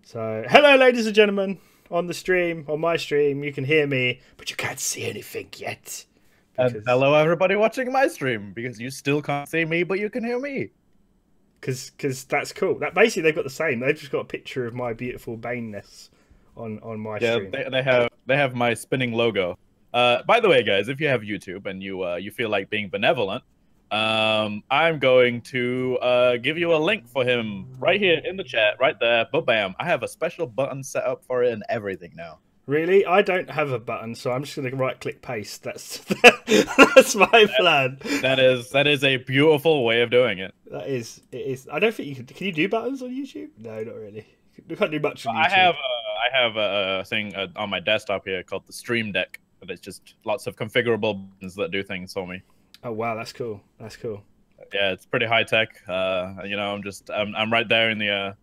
So, hello, ladies and gentlemen, on the stream, on my stream, you can hear me, but you can't see anything yet. And hello, everybody watching my stream, because you still can't see me, but you can hear me. Because that's cool. That basically they've got the same. They've just got a picture of my beautiful Baneness on my stream. Yeah, they have my spinning logo. By the way, guys, if you have YouTube and you feel like being benevolent, I'm going to give you a link for him right here in the chat, right there. But bam, I have a special button set up for it and everything now. Really? I don't have a button, so I'm just going to right-click paste. That's my plan. That is a beautiful way of doing it. It is. I don't think you can you do buttons on YouTube? No, not really. You can't do much on YouTube. I have a thing on my desktop here called the Stream Deck, but it's just lots of configurable buttons that do things for me. Oh wow, that's cool. That's cool. Yeah, it's pretty high tech. You know, I'm right there in the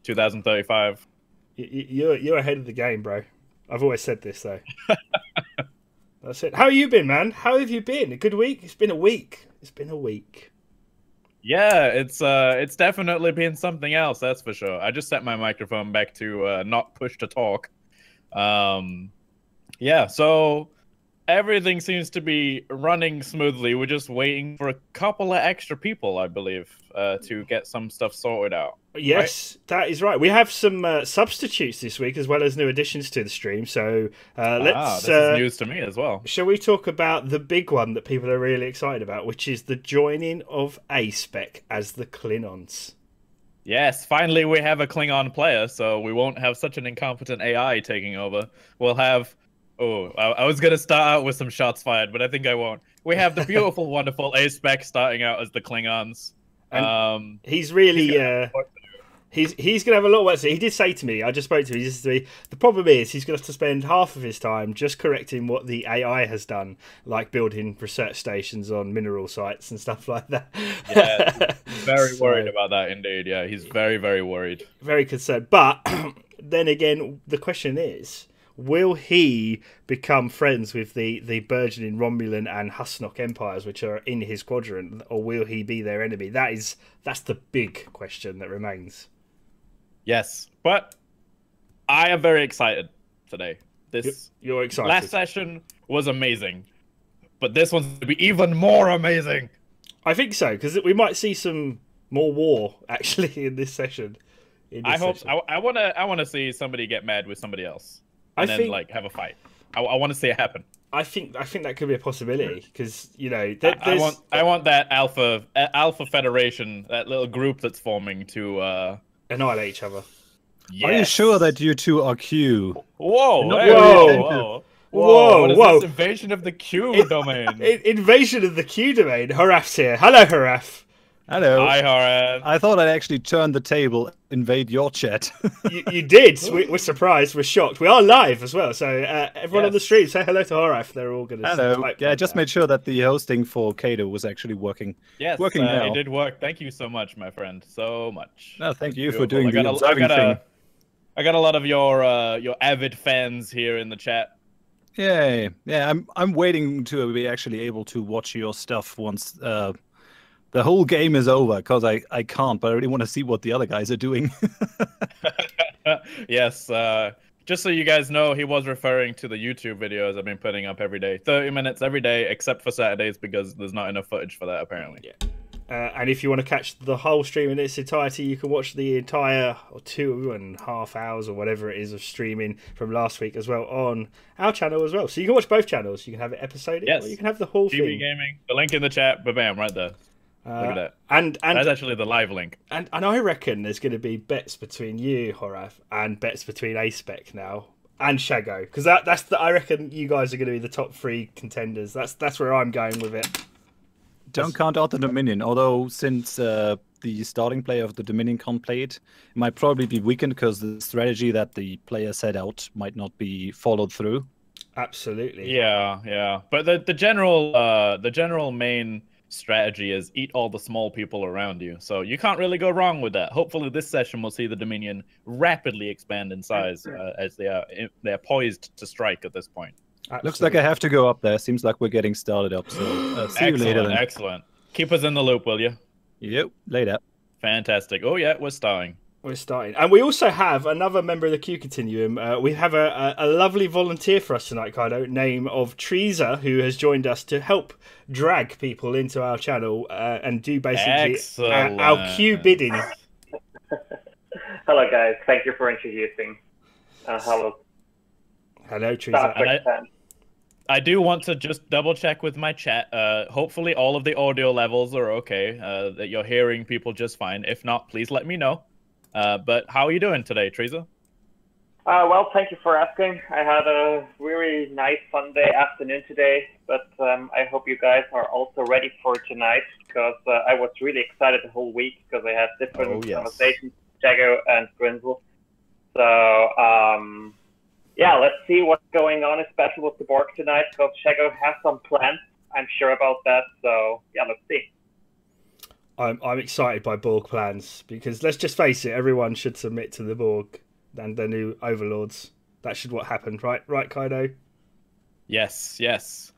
2035. You're ahead of the game, bro. I've always said this though. That's it. How have you been, man? How have you been? A good week? It's been a week. It's been a week. Yeah, it's definitely been something else, that's for sure. I just set my microphone back to not push to talk. Yeah, so everything seems to be running smoothly. We're just waiting for a couple of extra people, I believe, to get some stuff sorted out. Yes, right? That is right. We have some substitutes this week as well as new additions to the stream. So let's. This is news to me as well. Shall we talk about the big one that people are really excited about, which is the joining of A-Spec as the Klingons? Yes, finally we have a Klingon player, so we won't have such an incompetent AI taking over. We'll have. Oh, I was going to start out with some shots fired, but I think I won't. We have the beautiful, wonderful A-Spec starting out as the Klingons. And he's really... He's going to have a lot of work. So he did say to me, I just spoke to him, he said to me, the problem is he's going to have to spend half of his time just correcting what the AI has done, like building research stations on mineral sites and stuff like that. Yeah, very worried about that indeed. Yeah, he's very, very worried. Very concerned. But then again, the question is, will he become friends with the burgeoning Romulan and Husnock empires, which are in his quadrant, or will he be their enemy? That's the big question that remains. Yes, but I am very excited today. You're excited. Last session was amazing, but this one's going to be even more amazing. I think so, because we might see some more war actually in this session. I hope. I want to see somebody get mad with somebody else. And then like have a fight. I want to see it happen. I think that could be a possibility because you know I want that Alpha Federation, that little group that's forming to annihilate each other. Yes. Are you sure that you two are Q? Whoa! Whoa! What is this invasion of the Q domain? Invasion of the Q domain. Horath's here. Hello, Horath. Hello. Hi, Horath. I thought I'd actually turn the table, invade your chat. you did. We're surprised. We're shocked. We are live as well. So everyone on the stream, say hello to Horath. They're all going to. Hello. Yeah, I just made sure that the hosting for Kaido was actually working. Yes, working now. It did work. Thank you so much, my friend. So much. No, thank you for doing the observing thing. I got a lot of your avid fans here in the chat. Yay. Yeah, I'm waiting to be actually able to watch your stuff once the whole game is over, because I can't, but I really want to see what the other guys are doing. Yes, just so you guys know, he was referring to the YouTube videos I've been putting up every day. 30 minutes every day, except for Saturdays, because there's not enough footage for that, apparently. Yeah. And if you want to catch the whole stream in its entirety, you can watch the entire 2.5 hours or whatever it is of streaming from last week as well on our channel as well. So you can watch both channels. You can have it episodic, or you can have the whole thing. TV Gaming, the link in the chat, bam, right there. Look at that. And that's actually the live link. And I reckon there's going to be bets between you, Horath, and bets between A-Spec now and Shaggo, because I reckon you guys are going to be the top 3 contenders. That's where I'm going with it. Don't count out the Dominion, although since the starting player of the Dominion can't play it, it might probably be weakened because the strategy that the player set out might not be followed through. Absolutely. Yeah. But the general main strategy is eat all the small people around you, so you can't really go wrong with that. Hopefully this session will see the Dominion rapidly expand in size as they're poised to strike at this point. Absolutely. Looks like I have to go up there. Seems like we're getting started up, so see you later then. Excellent. Keep us in the loop, will you? Yep, later. Fantastic. Oh yeah, we're starting. We're starting. And we also have another member of the Q Continuum. We have a lovely volunteer for us tonight, Kaido, name of Teresa, who has joined us to help drag people into our channel and do basically our Q bidding. Hello, guys. Thank you for introducing. Hello. Hello, Teresa. I do want to just double check with my chat. Hopefully all of the audio levels are okay, that you're hearing people just fine. If not, please let me know. But how are you doing today, Teresa? Well, thank you for asking. I had a really nice Sunday afternoon today, but I hope you guys are also ready for tonight, because I was really excited the whole week because I had different conversations with Shaggo and Grinzel. So, yeah, let's see what's going on, especially with the Borg tonight, because Shaggo has some plans. I'm sure about that. So, yeah, let's see. I'm excited by Borg plans, because let's just face it, everyone should submit to the Borg and their new overlords. That should what happened, right? Right, Kaido? Yes, yes.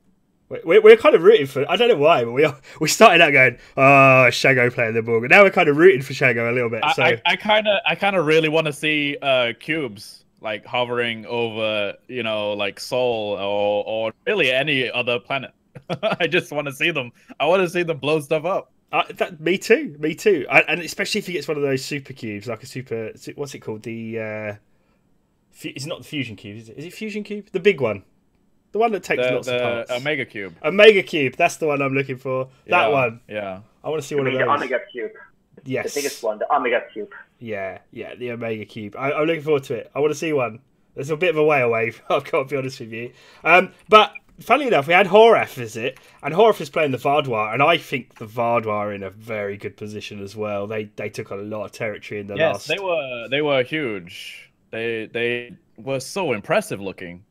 We're kind of rooting for. I don't know why, but we started out going, "Oh, Shaggo playing the Borg," and now we're kind of rooting for Shaggo a little bit. So I kind of really want to see cubes like hovering over, you know, like Sol or really any other planet. I just want to see them. I want to see them blow stuff up. Me too. And especially if he gets one of those super cubes, like a super. What's it called? The it's not the fusion cube, is it? Is it fusion cube? The big one, the one that takes lots of parts. Omega cube. Omega cube. That's the one I'm looking for. That one. Yeah. I want to see one of those. The Omega cube. Yes. The biggest one, the Omega cube. Yeah, the Omega cube. I'm looking forward to it. I want to see one. There's a bit of a way away. I've got to be honest with you. But funnily enough, we had Horath visit, and Horath is playing the Vadwaur, and I think the Vadwaur are in a very good position as well. They took a lot of territory in the last. Yes, they were huge. They were so impressive looking.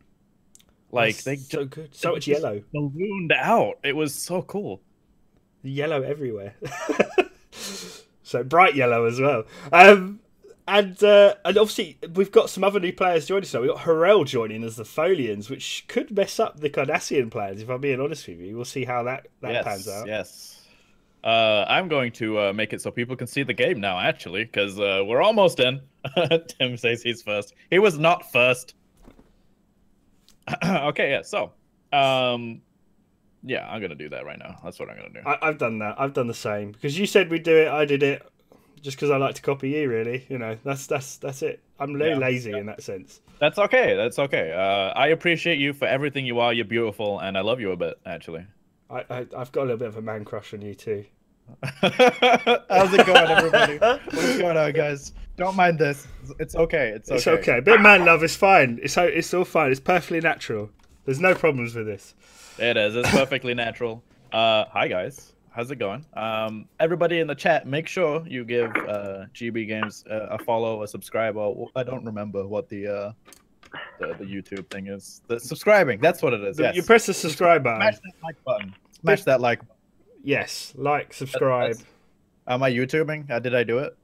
Like they so good, so much yellow, ballooned out. It was so cool. The yellow everywhere. So bright yellow as well. And obviously we've got some other new players joining us. We've got Harel joining as the Tholians, which could mess up the Cardassian plans, if I'm being honest with you. We'll see how that pans out. Yes. I'm going to make it so people can see the game now, actually, because we're almost in. Tim says he's first. He was not first. Okay, yeah, so... yeah, I'm going to do that right now. That's what I'm going to do. I've done that. I've done the same. Because you said we'd do it, I did it. Just because I like to copy you, really. You know, that's it. I'm very lazy in that sense. That's okay. That's okay. I appreciate you for everything you are. You're beautiful, and I love you a bit, actually. I've got a little bit of a man crush on you, too. How's it going, everybody? What's going on, guys? Don't mind this. It's okay. It's okay. It's okay. A bit of man love is fine. It's all fine. It's perfectly natural. There's no problems with this. It is. It's perfectly natural. Hi, guys. How's it going? Everybody in the chat, make sure you give GB Games a follow, a subscribe, or I don't remember what the YouTube thing is. The subscribing. That's what it is. Yes. You press the subscribe button. Smash that like button. Smash that like button. Yes. Like, subscribe. Am I YouTubing? Did I do it?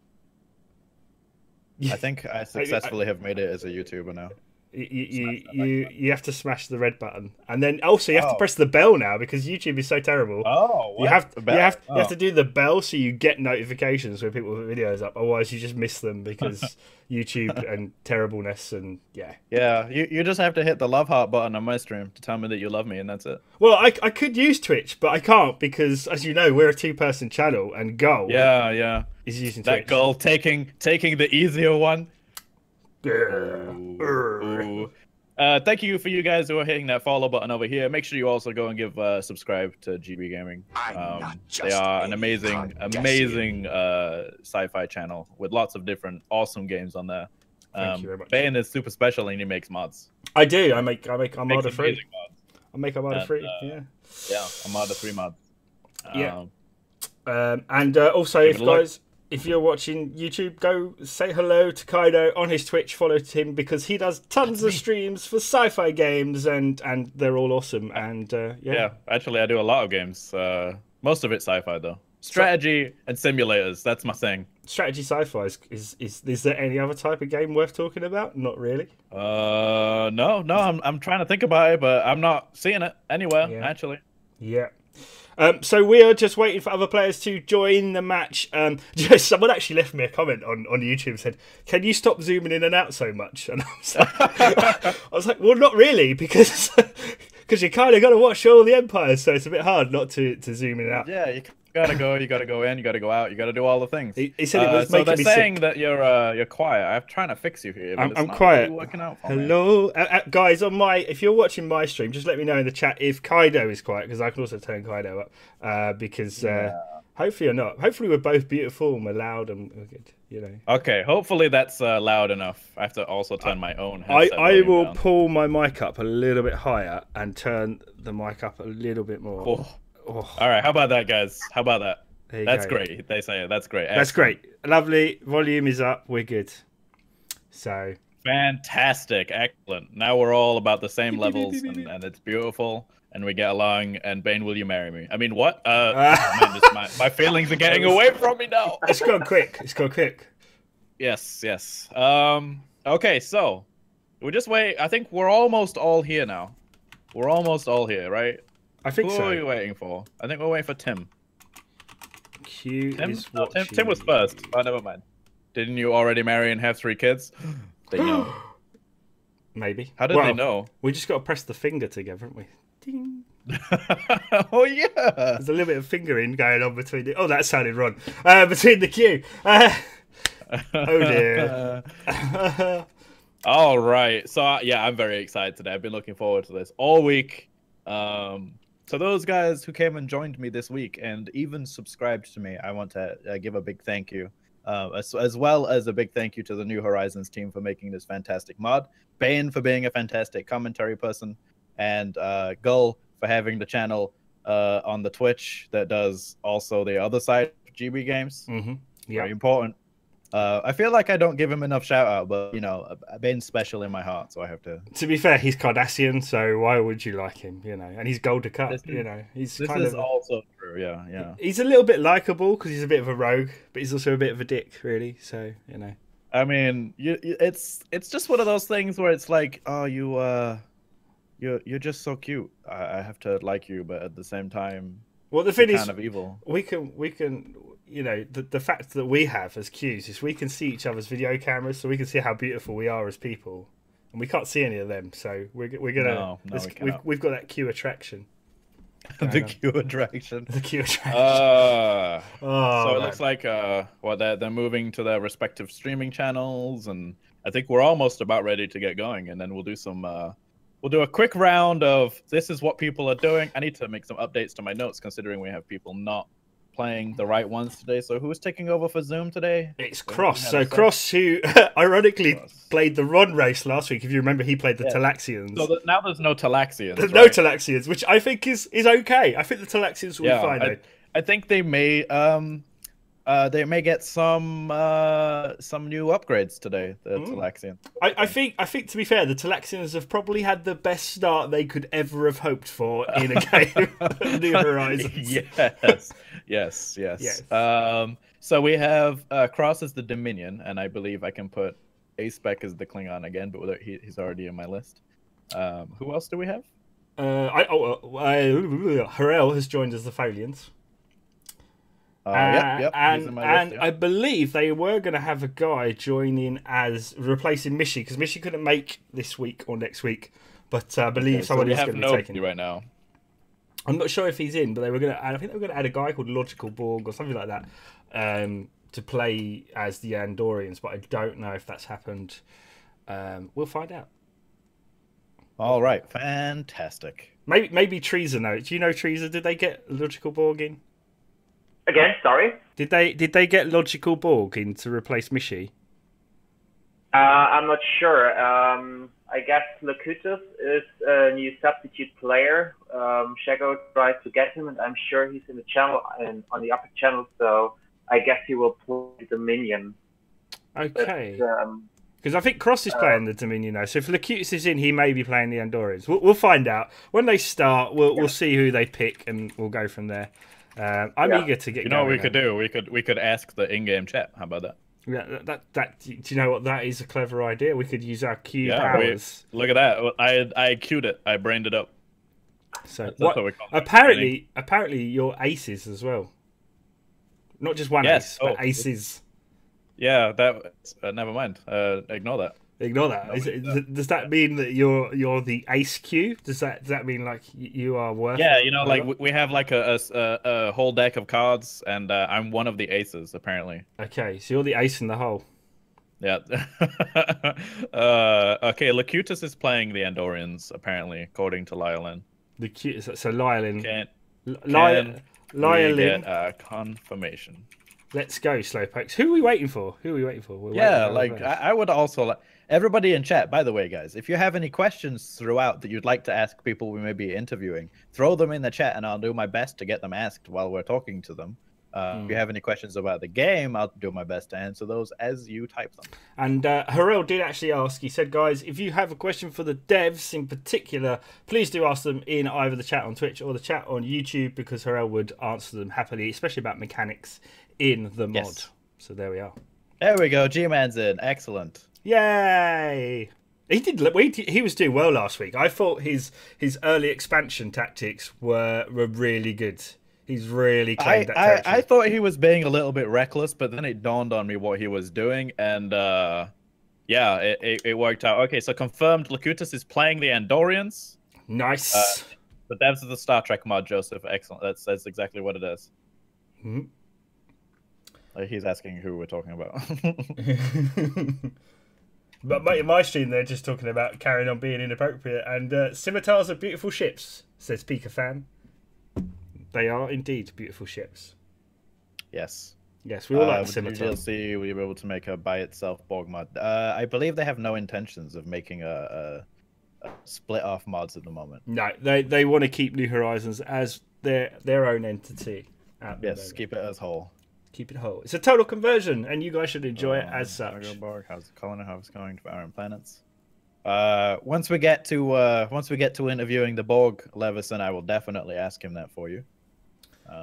I think I successfully have made it as a YouTuber now. You have to smash the red button, and then also you have to press the bell now, because YouTube is so terrible. Oh, what? You have to do the bell so you get notifications when people put videos up. Otherwise, you just miss them because YouTube and terribleness and yeah. You just have to hit the love heart button on my stream to tell me that you love me, and that's it. Well, I could use Twitch, but I can't because, as you know, we're a 2-person channel, and Gull is using Twitch. That Gull taking the easier one. Thank you for you guys who are hitting that follow button over here. Make sure you also go and give subscribe to GB Gaming. They are an amazing sci-fi channel with lots of different awesome games on there. Thank you very much. Bane is super special and he makes mods. I do. I make Armada 3. I make Armada 3. Yeah, Armada 3 mods. And also, if you're watching YouTube, go say hello to Kaido on his Twitch. Follow him because he does tons of streams for sci-fi games, and they're all awesome. And actually, I do a lot of games. Most of it sci-fi though. Strategy and simulators. That's my thing. Strategy sci-fi is there any other type of game worth talking about? Not really. No. I'm trying to think about it, but I'm not seeing it anywhere actually. Yeah. So we are just waiting for other players to join the match. Someone actually left me a comment on YouTube and said, "Can you stop zooming in and out so much?" And I was like, well, not really, because you kind of got to watch all the empires, so it's a bit hard not to zoom in and out. Yeah, you gotta go in, you gotta go out, you gotta do all the things. He said it was so making they're me saying sick. that you're quiet. I'm trying to fix you here, but I'm it's not quiet. really working out for me. Hello, guys. If you're watching my stream, just let me know in the chat if Kaido is quiet, because I can also turn Kaido up. Because hopefully you're not. Hopefully we're both beautiful and we're loud and we're good. You know. Okay, hopefully that's loud enough. I have to also turn my own headset I will down. pull my mic up a little bit higher and turn the mic up a little bit more. Oh. All right, how about that, guys? How about that? That's go. great. They say it. That's great. That's great. Lovely. Volume is up. We're good. So fantastic. Excellent. Now we're all about the same levels, and it's beautiful, and we get along. And Bane, will you marry me? I mean, what? Man, my feelings are getting away from me now. It's gone quick. Yes. Okay, so we just wait. I think we're almost all here now. We're almost all here, right? I think so. Who are we waiting for? I think we're waiting for Tim. Tim was first. Oh, never mind. Didn't you already marry and have 3 kids? They know. Maybe. How did they know? We just got to press the finger together, haven't we? Ding. Oh yeah. There's a little bit of fingering going on between the. Oh, that sounded wrong. Between the queue. Oh dear. All right. So yeah, I'm very excited today. I've been looking forward to this all week. So those guys who came and joined me this week and even subscribed to me, I want to give a big thank you. As well as a big thank you to the New Horizons team for making this fantastic mod, Bane for being a fantastic commentary person, and Gull for having the channel on the Twitch that does also the other side of GB games. Mm-hmm. Yeah. Very important. I feel like I don't give him enough shout out, but you know, Bane's special in my heart, so I have to. To be fair, he's Cardassian, so why would you like him? You know, and he's Golden Cup. You know, this is also true. Yeah. He's a little bit likable because he's a bit of a rogue, but he's also a bit of a dick, really. So you know. I mean, it's just one of those things where it's like, oh, you're just so cute. I have to like you, but at the same time, well, the thing is, kind of evil. We can. You know, the fact that we have as Qs is we can see each other's video cameras, so we can see how beautiful we are as people, and we can't see any of them. So we're gonna we've got that Q attraction. The Q attraction. The Q attraction. So it looks like they're moving to their respective streaming channels, and I think we're almost about ready to get going, and then we'll do some. We'll do a quick round of this is what people are doing. I need to make some updates to my notes considering we have people not playing the right ones today. So who's taking over for Zoom today? It's Kross. So Kross, who ironically played the Ron race last week. If you remember, he played the Talaxians. So now there's no Talaxians. There's no Talaxians, which I think is okay. I think the Talaxians will be fine. I think they may get some new upgrades today. The Talaxians. I think to be fair, the Talaxians have probably had the best start they could ever have hoped for in a game of New Horizons. Yes. So we have Kross as the Dominion, and I believe I can put A-Spec as the Klingon again, but he's already in my list. Who else do we have? Harel has joined as the Tholians. Yep. And I believe they were going to have a guy joining as replacing Mishy, because Mishy couldn't make this week or next week, but I believe someone is going to be taken right now. I'm not sure if he's in, but I think they were going to add a guy called Logical Borg or something like that to play as the Andorians, but I don't know if that's happened. We'll find out. All right, fantastic. Maybe Treaser knows. Do you know Treaser? Did they get Logical Borg in? Again, sorry. Did they get Logical Borg in to replace Mishy? I'm not sure. I guess Locutus is a new substitute player. Shaggo tried to get him, and I'm sure he's in the channel and on the upper channel. So I guess he will play the Dominion. Okay. Because I think Kross is playing the Dominion now. So if Locutus is in, he may be playing the Andorians. We'll find out when they start. We'll see who they pick, and we'll go from there. I'm eager to get. You know what we could do? We could ask the in-game chat. How about that? Yeah, that. Do you know what? That is a clever idea. We could use our Q powers. Look at that! I queued it. I brained it up. So That's what? what we call it. Apparently, you're aces as well. Not just one Yes. ace, but aces. Yeah, that. Never mind. Ignore that. Ignore that. Does that mean that you're the ace queue? Does that mean like you are worth? Yeah, you know, like we have like a whole deck of cards, and I'm one of the aces apparently. Okay, so you're the ace in the hole. Yeah. Okay, Locutus is playing the Andorians apparently, according to Lyellin. So Lyellin. Can Lyellin. we get a confirmation? Let's go, Slowpokes. Who are we waiting for? Yeah, like I would also like everybody in chat. By the way, guys, if you have any questions throughout that you'd like to ask people we may be interviewing, throw them in the chat, and I'll do my best to get them asked while we're talking to them. If you have any questions about the game, I'll do my best to answer those as you type them. And Harel did actually ask, he said, guys, if you have a question for the devs in particular, please do ask them in either the chat on Twitch or the chat on YouTube, because Harel would answer them happily, especially about mechanics in the mod. Yes. So there we are. There we go. G-Man's in. Excellent. Yay! He was doing well last week. I thought his early expansion tactics were really good. He's really claimed that territory. I thought he was being a little bit reckless, but then it dawned on me what he was doing, and yeah, it worked out. Okay, so confirmed, Locutus is playing the Andorians. Nice. The devs of the Star Trek mod, Joseph. Excellent. That's exactly what it is. He's asking who we're talking about. But in my stream, they're just talking about carrying on being inappropriate. And scimitars are beautiful ships, says Pika Fan. They are indeed beautiful ships. Yes. Yes, we all like the scimitar. DLC, we were able to make a by itself Borg mod. I believe they have no intentions of making a split off mods at the moment. No, they want to keep New Horizons as their own entity. Yes, keep it as whole. Keep it whole. It's a total conversion, and you guys should enjoy it as such. Borg, how's the colony? How's it going to our own planets? Once we get to interviewing the Borg, Levison, I will definitely ask him that for you.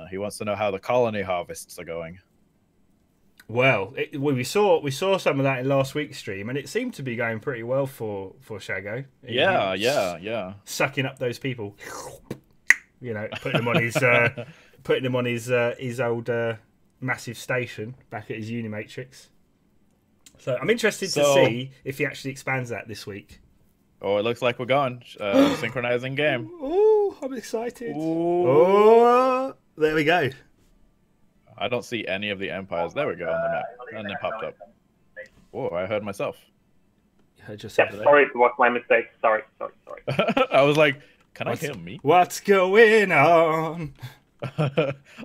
He wants to know how the colony harvests are going. Well, we saw some of that in last week's stream, and it seemed to be going pretty well for Shaggo. Yeah. Sucking up those people, you know, putting them on his old massive station back at his Unimatrix. So I'm interested to see if he actually expands that this week. Oh, it looks like we're going. Synchronizing game. Oh, I'm excited. Ooh. Oh, there we go. I don't see any of the empires. There we go on the map. And it popped up. Oh, I heard myself. You heard yourself. Yeah, sorry, it was my mistake. Sorry. I was like, can I hear me? What's going on?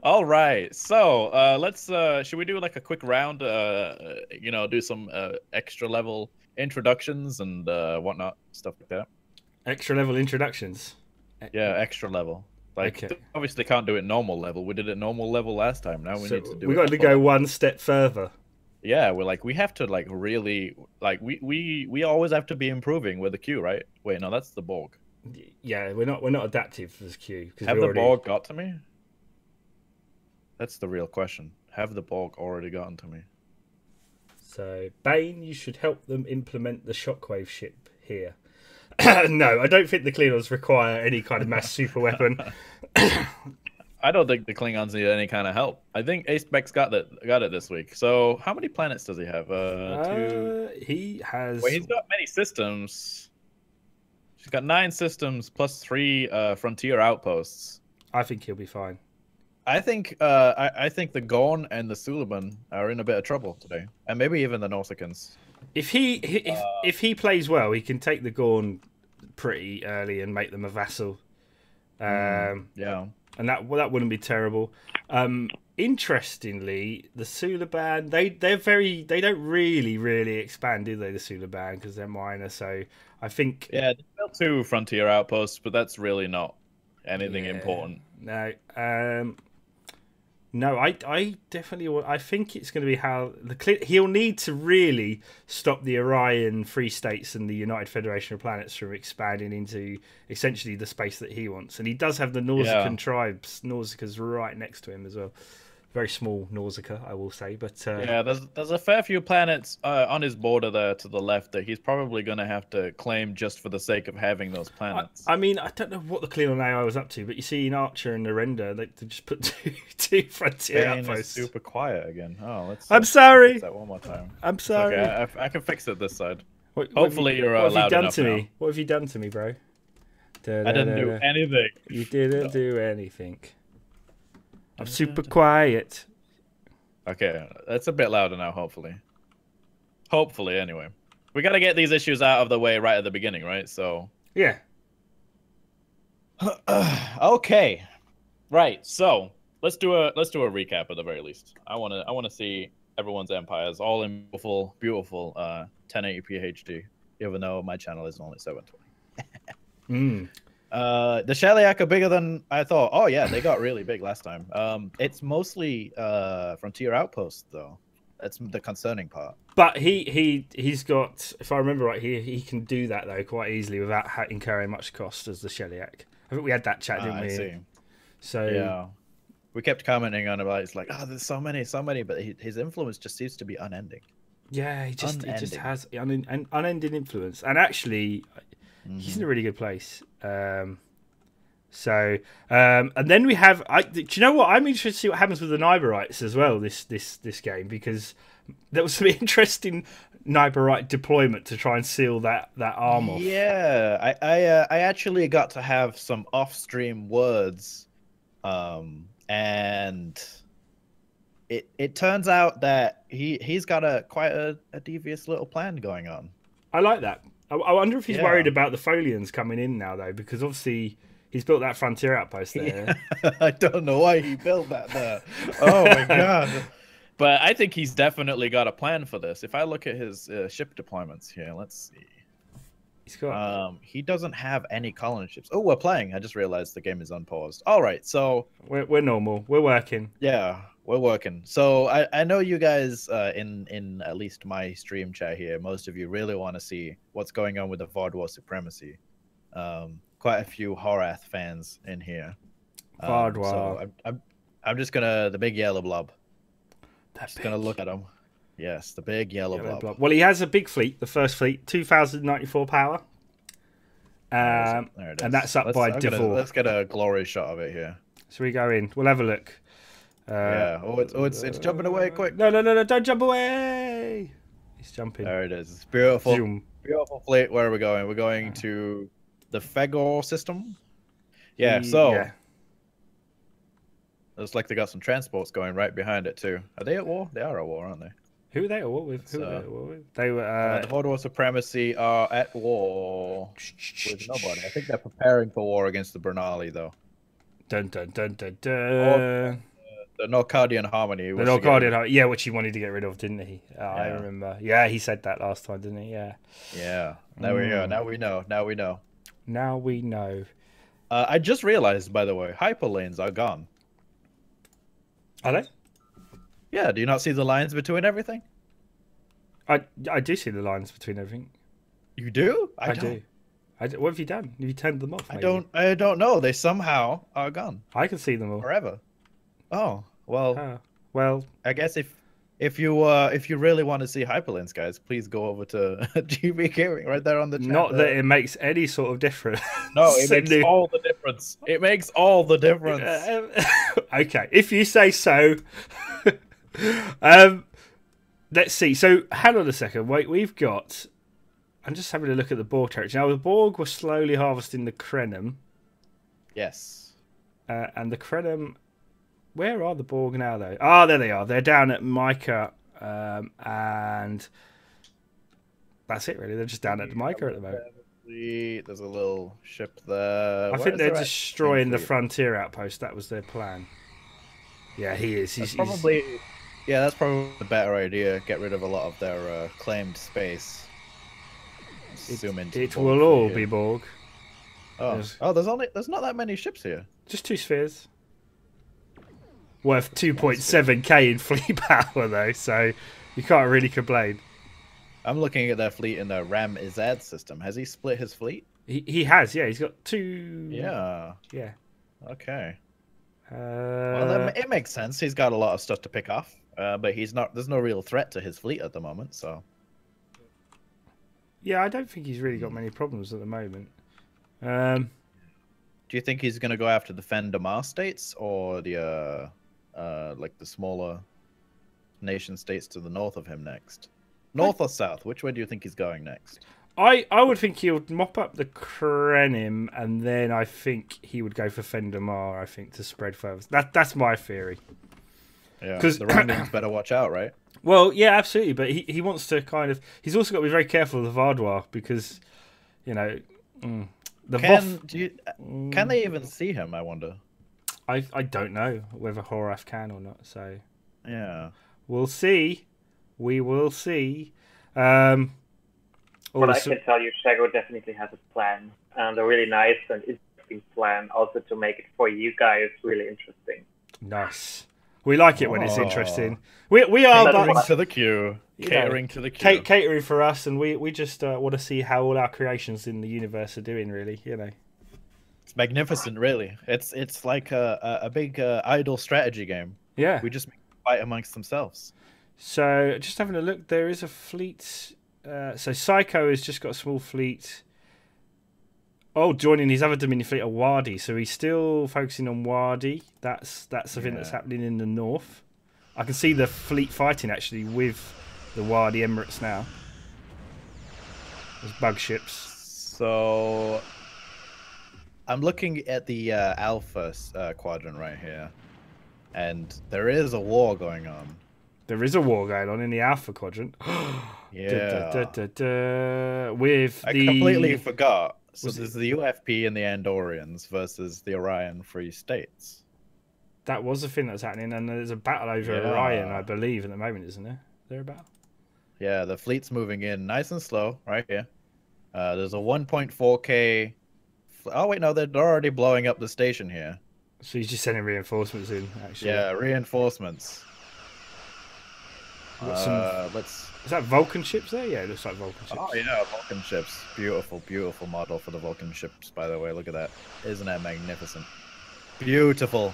All right. So let's should we do like a quick round, you know, do some extra level introductions and whatnot, stuff like that. Extra level introductions. Yeah, extra level. Like, okay. Obviously can't do it normal level. We did it normal level last time. Now we need to do. We got to go one step further. Yeah, we have to like really like we always have to be improving with the Q, right? Wait, no, that's the Borg. Yeah, we're not adaptive as Q. Have the Borg got to me? That's the real question. Have the Borg already gotten to me? So, Bane, you should help them implement the shockwave ship here. No, I don't think the Klingons require any kind of mass super weapon. I don't think the Klingons need any kind of help. I think A-Spec's got it this week. So, how many planets does he have? 2. He has. Wait, he's got many systems. He's got 9 systems plus 3 frontier outposts. I think he'll be fine. I think the Gorn and the Suliban are in a bit of trouble today, and maybe even the Nausicaans. If he plays well, he can take the Gorn pretty early and make them a vassal. Yeah, and that wouldn't be terrible. Interestingly, the Suliban they don't really expand, do they? The Suliban, because they're minor. So I think they built 2 frontier outposts, but that's really not anything important. No, I definitely. I think it's going to be how he'll need to really stop the Orion Free States and the United Federation of Planets from expanding into essentially the space that he wants. And he does have the Nausicaan tribes, Nausicaa's right next to him as well. Very small Nausicaa, I will say, but Yeah, there's a fair few planets on his border there to the left that he's probably going to have to claim just for the sake of having those planets. I mean, I don't know what the Klingon AI was up to, but you see in Archer and the Render, they just put two frontier Bane outposts. is super quiet again. Oh, let's. I'm sorry. Fix that one more time. I'm sorry. Okay, I can fix it this side. Hopefully you're what have loud you done enough to now. me? What have you done to me, bro? I didn't do anything. You didn't do anything. I'm super quiet. Okay, that's a bit louder now, hopefully. Hopefully, anyway. We got to get these issues out of the way right at the beginning, right? So. Yeah. Okay. Right. So let's do a recap at the very least. I wanna see everyone's empires all in beautiful 1080p HD, even though my channel is only 720. The Sheliak are bigger than I thought. Oh yeah, they got really big last time. It's mostly frontier outposts though. That's the concerning part. But he's got, if I remember right, he can do that though quite easily without incurring much cost as the Sheliak. I think we had that chat, didn't we? I see. So yeah, we kept commenting on about it's like, oh, there's so many, but his influence just seems to be unending. Yeah, he just has an unending influence, and actually, he's in a really good place. And then we have. Do you know what? I'm interested to see what happens with the Niberites as well. This game, because there was some interesting Niberite deployment to try and seal that arm off. Yeah, I actually got to have some off-stream words, and it turns out that he's got quite a devious little plan going on. I like that. I wonder if he's worried about the Tholians coming in now though, because obviously he's built that frontier outpost there. Yeah. I don't know why he built that there. Oh my god. But I think he's definitely got a plan for this. If I look at his ship deployments here, let's see. He's got. He doesn't have any colony ships. Oh, we're playing. I just realized the game is unpaused. All right, so we're normal. We're working. Yeah, we're working. So I know you guys in at least my stream chat here, most of you really want to see what's going on with the Vadwaur supremacy. Quite a few Horath fans in here. Vadwaur. So I'm just gonna the big yellow blob. Just gonna look at him. Yes, the big yellow blob. Well, he has a big fleet, the first fleet, 2,094 power. There it is. And that's up by Vadwaur. Let's get a glorious shot of it here. So we go in. We'll have a look. Yeah. It's jumping away quick. No! Don't jump away! He's jumping. There it is. It's beautiful. Zoom. Beautiful fleet. Where are we going? We're going to the Fegor system. Yeah. So. Yeah. Looks like they got some transports going right behind it too. Are they at war? They are at war, aren't they? Who are they at war with? Who are they at war with? They were. The Vadwaur supremacy are at war with nobody. I think they're preparing for war against the Bernali, though. Dun dun dun dun dun. The Norcardian harmony. The Norcardian harmony. Yeah, which he wanted to get rid of, didn't he? I Yeah. remember. Yeah, he said that last time, didn't he? Yeah. Yeah. Now we know. Now we know. Now we know. Now we know. I just realized, by the way, hyperlanes are gone. Are they? Yeah. Do you not see the lines between everything? I do see the lines between everything. You do? I do. What have you done? Have you turned them off? Maybe? I don't know. They somehow are gone I can see them all. forever. Oh well. Well, I guess if you really want to see hyperlanes, guys, please go over to GB Gaming right there on the chat. Not that it makes any sort of difference. No, it makes all the difference. It makes all the difference. Okay, if you say so. Let's see. So, hang on a second. Wait, we've got. I'm just having a look at the Borg territory. Now, the Borg were slowly harvesting the Krenim. Yes. And the Krenim. Where are the Borg now, though? Ah, there they are. They're down at Micah. And that's it, really. They're just down at Micah at the moment. There's a little ship there. I think they're destroying the frontier outpost. That was their plan. Yeah, he is. He's probably. Yeah, that's probably the better idea. Get rid of a lot of their claimed space. It will all be Borg. Oh, there's not that many ships here. Just 2 spheres. Worth 2.7k in fleet power though, so you can't really complain. I'm looking at their fleet in the Ram Izad system. Has he split his fleet? He has, yeah. He's got 2. Yeah. Yeah. Okay. Well, it makes sense. He's got a lot of stuff to pick off, but he's not. There's no real threat to his fleet at the moment. So, yeah, I don't think he's really got many problems at the moment. do you think he's going to go after the Fendamar states or the like the smaller nation states to the north of him next? North or south? Which way do you think he's going next? I would think he would mop up the Krenim, and then I think he would go for Fendamar, I think, to spread further. That's my theory. Yeah, because the Romulans better watch out, right? Well, yeah, absolutely. But he wants to kind of... He's also got to be very careful of the Vadwaur because, you know... Can they even see him, I wonder? I don't know whether Horath can or not, so... Yeah. We'll see. We will see. But I can tell you, Shaggo definitely has a plan, and a really nice and interesting plan, also to make it for you guys really interesting. Nice. We like it when it's interesting. We are catering to the queue. Catering to the queue. Catering for us, and we just want to see how all our creations in the universe are doing. Really, you know. It's magnificent, really. It's like a big idle strategy game. Yeah. We just fight amongst themselves. So, just having a look, there is a fleet. So Psycho has just got a small fleet. Oh, joining his other Dominion fleet, a Wadi. So he's still focusing on Wadi. That's the thing that's happening in the north. I can see the fleet fighting actually with the Wadi Emirates now. There's bug ships. So I'm looking at the Alpha quadrant right here, and there is a war going on. There is a war going on in the Alpha quadrant. Yeah. With I completely forgot. So there's the UFP and the Andorians versus the Orion Free States. That was the thing that's happening, and there's a battle over Orion, I believe, at the moment, isn't there? Is there a battle? Yeah, the fleet's moving in nice and slow right here. There's a 1.4K... Oh, wait, no, they're already blowing up the station here. So he's just sending reinforcements in, actually. Yeah, reinforcements. Is that Vulcan ships there? Yeah, it looks like Vulcan ships. Oh yeah, Vulcan ships. Beautiful, beautiful model for the Vulcan ships, by the way. Look at that. Isn't that magnificent? Beautiful.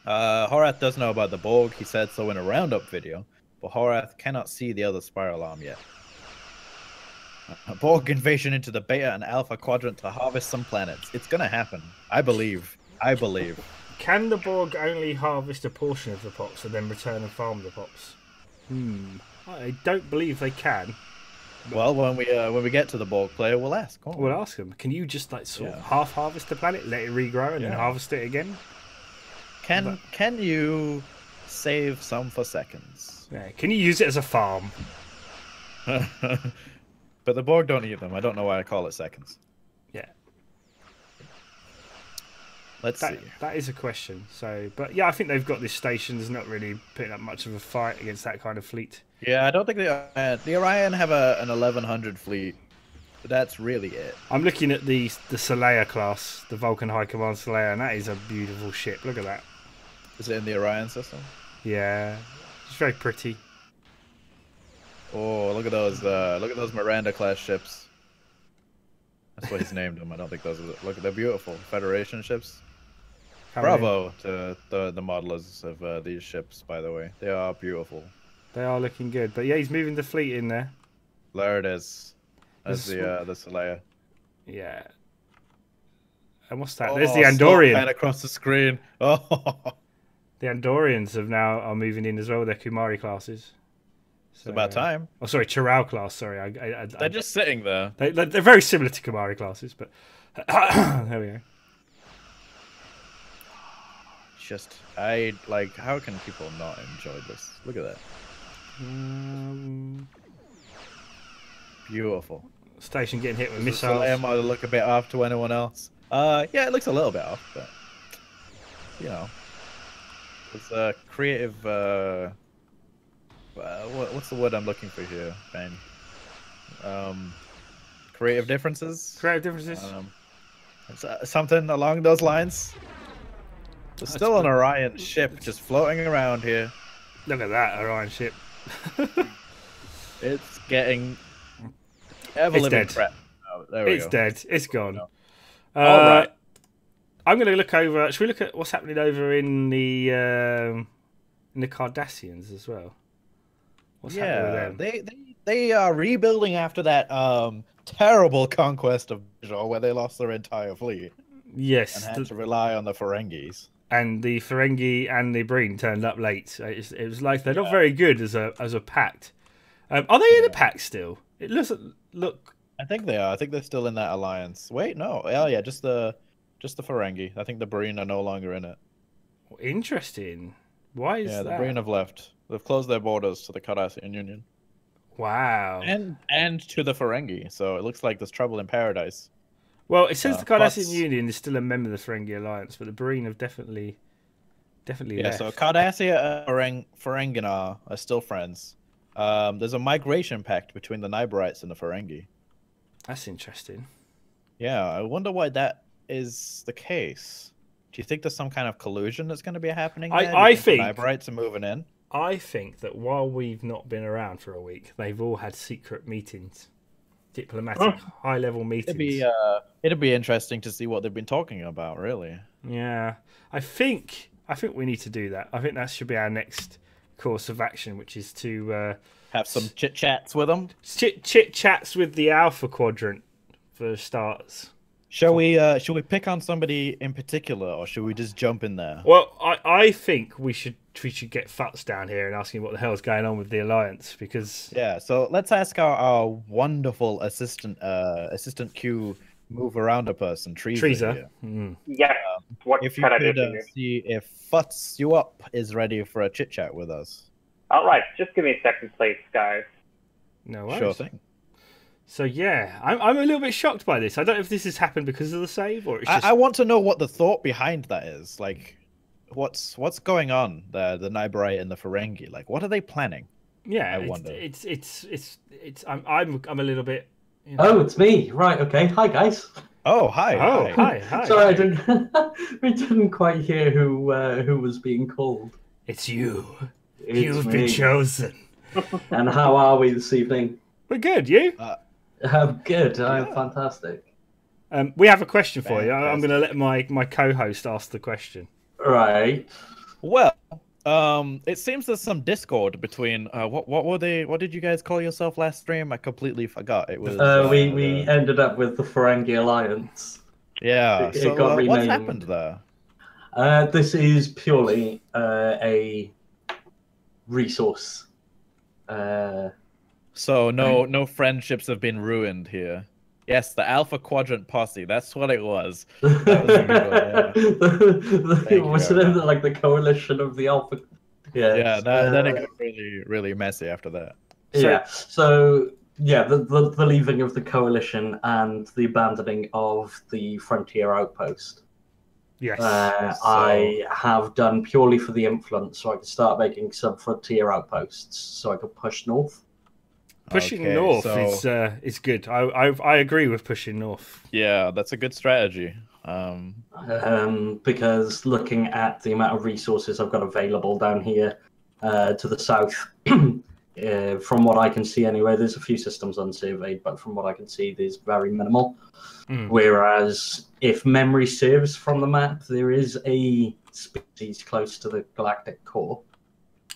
Horath does know about the Borg. He said so in a roundup video, but Horath cannot see the other spiral arm yet. A Borg invasion into the Beta and Alpha quadrant to harvest some planets. It's gonna happen. I believe. I believe. Can the Borg only harvest a portion of the pops and then return and farm the pops? I don't believe they can. Well, when we get to the Borg player, we'll ask. We'll ask them. Can you just like sort of half harvest the planet, let it regrow, and then harvest it again? Can you save some for seconds? Yeah. Can you use it as a farm? But the Borg don't eat them. I don't know why I call it seconds. Yeah. Let's see. That is a question. So, but yeah, I think they've got this station. There's not really putting up much of a fight against that kind of fleet. Yeah, I don't think the Orion have an 1100 fleet. But that's really it. I'm looking at the Sheliak class, the Vulcan High Command Sheliak, and that is a beautiful ship. Look at that. Is it in the Orion system? Yeah, it's very pretty. Oh, look at those Miranda class ships. That's what he's named them. I don't think those are. Look, they're beautiful Federation ships. Bravo to the modelers of these ships, by the way. They are beautiful. They are looking good. But yeah, he's moving the fleet in there. There it is. That's the Sheliak. Yeah. And what's that? There's the Andorian. And across the screen. Oh. The Andorians are moving in as well with their Kumari classes. So, it's about time. Oh, sorry, Chirao class. Sorry, they're just sitting there. They're very similar to Kumari classes, but there we go. Just, how can people not enjoy this? Look at that. Beautiful. Station getting hit with missiles. missiles. Might look a bit off to anyone else. Yeah, it looks a little bit off, but you know, it's a creative. What's the word I'm looking for here, Bane? Creative differences. Creative differences. Something along those lines. There's still an Orion ship just floating around here. Look at that Orion ship. It's getting ever living crap. Oh, there we go. It's dead. It's gone. No. All right. I'm going to look over. Should we look at what's happening over in the Cardassians as well? What's happening with them? They are rebuilding after that terrible conquest of Bajor, where they lost their entire fleet. Yes, and had to rely on the Ferengis. And the Ferengi and the Breen turned up late. It was like they're not very good as a pact. Are they in a pact still? It look. I think they are. I think they're still in that alliance. Wait, no. Oh yeah, just the Ferengi. I think the Breen are no longer in it. Interesting. Why is that? Yeah, the Breen have left. They've closed their borders to the Cardassian Union. Wow. And to the Ferengi. So it looks like there's trouble in paradise. Well, it says the Cardassian Union is still a member of the Ferengi Alliance, but the Breen have definitely left. So Cardassia and Ferenginar are still friends. There's a migration pact between the Nibarites and the Ferengi. That's interesting. Yeah, I wonder why that is the case. Do you think there's some kind of collusion that's going to be happening there? I think the Nibarites are moving in. I think that while we've not been around for a week, they've all had secret meetings. Diplomatic, high-level meetings. It'd be interesting to see what they've been talking about, really. Yeah, I think we need to do that. I think that should be our next course of action, which is to have some chit chats with them. Chit chats with the Alpha Quadrant, for starters. Shall we pick on somebody in particular, or should we just jump in there? Well, I think we should get Futz down here and ask him what the hell's going on with the Alliance, because so let's ask our wonderful assistant Q move around a person, Treza. Yeah. What if you can I could do? see if FutzYouUp is ready for a chit chat with us. All right, just give me a second, please, guys. No worries. Sure thing. So yeah, I'm a little bit shocked by this. I don't know if this has happened because of the save, or it's just... I want to know what the thought behind that is. Like, what's going on there? The Nibarite and the Ferengi. Like, what are they planning? Yeah, I wonder. I'm a little bit. You know... Oh, it's me. Right. Okay. Hi, guys. Oh, hi. Oh, hi. Sorry, I didn't. We didn't quite hear who was being called. It's you. You've been chosen. And how are we this evening? We're good. You? I'm good. I'm fantastic. We have a question for you. I'm going to let my co-host ask the question. Right. Well, it seems there's some discord between what did you guys call yourself last stream? I completely forgot. It was we ended up with the Ferengi Alliance. Yeah. It got renamed. What's happened there? This is purely a resource. So no friendships have been ruined here. Yes, the Alpha Quadrant posse. That's what it was. That was it like the coalition of the Alpha? Yeah. Then it got really, really messy after that. So the leaving of the coalition and the abandoning of the frontier outpost. Yes. I have done purely for the influence, so I could start making some frontier outposts, so I could push north. Pushing north is good. I agree with pushing north. Yeah, that's a good strategy. Because looking at the amount of resources I've got available down here to the south, from what I can see anyway, there's a few systems unsurveyed, but from what I can see, there's very minimal. Whereas, if memory serves from the map, there is a species close to the galactic core.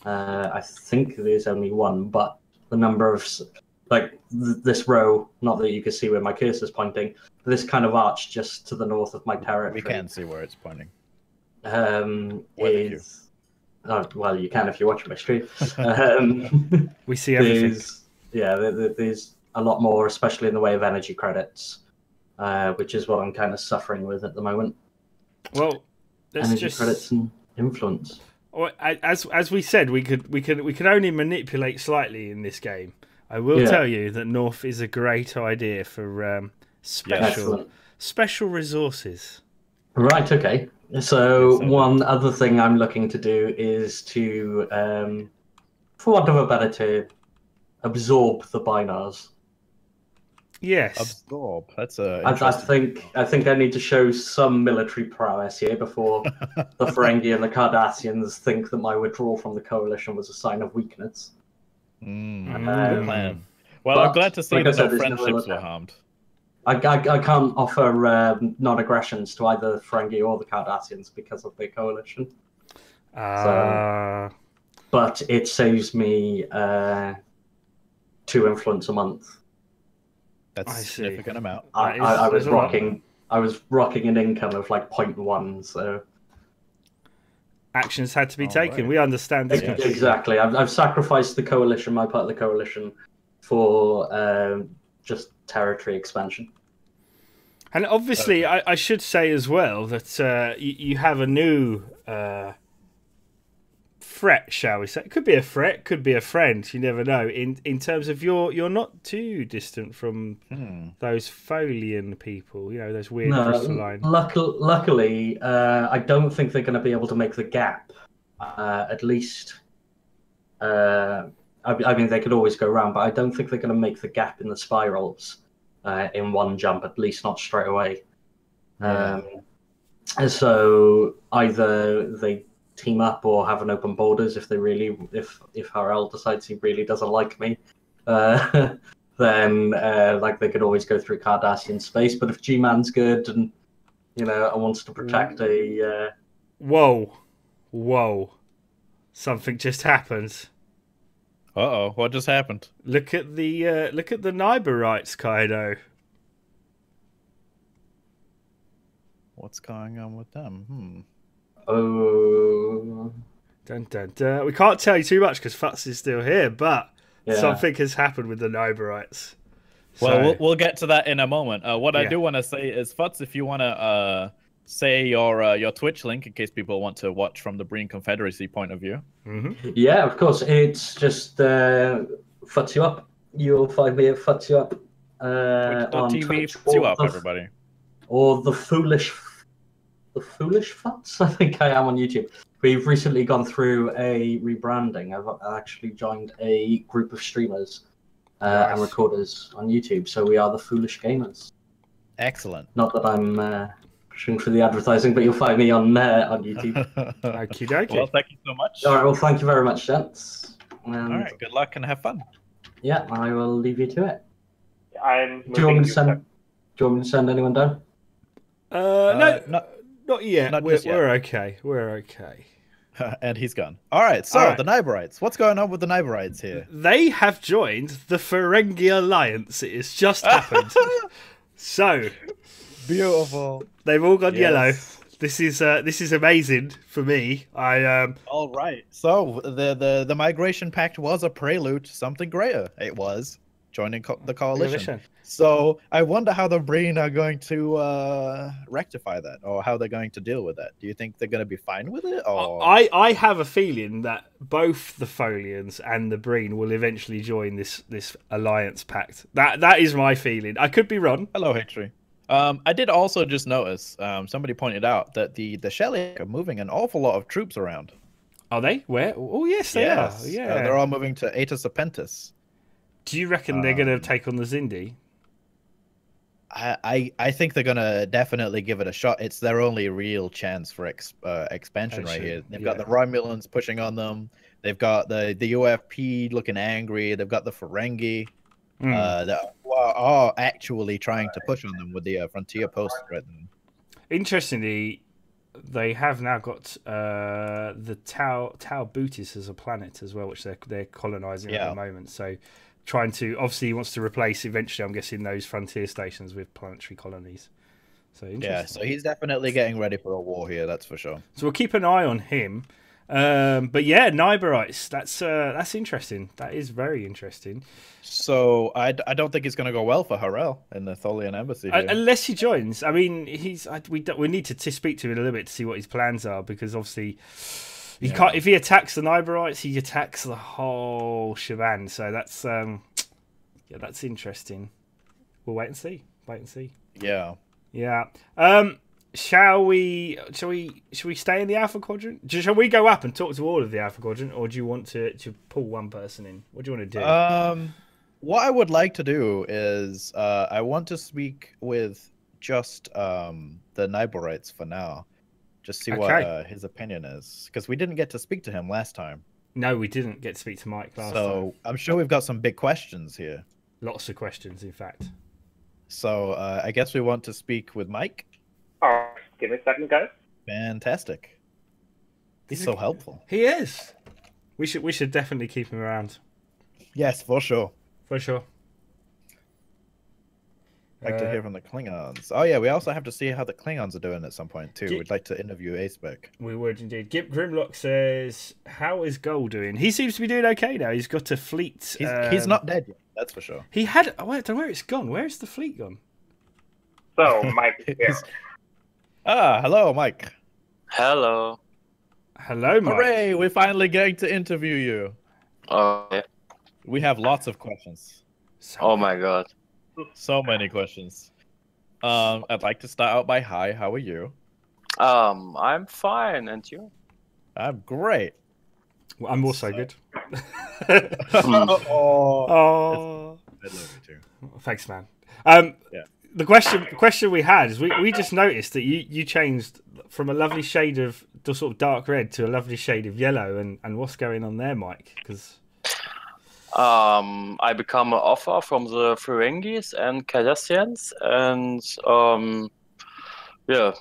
I think there's only one, but the number of, this row, not that you can see where my cursor's pointing, this kind of arch just to the north of my territory. We can see where it's pointing. Is... Oh, well, you can if you watch my stream. We see everything. There's a lot more, especially in the way of energy credits, which is what I'm kind of suffering with at the moment. Well, energy credits and influence. As we said, we could only manipulate slightly in this game. I will tell you that North is a great idea for special resources. Right. Okay. So one other thing I'm looking to do is to, for want of a better term, absorb the binars. Yes. Absorb. That's a. I think I need to show some military prowess here before the Ferengi and the Cardassians think that my withdrawal from the coalition was a sign of weakness. Good plan. Well, I'm glad to see that no friendships were harmed. I can't offer non-aggressions to either the Ferengi or the Cardassians because of their coalition. But it saves me 2 influence a month. That's a significant amount. I was rocking an income of like 0.1, so actions had to be taken. Right. We understand this. Exactly. I've sacrificed the coalition, my part of the coalition, for just territory expansion. And obviously, I should say as well that you have a new threat, shall we say? It could be a threat, could be a friend. You never know. In terms of you're not too distant from those Tholian people. You know, those weird crystalline. Luckily, I don't think they're going to be able to make the gap. At least, I mean, they could always go around, but I don't think they're going to make the gap in the spirals in one jump. At least not straight away. So either they team up or have an open borders if Harel decides he really doesn't like me, then like they could always go through Cardassian space. But if G-Man's good and wants to protect a whoa, something just happened. What just happened? Look at the Niberites, Kaido. What's going on with them? Oh. Dun, dun, dun. We can't tell you too much because Futz is still here, but something has happened with the Niberites. Well, we'll get to that in a moment. What I do want to say is, Futz, if you want to say your Twitch link in case people want to watch from the Breen Confederacy point of view. Mm-hmm. Yeah, of course. It's just FutzYouUp. You'll find me at FutzYouUp on Twitch. FutzYouUp, everybody. Or the Foolish Futz, I think I am on YouTube. We've recently gone through a rebranding. I've actually joined a group of streamers and recorders on YouTube, so we are the Foolish Gamers. Excellent. Not that I'm pushing for the advertising, but you'll find me on YouTube. Okie dokie. Well, thank you so much. All right, well, thank you very much, gents. All right, good luck and have fun. Yeah, I will leave you to it. Do you want me to send anyone down? No, not yet. We're okay. We're okay. And he's gone. All right, so the Niberites. What's going on with the Niberites here? They have joined the Ferengi Alliance. It has just happened. So beautiful. They've all gone yellow. This is amazing for me. All right. So the Migration Pact was a prelude to something greater. It was joining the coalition. So I wonder how the Breen are going to rectify that, or how they're going to deal with that. Do you think they're going to be fine with it? Or I have a feeling that both the Tholians and the Breen will eventually join this alliance pact. That is my feeling. I could be wrong. Hello, Hatry. I did also just notice somebody pointed out that the Sheliak are moving an awful lot of troops around. Are they? Where? Oh yes, they are. Yeah, they're all moving to Eta Serpentis. Do you reckon they're going to take on the Xindi? I think they're gonna definitely give it a shot. It's their only real chance for expansion right here. They've got the Romulans pushing on them. They've got the UFP looking angry. They've got the Ferengi that are actually trying to push on them with the frontier post threatening. Interestingly, they have now got the Tau Bootis as a planet as well, which they're colonizing at the moment. So. Trying to obviously he wants to replace eventually, I'm guessing, those frontier stations with planetary colonies. So so he's definitely getting ready for a war here, that's for sure. So we'll keep an eye on him. But yeah, Niberites, that's interesting. That is very interesting. So I don't think it's going to go well for Harel in the Tholian embassy here. Unless he joins. I mean, we need to speak to him a little bit to see what his plans are, because obviously. He can't. If he attacks the Niberites, he attacks the whole shebang. So that's that's interesting. We'll wait and see. Yeah. Shall we stay in the Alpha Quadrant? Shall we go up and talk to all of the Alpha Quadrant, or do you want to pull one person in? What do you want to do? What I would like to do is I want to speak with just the Niberites for now. Just see what his opinion is, because we didn't get to speak to him last time. No, we didn't get to speak to Mike last time. So I'm sure we've got some big questions here. Lots of questions, in fact. So I guess we want to speak with Mike. All right, give me a second, guys. Fantastic. He's so helpful. He is. We should definitely keep him around. Yes, for sure. For sure. Like to hear from the Klingons. Oh yeah, we also have to see how the Klingons are doing at some point too. We'd like to interview A-Spec. We would indeed. Grimlock says, "How is Goal doing? He seems to be doing okay now. He's got a fleet. He's not dead yet. That's for sure. He had. I don't know where it's gone. Where's the fleet gone? So, Mike is here. Hello, Mike. Hello. Hello, Mike. Hooray! We're finally getting to interview you. Okay. We have lots of questions. Oh my god. So many questions. I'd like to start out by hi. How are you? I'm fine, and you? I'm great. Well, I'm also good. Oh. I love you too. Thanks, man. Yeah. The question we had is we just noticed that you changed from a lovely shade of the sort of dark red to a lovely shade of yellow, and what's going on there, Mike? Because I become an offer from the Ferengis and Cardassians, and yeah,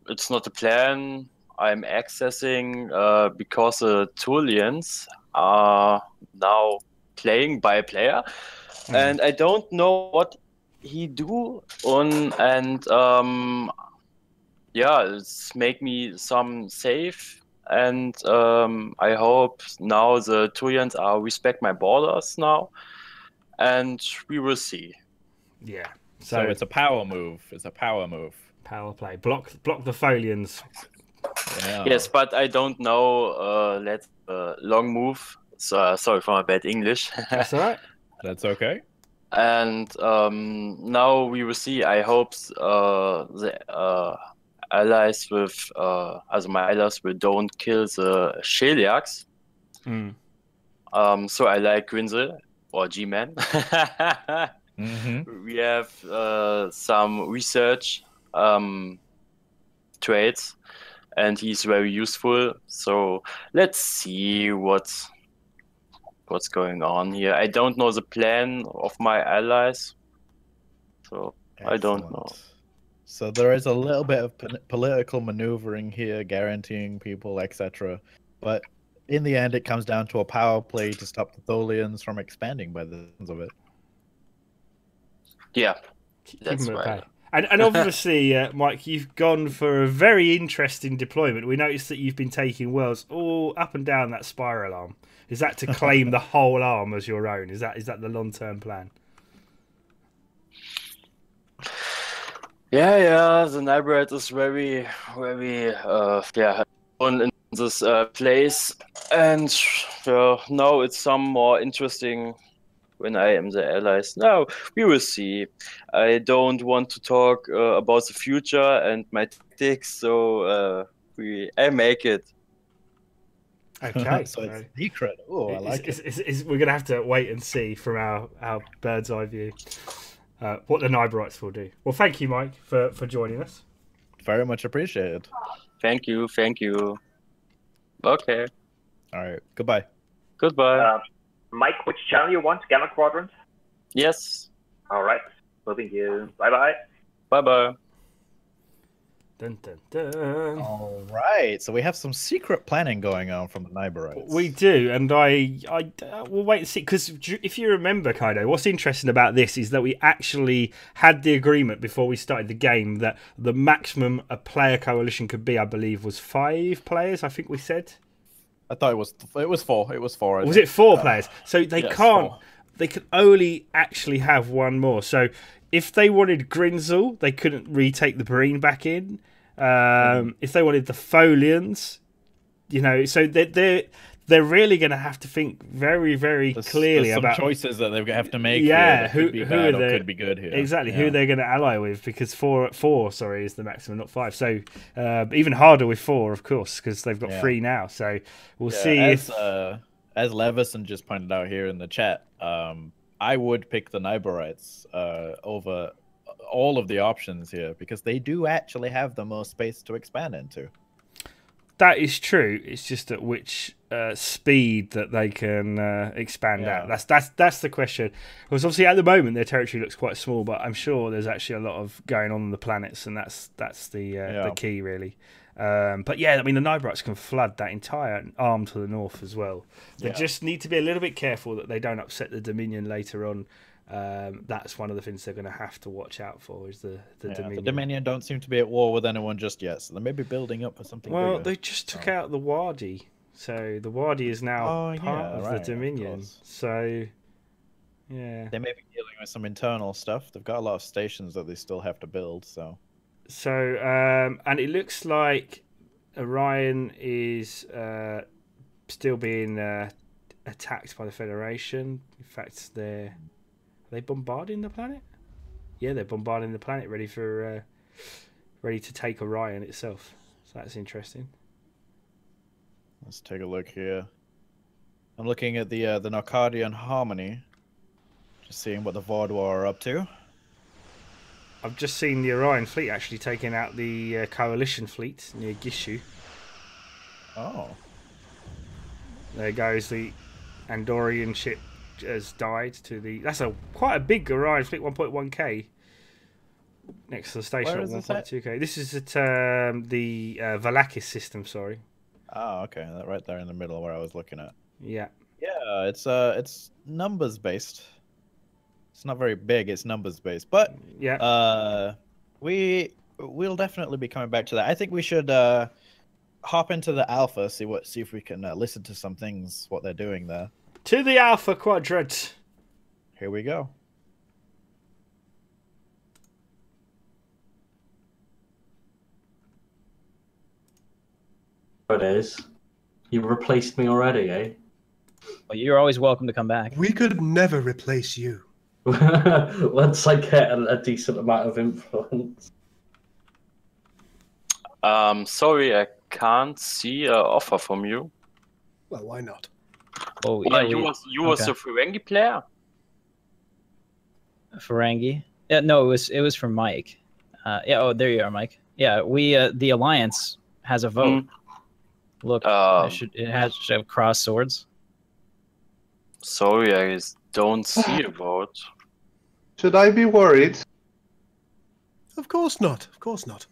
it's not a plan. I'm accessing because the Tholians are now playing by a player, and I don't know what he do and yeah, it's make me some safe, and I hope now the Tholians are respect my borders now, and we will see. yeah, So it's a power move. It's a power move. power play. Block the Tholians. Yeah. Yes, but I don't know. Let's long move. So sorry for my bad English. That's all right. That's okay. And now we will see. I hope the allies with as my allies will don't kill the Sheliaks. So I like Grinsel or G-Man. We have some research traits, and he's very useful. So let's see what's going on here. I don't know the plan of my allies, so I don't know. So there is a little bit of political maneuvering here, guaranteeing people, etc. But in the end, it comes down to a power play to stop the Tholians from expanding by the sounds of it. Yeah, Keep that's them at right. bay. And obviously, Mike, you've gone for a very interesting deployment. We noticed that you've been taking worlds all up and down that spiral arm. Is that to claim the whole arm as your own? Is that the long-term plan? Yeah. The Neighborhood is very, very, on in this place, and now it's some more interesting when I am the allies. Now we will see. I don't want to talk about the future and my tactics, so I make it. Okay, So it's secret. Oh, I like it. We're going to have to wait and see from our bird's eye view what the Niberites will do. Well, thank you, Mike, for joining us. Very much appreciated. Thank you. Okay. All right. Goodbye. Goodbye. Mike, which channel you want? Gamma Quadrant? Yes. All right. Moving you. Bye-bye. Bye-bye. Dun, dun, dun. All right. So we have some secret planning going on from the Niberites. We do, and I will wait and see, because if you remember, Kaido, what's interesting about this is that we actually had the agreement before we started the game that the maximum a player coalition could be, I believe, was 5 players. I think we said. I thought it was 4. It was 4. Was it 4 players? So they yes, can't. 4. They can only actually have one more. So if they wanted Grinsel, they couldn't retake the Breen back in. If they wanted the Tholians, so they're really going to have to think very, very clearly there's some about choices that they have to make. Yeah, here that could be bad or could be good here. Exactly, yeah. who they're going to ally with, because 4 is the maximum, not 5. So even harder with 4, of course, because they've got 3 now. So we'll see as Levison just pointed out here in the chat. I would pick the Niberites over all of the options here, because they do actually have the most space to expand into. That is true. It's just at which speed that they can expand out. That's the question. Because obviously at the moment their territory looks quite small, but I'm sure there's actually a lot of going on the planets, and that's the key really. But yeah, I mean the Nightbrights can flood that entire arm to the north as well. They just need to be a little bit careful that they don't upset the Dominion later on. That's one of the things they're going to have to watch out for is the Dominion. The Dominion don't seem to be at war with anyone just yet, so they may be building up for something Well, bigger. they just took out the Wadi, so the Wadi is now part of the Dominion. So, yeah. They may be dealing with some internal stuff. They've got a lot of stations that they still have to build, so... and it looks like Orion is still being attacked by the Federation. In fact, are they bombarding the planet? Yeah, they're bombarding the planet, ready to take Orion itself. So that's interesting. Let's take a look here. I'm looking at the Narcadian Harmony, just seeing what the Vadwaur are up to. I've just seen the Orion fleet actually taking out the Coalition fleet near Gishu. Oh. There goes the Andorian ship has died to the... That's quite a big Orion fleet, 1.1k. Next to the station at 1.2k. This is at the Valakis system, sorry. Oh, okay. That right there in the middle where I was looking at. Yeah. Yeah, it's numbers based. It's not very big, it's numbers based. But yeah. We'll definitely be coming back to that. I think we should hop into the Alpha, see if we can listen to some things, what they're doing there. To the Alpha Quadrant. Here we go. It is. You replaced me already, eh? Well, you're always welcome to come back. We could never replace you. Once I get a decent amount of influence. Sorry, I can't see an offer from you. Well, why not? Oh, yeah, you was the Ferengi player? Ferengi? Yeah, no, it was from Mike. Yeah, oh, there you are, Mike. Yeah, we the Alliance has a vote. Look, it should have cross swords. Sorry, I don't see a vote. Should I be worried? Of course not. Of course not.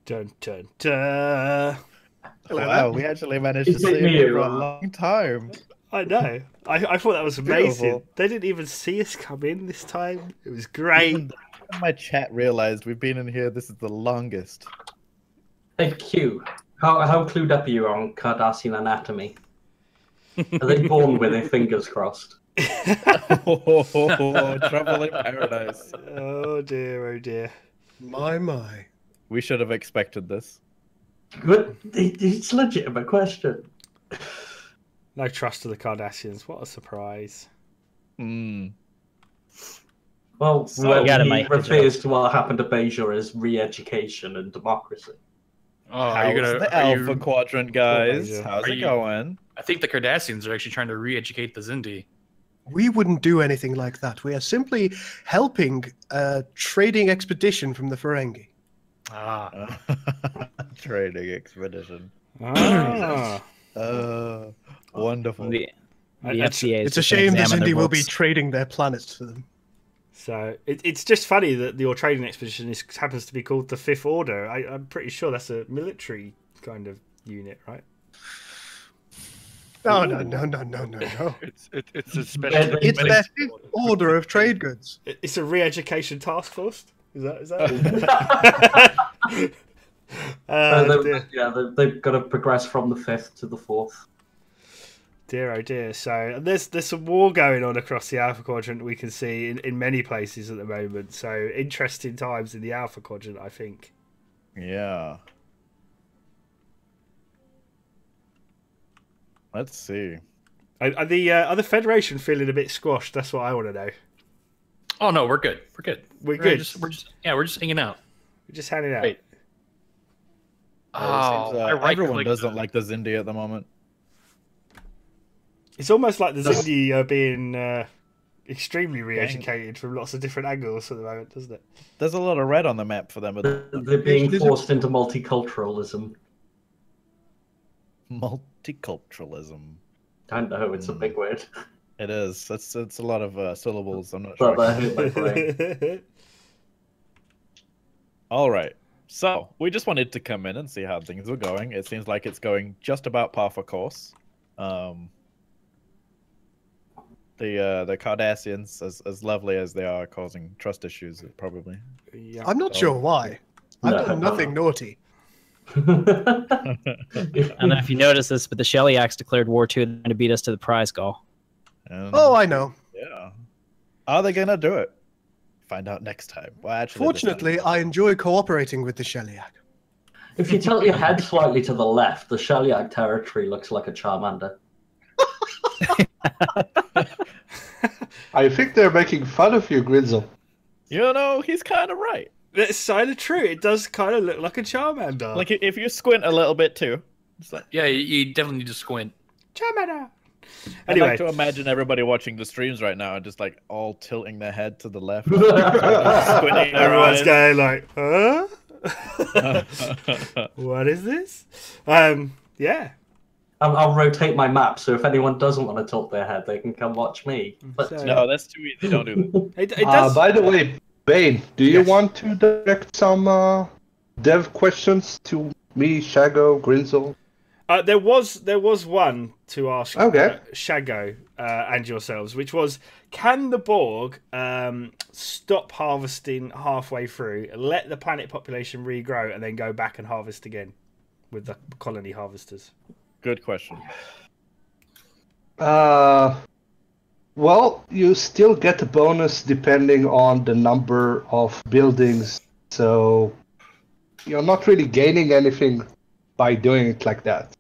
Dun, dun, dun. Wow, we actually managed to see it for a long time. I know. I thought that was amazing. Beautiful. They didn't even see us come in this time. It was great. My chat realized we've been in here. This is the longest. Hey, Q, how clued up are you on Cardassian anatomy? Are they born with their fingers crossed? Trouble in paradise. Oh dear, oh dear. My. We should have expected this. But it's a legitimate question. No trust to the Cardassians. What a surprise. Well, he refers to what happened to Bajor as re-education and democracy. Oh, How's the Alpha Quadrant, guys? How's it going? I think the Cardassians are actually trying to re-educate the Xindi. We wouldn't do anything like that. We are simply helping a trading expedition from the Ferengi. Ah. Trading expedition. Ah. Wonderful. The FCA it's a shame the Xindi will be trading their planets for them. So it's just funny that your trading expedition happens to be called the Fifth Order. I'm pretty sure that's a military kind of unit, right? No. It's a special. It's their Fifth Order of trade goods. It's a re-education task force. Is that? They've got to progress from the 5th to the 4th. Dear oh dear. So there's some war going on across the Alpha Quadrant we can see in many places at the moment. So interesting times in the Alpha Quadrant, I think. Yeah. Let's see. Are the Federation feeling a bit squashed? That's what I want to know. Oh no, we're good. We're good. We're good. We're just hanging out. We're just hanging out. Wait. Everyone doesn't like the Xindi at the moment. It's almost like the Xindi are being extremely re-educated from lots of different angles at the moment, doesn't it? There's a lot of red on the map for them. They're being forced into multiculturalism. Multiculturalism. I know, it's a big word. It is. It's a lot of syllables. I'm not sure. But that hurt my brain. All right. So we just wanted to come in and see how things were going. It seems like it's going just about par for course. The Cardassians, as lovely as they are, causing trust issues, probably. Yeah. I'm not sure why. I've done nothing naughty. I don't know if you noticed this, but the Sheliaks declared war too, and to beat us to the prize goal. Oh, I know. Yeah. Are they gonna do it? Find out next time. Well, actually, Fortunately, I enjoy cooperating with the Sheliak. If you tilt your head slightly to the left, the Sheliak territory looks like a Charmander. I think they're making fun of you, Grizzle. You know, he's kind of right. That's kind of true. It does kind of look like a Charmander. Like if you squint a little bit too. It's like, yeah, you definitely need to squint. Charmander. Anyway. I like to imagine everybody watching the streams right now and just like all tilting their head to the left. Squinting everyone's going like, huh? What is this? Yeah. I'll rotate my map, so if anyone doesn't want to tilt their head, they can come watch me. But no, that's too easy. Don't do that. It does... By the way, Bane, do you want to direct some dev questions to me, Shaggo, Grizzle? There was one to ask Shaggo and yourselves, which was, can the Borg stop harvesting halfway through, let the planet population regrow, and then go back and harvest again with the colony harvesters? Good question. Well, you still get a bonus depending on the number of buildings, so you're not really gaining anything by doing it like that.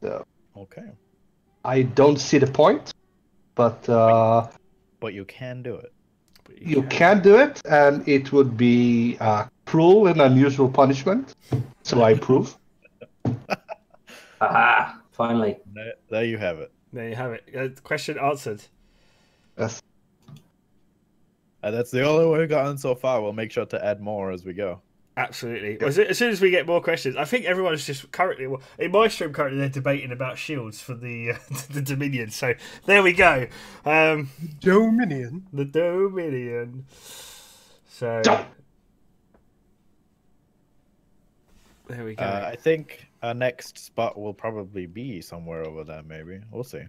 So, okay. I don't see the point, but you can do it. You can do it, and it would be cruel and unusual punishment. So I approve. Aha! Finally. There you have it. There you have it. Question answered. Yes. That's the only way we've gotten so far. We'll make sure to add more as we go. Absolutely. As soon as we get more questions, I think everyone's just currently in my stream currently they're debating about shields for the the Dominion. So there we go. Dominion. The Dominion. So there we go. I think our next spot will probably be somewhere over there. Maybe we'll see.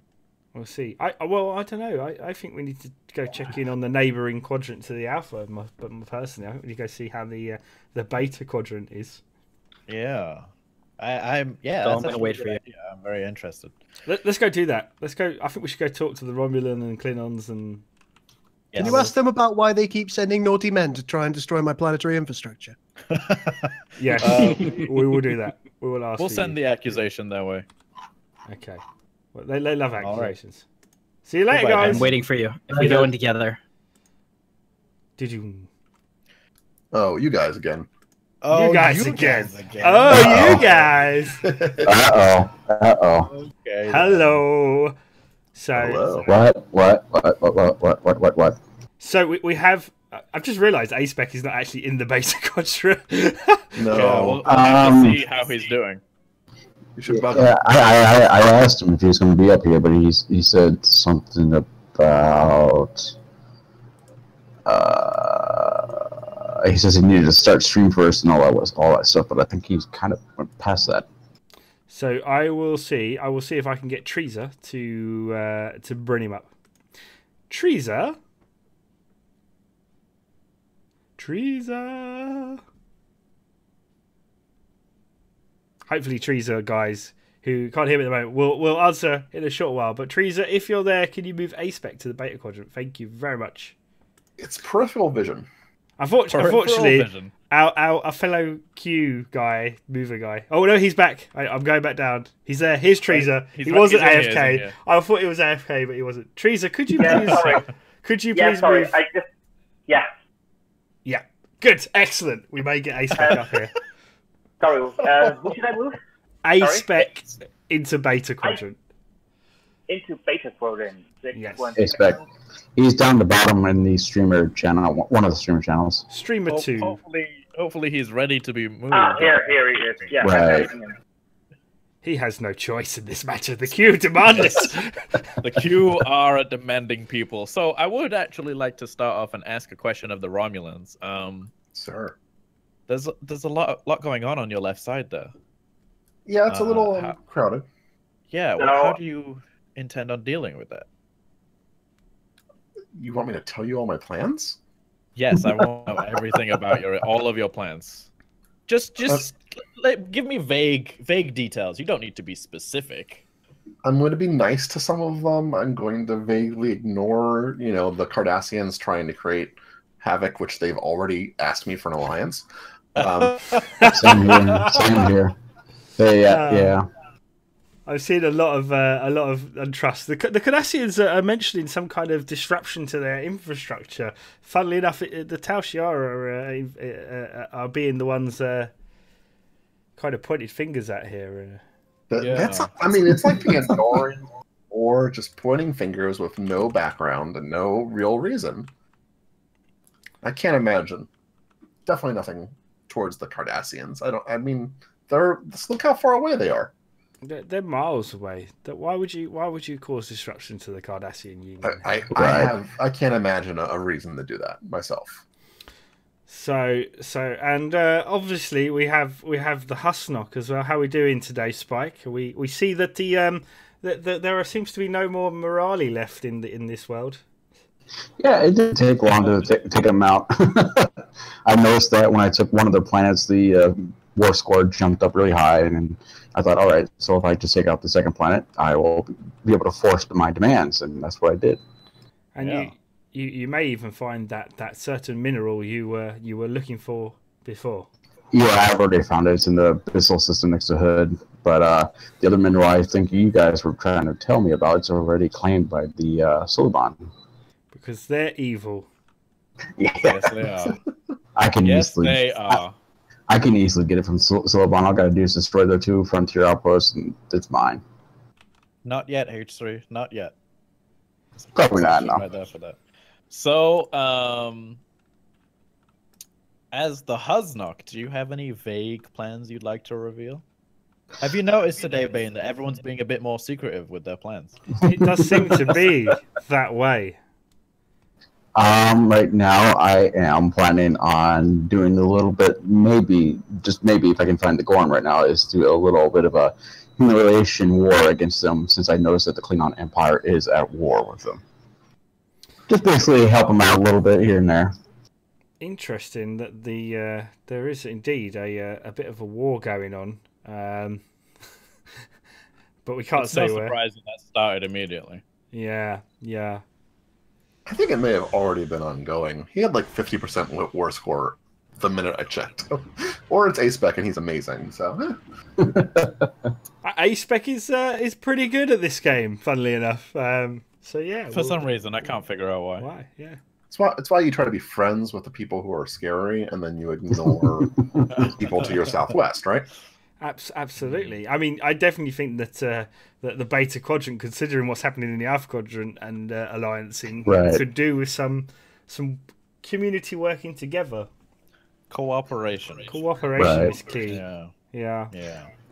We'll see. I don't know. I think we need to go check in on the neighbouring quadrant to the Alpha. But personally, I think we need to go see how the Beta quadrant is. Yeah, I'm. Yeah, so I'm gonna wait for you. Idea. I'm very interested. Let's go do that. Let's go. I think we should go talk to the Romulan and Klingons and. Can you ask them about why they keep sending naughty men to try and destroy my planetary infrastructure? Yes, we will do that. We will ask. We'll send the accusation their way. Okay. Well, they love accusations. Right. See you later, guys. I'm waiting for you. If we go in together. Did you? Oh, you guys again. Oh, you guys again. Oh, you guys. Uh-oh. Okay. Hello. So. Hello. What? So we have. I've just realised A-Spec is not actually in the beta quadrant. No. Yeah, we'll have to see how he's doing. I asked him if he was going to be up here, but he said something about he says he needed to start stream first and all that stuff, but I think he's kind of went past that. So I will see if I can get Treza to bring him up. Treza. Hopefully Treza, guys, who can't hear me at the moment, will answer in a short while. But Treza, if you're there, can you move A-Spec to the beta quadrant? Thank you very much. It's peripheral vision. Unfortunately, our fellow Q guy, mover guy. Oh no, he's back. I'm going back down. He's there. Here's Treza. He wasn't AFK. I thought he was AFK, but he wasn't. Treza, could you please? Could you please move? Yeah. Good. Excellent. We may get A-Spec up here. Sorry, who should I move? A-Spec into beta quadrant. into beta quoting. Yes. A-Spec. He's down the bottom in the streamer channel, one of the streamer channels. Streamer 2. Hopefully he's ready to be moved. Ah, here he is. Yeah. Right. He has no choice in this matter. The queue demand it. The queue are a demanding people. So I would actually like to start off and ask a question of the Romulans. Sir. There's a lot going on your left side there. Yeah, it's a little crowded. Yeah, well, how do you intend on dealing with that? You want me to tell you all my plans? Yes, I want to know everything about all of your plans. Just give me vague details. You don't need to be specific. I'm going to be nice to some of them. I'm going to vaguely ignore, the Cardassians trying to create havoc, which they've already asked me for an alliance. Same here. Yeah. I've seen a lot of untrust. The Cardassians are mentioning some kind of disruption to their infrastructure. Funnily enough, the Tal Shiar are being the ones kind of pointed fingers at here. It's like the Andorian or just pointing fingers with no background and no real reason. I can't imagine. Definitely nothing towards the Cardassians. Just look how far away they are. They're miles away. Why would you cause disruption to the Cardassian Union? I can't imagine a reason to do that myself. And obviously we have the Husnock as well. How are we doing today, Spike? We see that that there seems to be no more morale left in this world. Yeah, it didn't take long to take them out. I noticed that when I took one of their planets, the war score jumped up really high, and I thought, all right, so if I just take out the second planet, I will be able to force my demands, and that's what I did. And you may even find that certain mineral you were looking for before. Yeah, I've already found it. It's in the Abyssal system next to Hood. But the other mineral I think you guys were trying to tell me about, it's already claimed by the Suliban. Because they're evil. Yeah. Yes, they are. I can easily get it from Suliban. All I gotta do is destroy the 2 frontier outposts, and it's mine. Not yet, H3. Not yet. Probably not. No. Right there for that. So, as the Husnock, do you have any vague plans you'd like to reveal? Have you noticed today, Bane, that everyone's being a bit more secretive with their plans? It does seem to be that way. Right now I am planning on doing a little bit, maybe if I can find the Gorn right now, is do a little bit of a humiliation war against them, since I noticed that the Klingon Empire is at war with them. Just basically help them out a little bit here and there. Interesting that there is indeed a bit of a war going on, but we can't say where. It's not surprising that started immediately. Yeah. I think it may have already been ongoing. He had like 50% war score the minute I checked. Or it's A-Spec and he's amazing, so... A-Spec is pretty good at this game, funnily enough. So yeah. For some reason, I can't figure out why. Why, yeah. It's why you try to be friends with the people who are scary, and then you ignore people to your southwest, right? Absolutely. I mean, I definitely think that that the Beta Quadrant, considering what's happening in the Alpha Quadrant and alliancing, could do with some community working together. Cooperation is key. Yeah.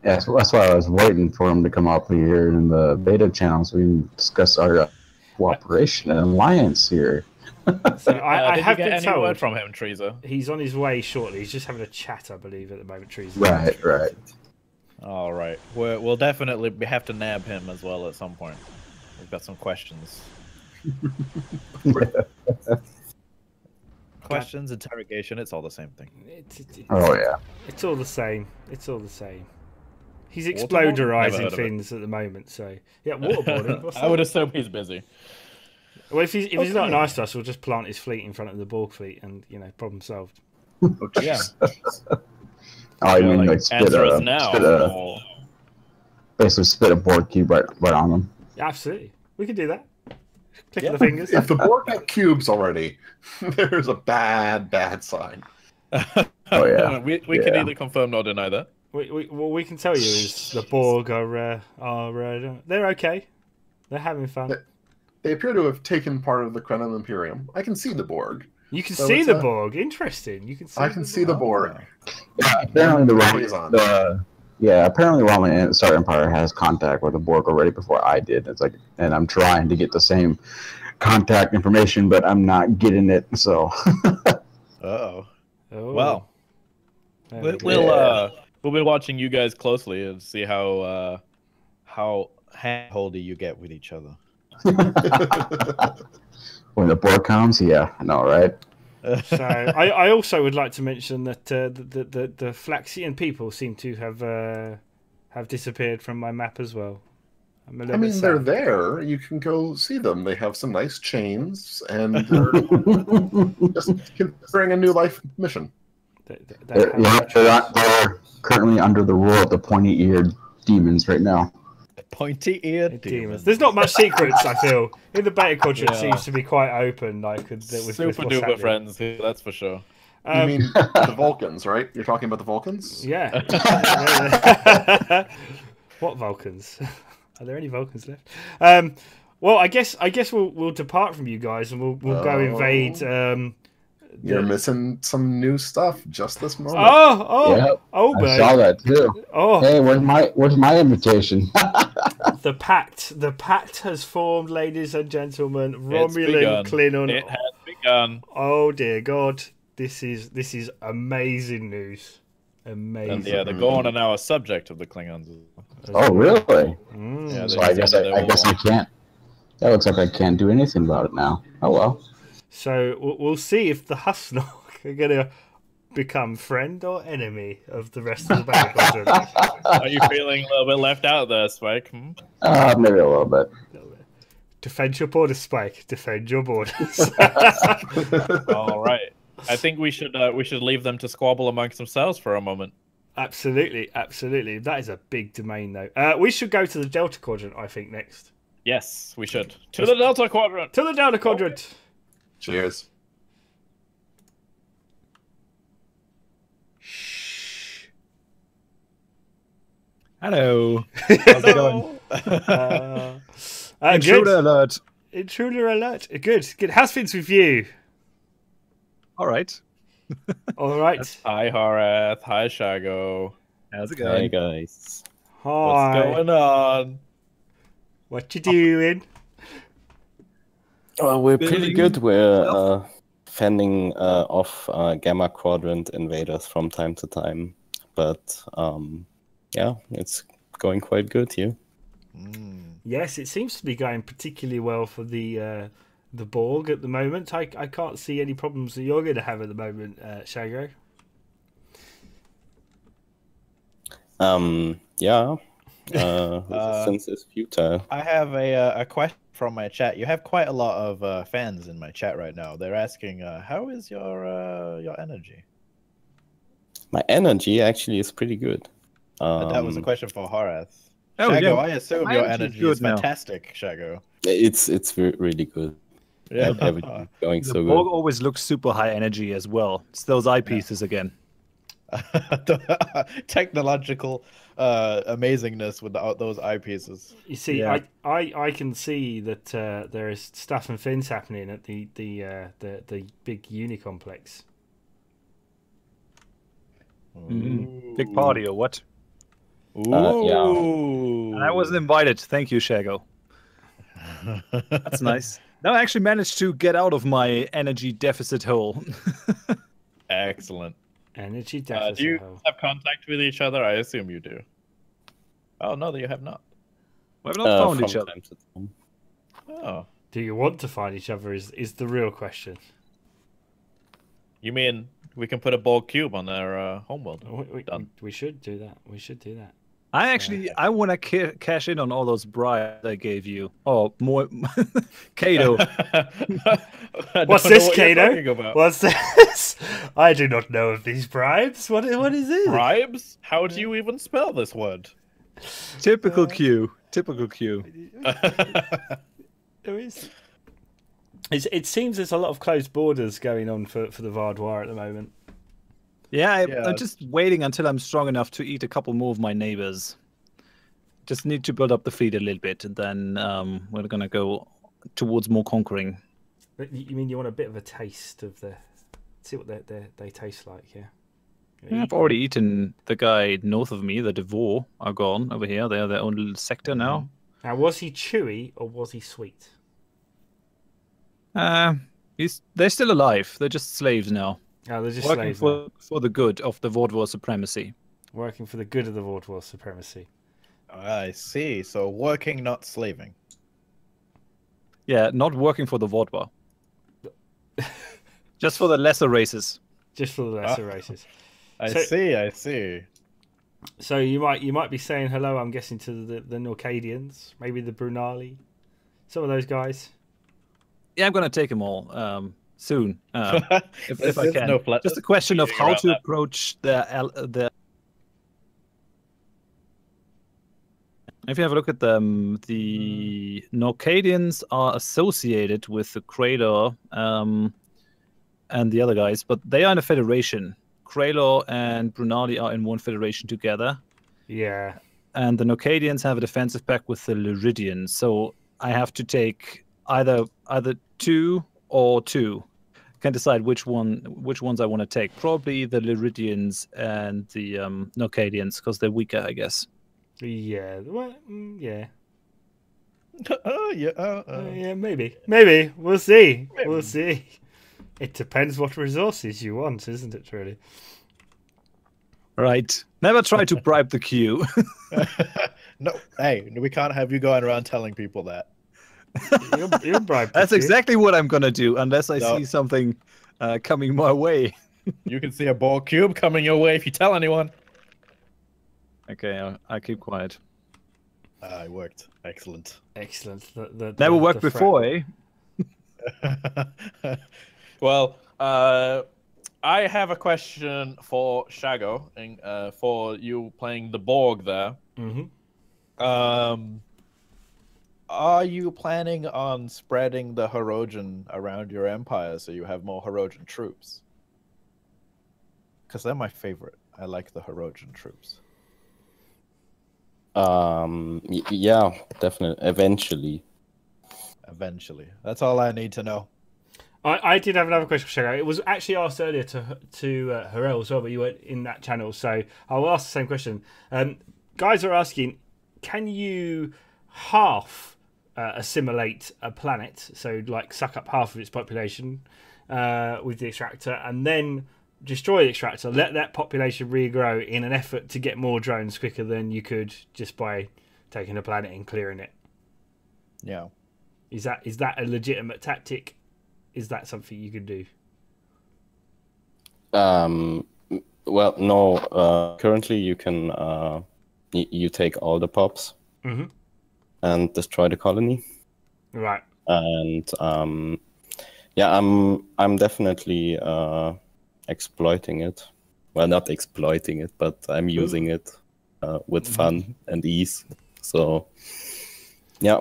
That's why I was waiting for him to come up here in the beta channel so we can discuss our cooperation and alliance here. So I have been told word from him, Teresa. He's on his way shortly. He's just having a chat, I believe, at the moment, Teresa. Right. All right. We'll definitely have to nab him as well at some point. We've got some questions. Questions, interrogation, it's all the same thing. It's all the same. He's exploderizing things at the moment, so... Yeah, waterboarding. I would assume he's busy. Well, if he's not nice to us, we'll just plant his fleet in front of the Borg fleet and, problem solved. Yeah. Basically spit a Borg cube right on them. Yeah, absolutely. We could do that. Click the fingers. If the Borg have cubes already, there's a bad sign. Oh yeah. we can either confirm nor deny that. What we can tell you is the Borg are they're okay. They're having fun. They appear to have taken part of the Krenon Imperium. I can see the Borg. You can see the Borg. Interesting. You can see. I can see the Borg. Yeah, apparently apparently Romulan Star Empire has contact with the Borg already before I did. It's like, and I'm trying to get the same contact information, but I'm not getting it. So. Oh. Well. We'll be watching you guys closely and see how hand-holdy you get with each other. When the Borg comes, yeah, I know, right? So I also would like to mention that the Flaxian people seem to have disappeared from my map as well. I mean, they're there. You can go see them. They have some nice chains, and they're just considering a new life mission. They're currently under the rule of the pointy-eared demons right now. Pointy-eared demons. There's not much secrets, I feel. In the beta quadrant, seems to be quite open. Like with super duper friends, that's for sure. You mean the Vulcans, right? You're talking about the Vulcans? Yeah. What Vulcans? Are there any Vulcans left? Well, I guess we'll depart from you guys and we'll go invade. You're missing some new stuff just this moment. I saw that too. Oh, hey, where's my invitation? The pact has formed, ladies and gentlemen. Romulan Klingon. It has begun. Oh dear God, this is amazing news. Amazing. And yeah, the Gorn are now a subject of the Klingons. Oh really? Yeah, so I guess I can't. That looks like I can't do anything about it now. Oh well. So we'll see if the Husnock are going to become friend or enemy of the rest of the battle. Are you feeling a little bit left out there, Spike? Maybe a little bit. Defend your borders, Spike. Defend your borders. All right. I think we should leave them to squabble amongst themselves for a moment. Absolutely. That is a big domain, though. We should go to the Delta Quadrant, I think, next. Yes, we should. To the Delta Quadrant. To the Delta Quadrant. Cheers. Shh. Hello. How's it going? Intruder alert. Intruder alert. Good. How's things with you? All right. All right. Hi, Horath. Hi, Shaggo. How's it going? Hey, guys. Hi. What's going on? What you doing? Well, we're pretty good. We're fending off Gamma Quadrant invaders from time to time. But, yeah, it's going quite good here. Yes, it seems to be going particularly well for the Borg at the moment. I can't see any problems that you're going to have at the moment, Shaggo. Yeah. Resistance is futile. I have a question from my chat. You have quite a lot of fans in my chat right now. They're asking, how is your energy? My energy actually is pretty good. That was a question for Horath. Oh, Shaggo, yeah. I assume your energy is fantastic, Shaggo. It's really good. Yeah, everything going so good. Borg always looks super high energy as well. It's those eyepieces again. Technological amazingness with those eyepieces. You see, yeah. I can see that there is stuff and fins happening at the big uni complex. Big party or what? Yeah. I wasn't invited. Thank you, Shaggo. That's nice. No, I actually managed to get out of my energy deficit hole. Excellent. Energy deficit. Do you have contact with each other? I assume you do. Oh no, you have not. We have not found each other. Oh. Do you want to find each other? Is the real question. You mean we can put a Borg cube on their homeworld? We should do that. We should do that. I want to cash in on all those bribes I gave you. Oh, more, Kaido. What's this, Kaido? What's this? I do not know of these bribes. What is it? Bribes? How do you even spell this word? Typical Q. Typical Q. There is. It seems there's a lot of closed borders going on for the Vadwaur at the moment. Yeah, I'm just waiting until I'm strong enough to eat a couple more of my neighbors. Just need to build up the fleet a little bit, and then we're gonna go towards more conquering. But you mean you want a bit of a taste of the... See what they taste like, yeah? Yeah, I've already eaten the guy north of me. The Vadwaur are gone over here. They are their own little sector now. Now, was he chewy or was he sweet? They're still alive. They're just slaves now. Oh, they're just working slaves for the good of the Vadwaur supremacy. Working for the good of the Vadwaur supremacy. I see. So working, not slaving. Yeah, not working for the Vadwaur. Just for the lesser races. Just for the lesser races. I see. So you might be saying hello, I'm guessing, to the Norcadians, maybe the Brunali, some of those guys. Yeah, I'm going to take them all soon, if I can. No just a question of how to approach the. If you have a look at them, the Norcadians are associated with the Kraylor and the other guys, but they are in a federation. Kraylor and Brunali are in one federation together. Yeah. And the Norcadians have a defensive pact with the Lyridians, so I have to take either 2 or 2. Can't decide which ones I want to take. Probably the Lyridians and the Norcadians, because they're weaker, I guess. Yeah. Well, yeah. Yeah, maybe. We'll see. Maybe. We'll see. It depends what resources you want, isn't it, really? Right. Never try to bribe the queue. No, hey, we can't have you going around telling people that. You'll bribe the That's queue. exactly what I'm going to do, unless I see something coming my way. You can see a Borg cube coming your way if you tell anyone. Okay, I'll keep quiet. It worked. Excellent. Never worked before, eh? Well, I have a question for Shaggo, for you playing the Borg there. Mm-hmm. Are you planning on spreading the Hirogen around your empire so you have more Hirogen troops? Because they're my favorite. I like the Hirogen troops. Yeah, definitely. Eventually. That's all I need to know. I did have another question for Shaggo. It was actually asked earlier to Harel as well, but you weren't in that channel, so I'll ask the same question. Guys are asking, can you half assimilate a planet, so like suck up half of its population with the extractor, and then destroy the extractor, let that population regrow in an effort to get more drones quicker than you could just by taking a planet and clearing it? Yeah. Is that a legitimate tactic? Is that something you could do? Well, no. Currently, you can you take all the pops and destroy the colony. Right. And yeah, I'm definitely exploiting it. Well, not exploiting it, but I'm using it with fun and ease. So, yeah.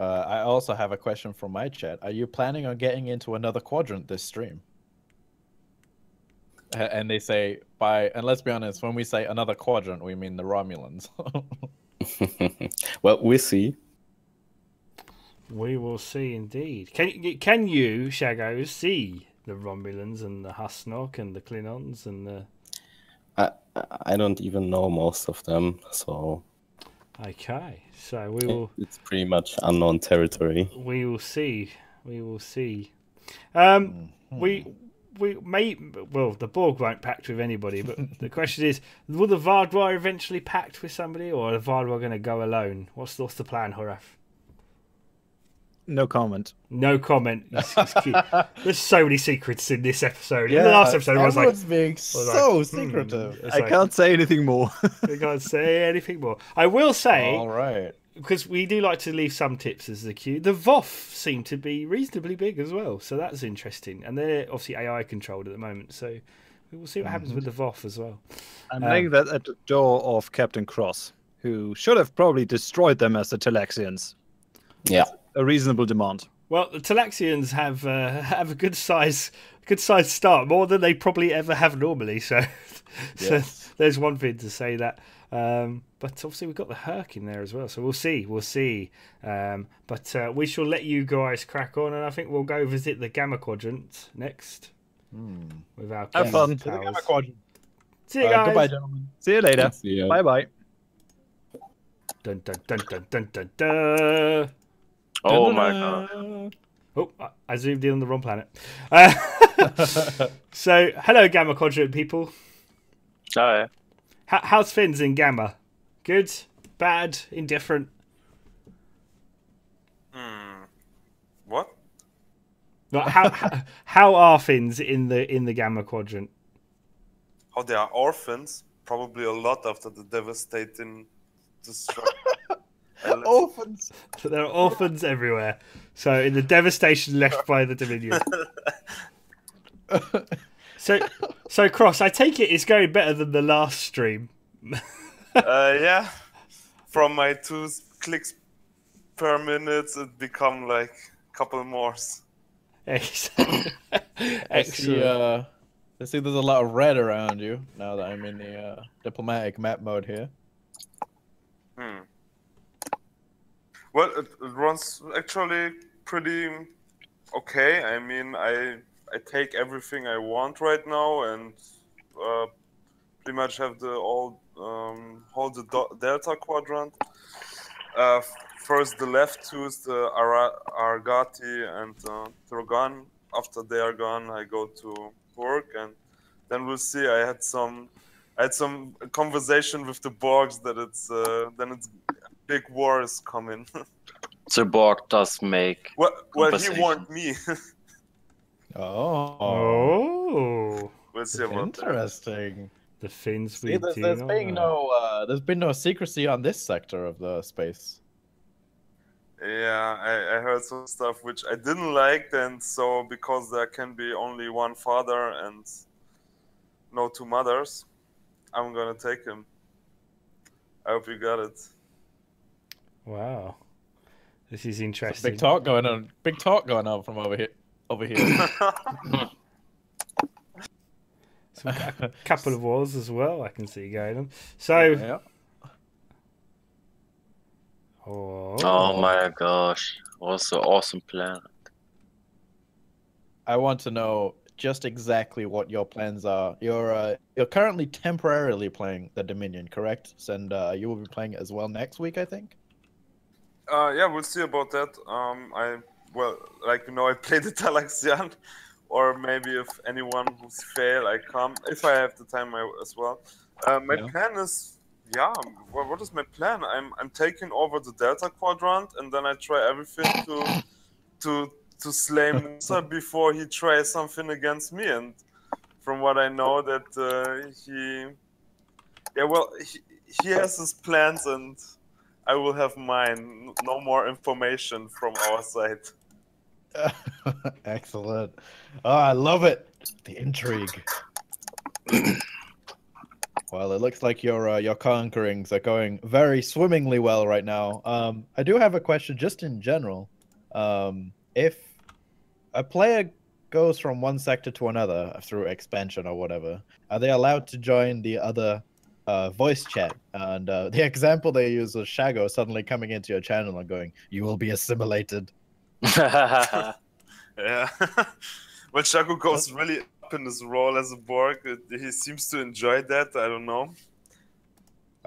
I also have a question from my chat. Are you planning on getting into another quadrant this stream? And they say and let's be honest, when we say another quadrant, we mean the Romulans. Well, we see. We will see indeed. Can you, Shaggo, see the Romulans and the Husnock and the Klingons and the... I don't even know most of them, so... Okay, so we will... It's pretty much unknown territory. We will see. We will see. We may... Well, the Borg won't pact with anybody, but the question is, will the Vadwaur eventually pact with somebody, or are the Vadwaur going to go alone? What's the plan, Horath? No comment. No comment. There's so many secrets in this episode. In the last episode, I was like, being so secretive. I can't say anything more. I can't say anything more. I will say, all right, because we do like to leave some tips as the queue. The VOF seem to be reasonably big as well, so that's interesting. And they're obviously AI controlled at the moment, so we will see what happens with the VOF as well. I'm laying that at the door of Captain Kross, who should have probably destroyed them as the Talaxians. Yeah. A reasonable demand. Well, the Talaxians have a good size good size start, more than they probably ever have normally. So, so there's one thing to say that. But obviously we've got the Herc in there as well, so we'll see. But we shall let you guys crack on, and I think we'll go visit the Gamma Quadrant next. With our have fun. To the Gamma Quadrant. See you guys. Goodbye, gentlemen. See you later. Bye bye. Dun dun dun dun dun dun dun. Oh my god. Oh, I zoomed in on the wrong planet. So, hello, Gamma Quadrant people. Hi. How's things in Gamma? Good? Bad? Indifferent? What? Like, how are things in the Gamma Quadrant? How they are orphans? Probably a lot after the devastating destruction. Orphans. There are orphans everywhere. So in the devastation left by the Dominion. So Kross, I take it it's going better than the last stream. Yeah. From my 2 clicks per minute, it become like a couple more. Excellent. I see there's a lot of red around you now that I'm in the diplomatic map mode here. Well, it runs actually pretty okay. I mean, I take everything I want right now, and pretty much have hold the Delta Quadrant. First, the left 2 is the Argati and Drogon. After they are gone, I go to Borg, and then we'll see. I had some conversation with the Borgs that it's big war is coming. The Borg does make. Well, he warned me. Oh. We'll see about Interesting. The Finns. See, there's been no secrecy on this sector of the space. Yeah, I heard some stuff which I didn't like, and so because there can be only one father and no 2 mothers, I'm gonna take him. I hope you got it. Wow, this is interesting. Big talk going on. Big talk going on from over here. A couple of wars as well. I can see going on. So. Yeah. Oh my gosh, what an awesome planet. I want to know just exactly what your plans are. You're currently temporarily playing the Dominion, correct? And you will be playing it as well next week, I think. Yeah, we'll see about that. I play the Talaxian, or maybe if anyone who's fail, I come. If I have the time, as well. My plan is. Yeah, what is my plan? I'm taking over the Delta Quadrant, and then I try everything to slay Musa before he tries something against me. And from what I know, that he has his plans, and I will have mine. No more information from our side. Excellent. Oh, I love it. The intrigue. Well, it looks like your conquerings are going very swimmingly well right now. I do have a question just in general. If a player goes from one sector to another through expansion or whatever, are they allowed to join the other voice chat? And the example they use was Shaggo suddenly coming into your channel and going, "You will be assimilated." Yeah. Well, Shaggo goes really up in his role as a Borg. He seems to enjoy that. I don't know.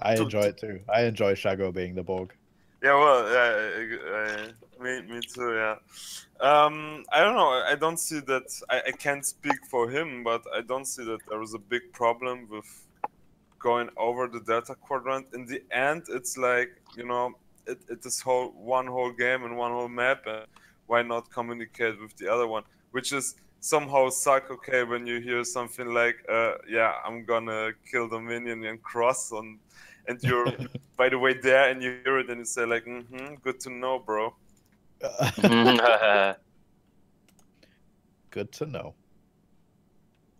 I enjoy it too. I enjoy Shaggo being the Borg. Yeah, well, me too. Yeah. I don't know. I don't see that. I can't speak for him, but I don't see that there is a big problem with going over the Delta Quadrant. In the end, it's like, it is one whole game and one whole map, and why not communicate with the other one? Which is somehow suck, okay, when you hear something like, yeah, I'm gonna kill the minion and Kross, and you're, by the way, there, and you hear it, and you say like, good to know, bro. Good to know.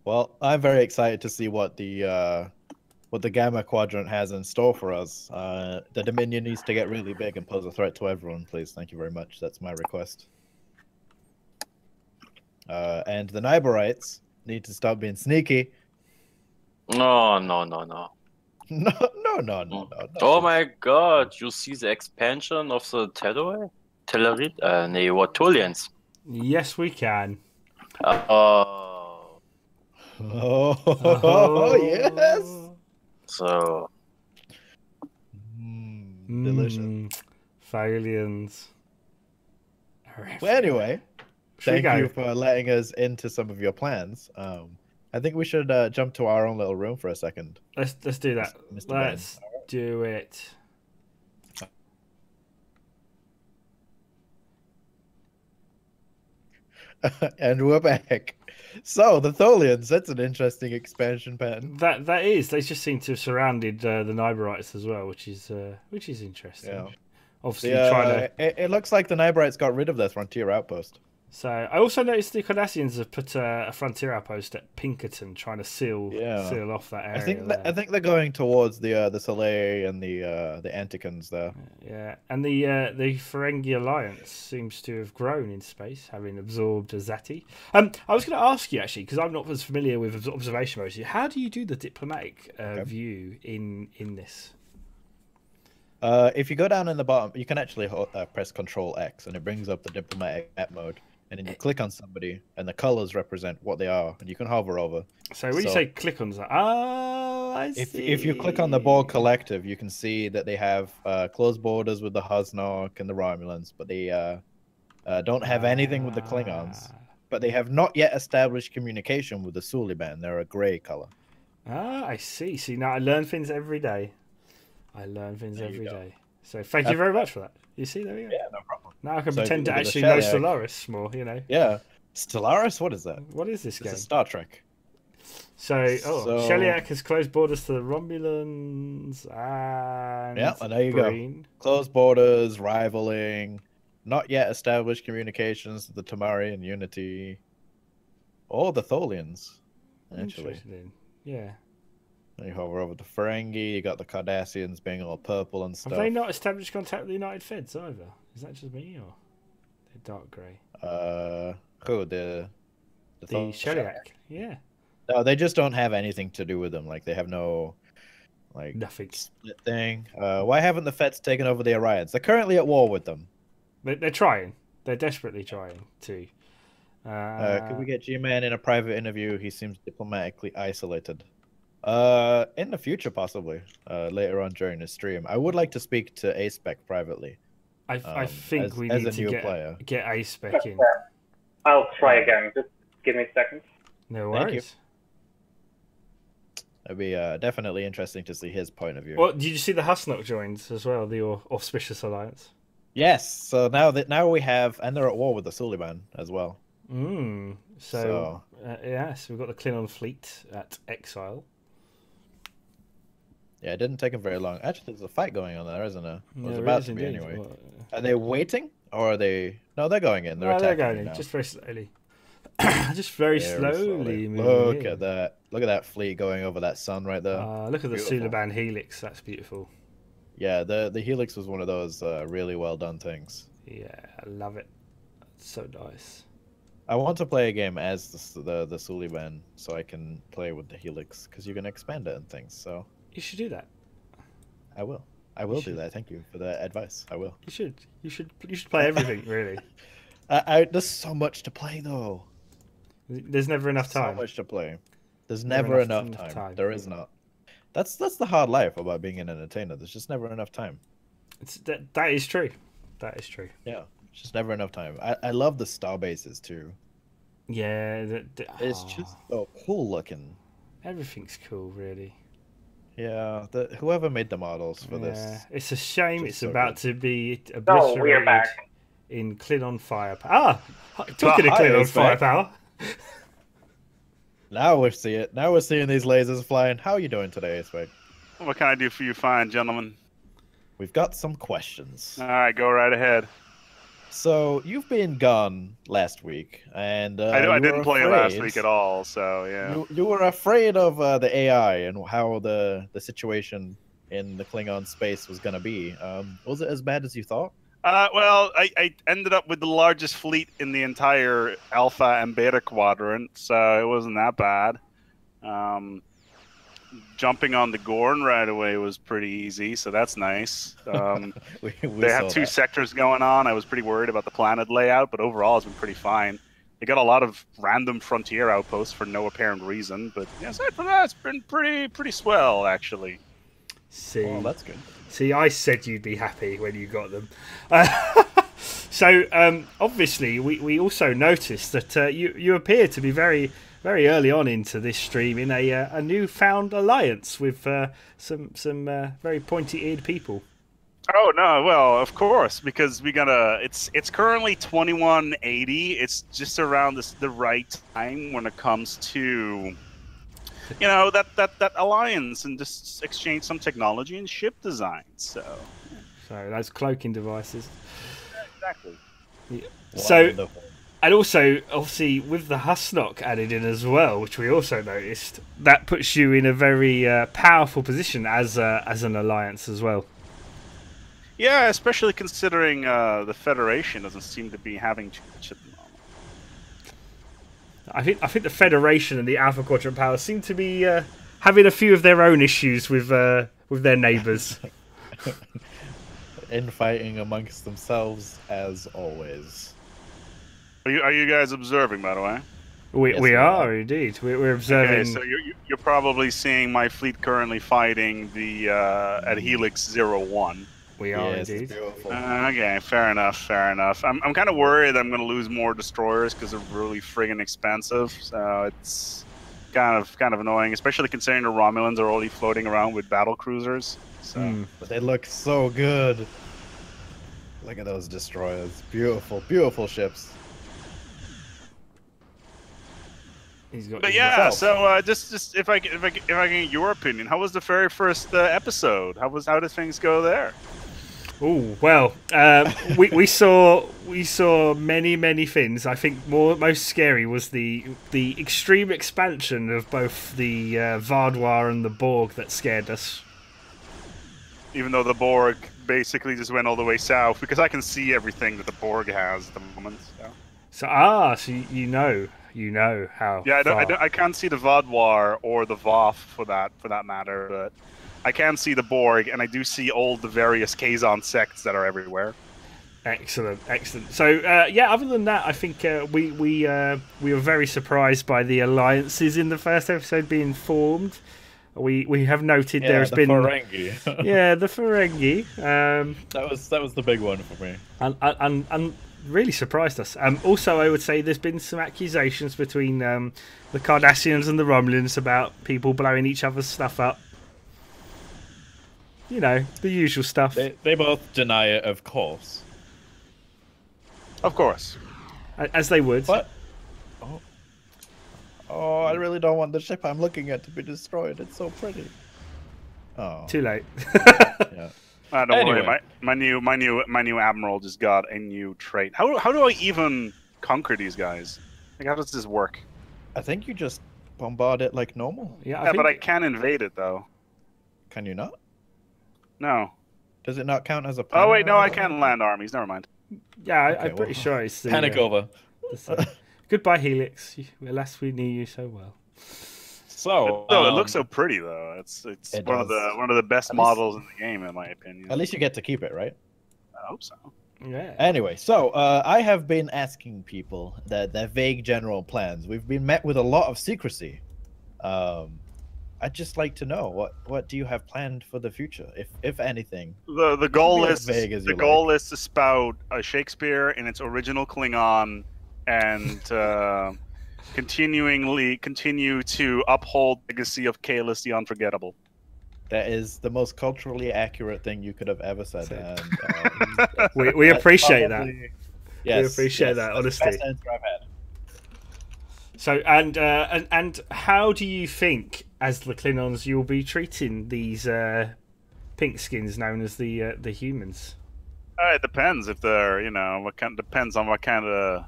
Well, I'm very excited to see what the Gamma Quadrant has in store for us. The Dominion needs to get really big and pose a threat to everyone, please. Thank you very much. That's my request. And the Niborites need to stop being sneaky. No. No. Oh my god, you see the expansion of the Tellerid? What, Tholians? Yes, we can. Oh, yes. So. Delicious. Tholians. Well, anyway, thank go? you for letting us into some of your plans. I think we should jump to our own little room for a second. Let's do that. Mr. Let's do it. And we're back. So the Tholians, that's an interesting expansion pattern. That is. They just seem to have surrounded the Niborites as well, which is interesting. Yeah. Obviously, trying to. It looks like the Niborites got rid of their frontier outpost. So I also noticed the Cardassians have put a frontier outpost at Pinkerton, trying to seal off that area. I think they're going towards the Soleil and the Anticans there. Yeah, and the Ferengi Alliance seems to have grown in space, having absorbed Azati. I was going to ask you actually, because I'm not as familiar with observation modes. How do you do the diplomatic view in this? If you go down in the bottom, you can actually press Control X, and it brings up the diplomatic map mode. And then you click on somebody, and the colors represent what they are, and you can hover over. So when you say click on that, I see. If you click on the Borg Collective, you can see that they have close borders with the Husnock and the Romulans, but they don't have anything with the Klingons. But they have not yet established communication with the Suliban. They're a grey color. I see. See, now I learn things every day. So thank you very much for that. You see, there we go. Yeah, no problem. Now I can pretend to actually know Stellaris more, you know. Yeah. Stellaris? What is that? What is this game? It's a Star Trek. So Sheliak has closed borders to the Romulans and there you Breen. go. Closed borders, rivaling, not yet established communications with the Tamari and Unity. Or the Tholians, actually. Interesting. Yeah. And you hover over the Ferengi, you got the Cardassians being all purple and stuff. Have they not established contact with the United Feds either? Is that just me or they're dark grey? Who the Sheliak? Yeah. No, they just don't have anything to do with them. Like they have no nothing split thing. Why haven't the Feds taken over the Orions? They're currently at war with them. They're trying. They're desperately trying to. Could we get G-Man in a private interview? He seems diplomatically isolated. In the future, possibly. Later on during the stream. I would like to speak to A-Spec privately. I think we need to get A-Spec in. I'll try again. Just give me a second. No worries. It'd be definitely interesting to see his point of view. Well, did you see the Husnock joins as well, the Auspicious Alliance? Yes. So now we have, and they're at war with the Suliban as well. So we've got the Klingon fleet at exile. Yeah, it didn't take them very long. Actually, there's a fight going on there, isn't there? Yeah, it's about to be anyway. Are they waiting, or are they? No, they're going in. They're going in, just very slowly. Just very slowly. Look at that! Look at that fleet going over that sun right there. Look at the Suliban helix. That's beautiful. Yeah, the helix was one of those really well done things. Yeah, I love it. It's so nice. I want to play a game as the Suliban, so I can play with the helix because you can expand it and things. So you should do that. I will. I will do that. Thank you for the advice. I will. You should. You should play everything really. There's so much to play though. There's never enough time. So much to play. There's never enough time. There is not. That's the hard life about being an entertainer. There's just never enough time. That is true. That is true. Yeah, it's just never enough time. I love the star bases too. Yeah, it's just so cool looking. Everything's cool, really. Yeah, whoever made the models for this. It's a shame it's about to be obliterated in Klingon firepower. Talking of Klingon firepower. Now we see it. Now we're seeing these lasers flying. How are you doing today, A-Spec? What can I do for you fine, gentlemen? We've got some questions. All right, go right ahead. So, you've been gone last week, and I didn't play last week at all, so yeah. You were afraid of the AI and how the situation in the Klingon space was going to be. Was it as bad as you thought? Well, I ended up with the largest fleet in the entire Alpha and Beta Quadrant, so it wasn't that bad. Jumping on the Gorn right away was pretty easy, so that's nice. They have two sectors going on. I was pretty worried about the planet layout, but overall it's been pretty fine. They got a lot of random frontier outposts for no apparent reason, but yeah, aside from that, it's been pretty swell, actually. See, oh, that's good. See, I said you'd be happy when you got them. So, obviously, we also noticed that you appear to be very early on into this stream in a newfound alliance with some very pointy-eared people. Oh no! Well, of course, because we gotta. It's currently 2180. It's just around the right time when it comes to, you know, that alliance and just exchange some technology and ship design. So those cloaking devices. Exactly. Yeah. So, and also obviously with the Husnock added in as well, which we also noticed, that puts you in a very powerful position as an alliance as well. Yeah, especially considering the Federation doesn't seem to be having too much at the moment. I think the Federation and the Alpha Quadrant powers seem to be having a few of their own issues with their neighbours. Infighting amongst themselves, as always. Are you guys observing, by the way? We are indeed. We're observing. Okay, so you're probably seeing my fleet currently fighting the at Helix 01. We are indeed. Okay, fair enough. I'm kind of worried I'm going to lose more destroyers because they're really friggin' expensive. So it's kind of annoying, especially considering the Romulans are already floating around with battle cruisers. So. But they look so good. Look at those destroyers. Beautiful ships. But yeah, so just if I can get your opinion, how was the very first episode? How did things go there? Oh well, we saw many things. I think most scary was the extreme expansion of both the Vadwaur and the Borg that scared us. Even though the Borg basically just went all the way south, because I can see everything that the Borg has at the moment. So you know how. Yeah, I can't see the Vadwaur or the Voth for that matter, but I can see the Borg, and I do see all the various Kazon sects that are everywhere. Excellent. So yeah, other than that, I think we were very surprised by the alliances in the first episode being formed. We have noted there has been Ferengi. Yeah, the Ferengi. That was the big one for me. And really surprised us. Also, I would say there's been some accusations between the Cardassians and the Romulans about people blowing each other's stuff up. You know, the usual stuff. They both deny it, of course. Of course. As they would. What? Oh, I really don't want the ship I'm looking at to be destroyed. It's so pretty. Oh. Too late. Yeah. Don't worry. My new admiral just got a new trait. How do I even conquer these guys? Like, how does this work? I think you just bombard it like normal. Yeah, but I can invade it though. Can you not? No. Does it not count as a? Oh wait, no, I can land armies. Never mind. Yeah, I'm pretty sure it's the panic over. Goodbye, Helix. Alas, we knew you so well. So it looks so pretty though. It's one of the best models in the game, in my opinion. At least you get to keep it, right? I hope so. Yeah. Anyway, so I have been asking people their vague general plans. We've been met with a lot of secrecy. I'd just like to know what do you have planned for the future, if anything. The goal is to spout Shakespeare in its original Klingon and continue to uphold the legacy of Kalis the Unforgettable. That is the most culturally accurate thing you could have ever said. And, we appreciate that. Yes, we appreciate that, honestly. Best answer I've had. So, and how do you think, as the Klingons, you'll be treating these pink skins known as the humans? It depends if they're, depends on what kind of,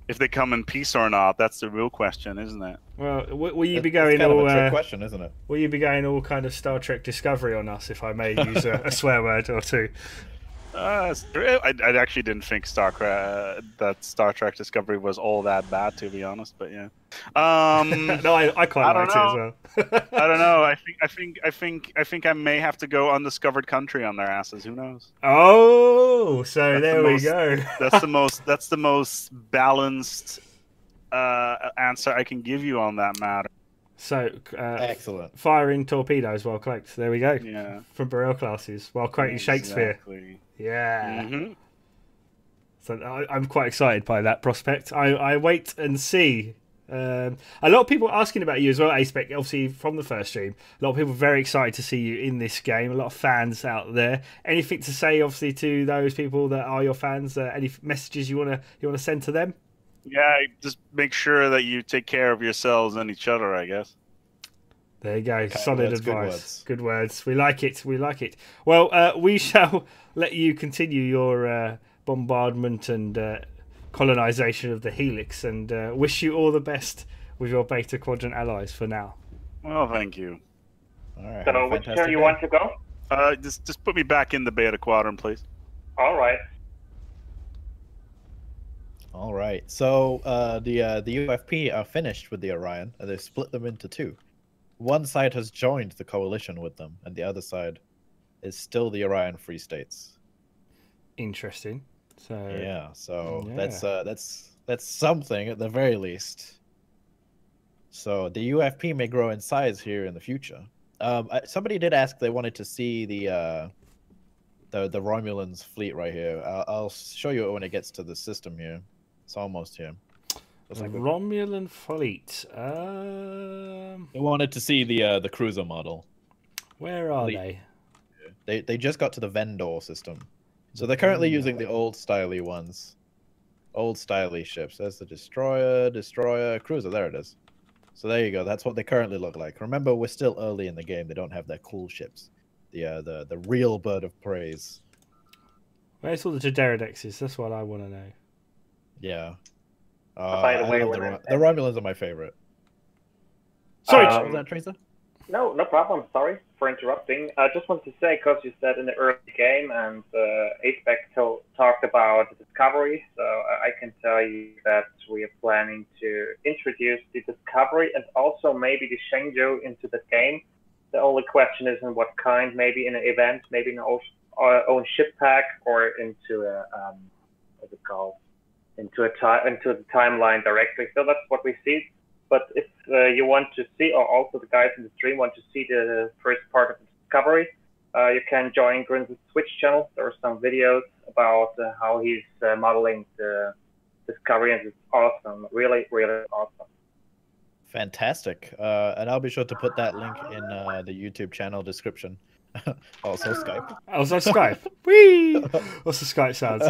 if they come in peace or not. That's the real question, isn't it? Well, will you be going kind all? Of a trick question, isn't it? Will you be going all kind of Star Trek Discovery on us, if I may use a swear word or two? I actually didn't think that Star Trek Discovery was all that bad, to be honest. But yeah, no, I quite liked it as well. I don't know. I think I may have to go undiscovered country on their asses. Who knows? Oh, so there we go. That's the most balanced answer I can give you on that matter. So excellent. Firing torpedoes while cloaked. There we go. Yeah. From Burrell classes while quoting Shakespeare. Exactly. Yeah. Mm-hmm. So I'm quite excited by that prospect. I wait and see. A lot of people asking about you as well, A-Spec, obviously from the first stream. A lot of people very excited to see you in this game. A lot of fans out there. Anything to say, obviously, to those people that are your fans? Any messages you wanna send to them? Yeah, just make sure that you take care of yourselves and each other, I guess. There you go. Solid advice. Good words. We like it. We like it. Well, we shall let you continue your bombardment and colonization of the Helix, and wish you all the best with your Beta Quadrant allies for now. Well, thank you. All right. So, which turn you want to go? Just put me back in the Beta Quadrant, please. All right. All right. So the UFP are finished with the Orion, and they've split them into two. One side has joined the coalition with them, and the other side is still the Orion Free States. Interesting. So yeah. So yeah. that's something at the very least. So the UFP may grow in size here in the future. Somebody did ask they wanted to see the Romulans fleet right here. I'll show you it when it gets to the system here. It's almost here. Like Romulan fleet. They wanted to see the cruiser model. Where are they? They just got to the Vendor system. So they're currently using the old styly ones. Old styly ships. There's the destroyer, cruiser. There it is. So there you go. That's what they currently look like. Remember, we're still early in the game. They don't have their cool ships. The real bird of praise. Where's all the Jaderadexes? That's what I want to know. Yeah. By the way, the Romulans are my favorite. Sorry, what was that, Tracer? No problem. Sorry for interrupting. I just wanted to say, because you said in the early game and A-Spec talked about the Discovery, so I can tell you that we are planning to introduce the Discovery and also maybe the Shaggo into the game. The only question is in what kind, maybe in an event, maybe in our own ship pack, or into a what's it called? Into the timeline directly. So that's what we see. But if you want to see, or also the guys in the stream want to see the first part of the Discovery, you can join Grins' Twitch channel. There are some videos about how he's modeling the Discovery, and it's awesome. Really, really awesome. Fantastic. And I'll be sure to put that link in the YouTube channel description. Also Skype. Also Skype. Whee! What's the Skype sounds?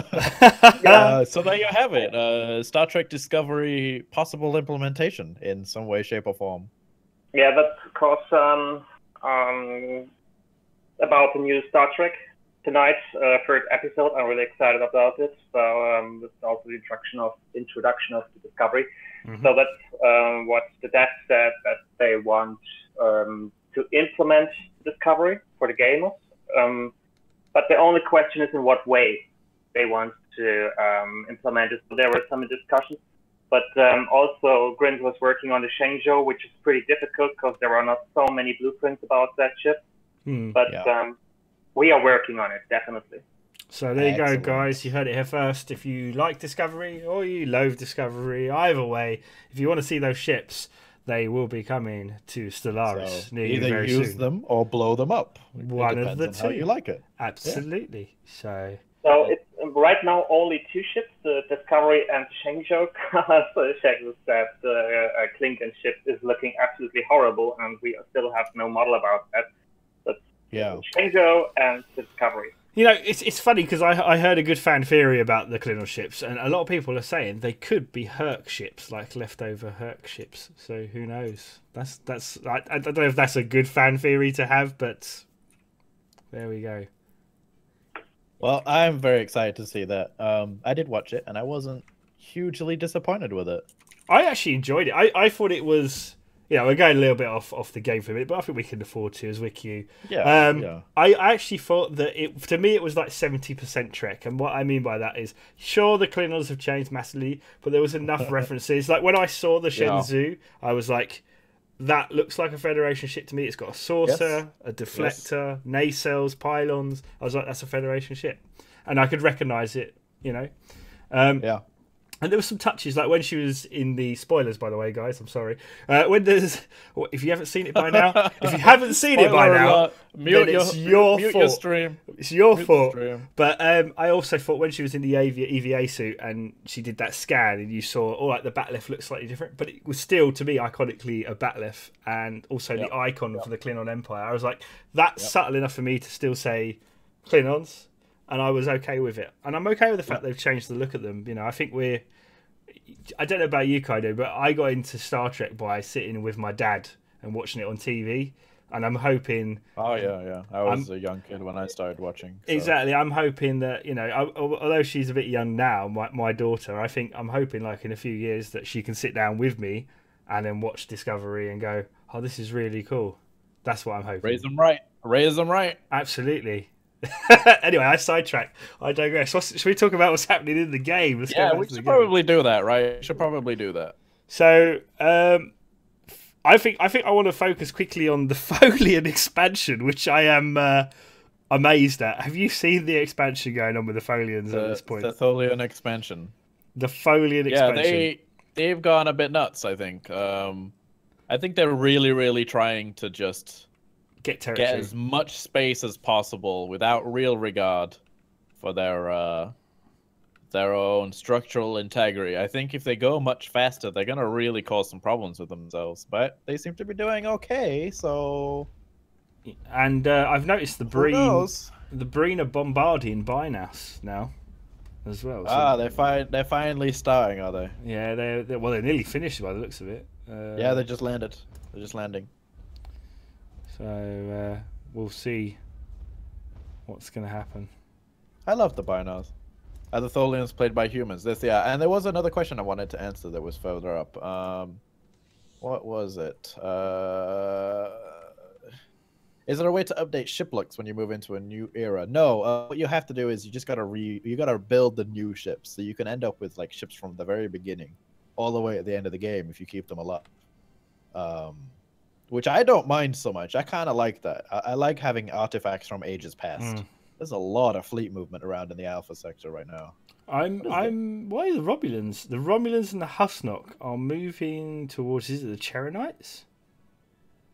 So there you have it. Star Trek Discovery possible implementation in some way, shape, or form. Yeah, that's because about the new Star Trek tonight, third episode. I'm really excited about it. So this is also the introduction of the Discovery. Mm-hmm. So that's what the dev said, that they want to implement Discovery for the gamers, but the only question is in what way they want to implement it. So there were some discussions, but also Grins was working on the Shaggo, which is pretty difficult because there are not so many blueprints about that ship. But we are working on it, definitely. So there you go, guys. You heard it here first. If you like Discovery or you loathe Discovery, either way, if you want to see those ships, they will be coming to Stellaris. So either use them or blow them up. One of the two. How you like it. Absolutely. Yeah. So it's right now only two ships, the Discovery and the Shaggo. So Shaggo said the Klingon ship is looking absolutely horrible, and we still have no model about that. But Shaggo and the Discovery. You know, it's funny because I heard a good fan theory about the Klingon ships, and a lot of people are saying they could be Herc ships, like leftover Herc ships. So who knows? I don't know if that's a good fan theory to have, but there we go. Well, I'm very excited to see that. I did watch it, and I wasn't hugely disappointed with it. I actually enjoyed it. I thought it was Yeah, we're going a little bit off the game for a minute, but I think we can afford to as WikiU. Yeah. I actually thought that to me it was like 70% Trek, and what I mean by that is, sure, the Klingons have changed massively, but there was enough references. Like when I saw the Shenzhou, I was like, that looks like a Federation ship to me. It's got a saucer, a deflector, nacelles, pylons. I was like, that's a Federation ship, and I could recognise it. You know. And there were some touches, like when she was in the spoilers, by the way, guys. I'm sorry. When there's, if you haven't seen it by now, then it's your fault. Your stream. It's your fault. But I also thought when she was in the EVA suit and she did that scan, and you saw, like the bat'leth looks slightly different, but it was still, to me, iconically a bat'leth, and also the icon for the Klingon Empire. I was like, that's subtle enough for me to still say Klingons. And I was okay with it. And I'm okay with the fact they've changed the look at them. You know, I think I don't know about you, Kaido, but I got into Star Trek by sitting with my dad and watching it on TV. And I'm hoping... Oh, yeah. I was a young kid when I started watching. So. Exactly. I'm hoping that, you know, although she's a bit young now, my daughter, I'm hoping like in a few years that she can sit down with me and then watch Discovery and go, oh, this is really cool. That's what I'm hoping. Raise them right. Absolutely. Anyway, I sidetracked. I digress. Should we talk about what's happening in the game? We should probably do that, right? Should probably do that. So, I think I want to focus quickly on the Tholian expansion, which I am amazed at. Have you seen the expansion going on with the Tholians at this point? The Tholian expansion. The Tholian expansion. Yeah, they've gone a bit nuts, I think. I think they're really, really trying to just get as much space as possible without real regard for their own structural integrity. I think if they go much faster, they're gonna really cause some problems with themselves. But they seem to be doing okay, so. And I've noticed the Breen are bombarding Binas now, as well. So they're finally starting, are they? Yeah, they're nearly finished by the looks of it. Yeah, they just landed. They're just landing. So we'll see what's going to happen. I love the Binas. Are the Tholians played by humans? And there was another question I wanted to answer that was further up. What was it? Is there a way to update ship looks when you move into a new era? No. What you have to do is you just gotta build the new ships, so you can end up with like ships from the very beginning, all the way at the end of the game if you keep them alive. Which I don't mind so much. I kind of like that. I like having artifacts from ages past. There's a lot of fleet movement around in the Alpha sector right now. Why are the Romulans? The Romulans and the Husnock are moving towards, is it the Cherenites?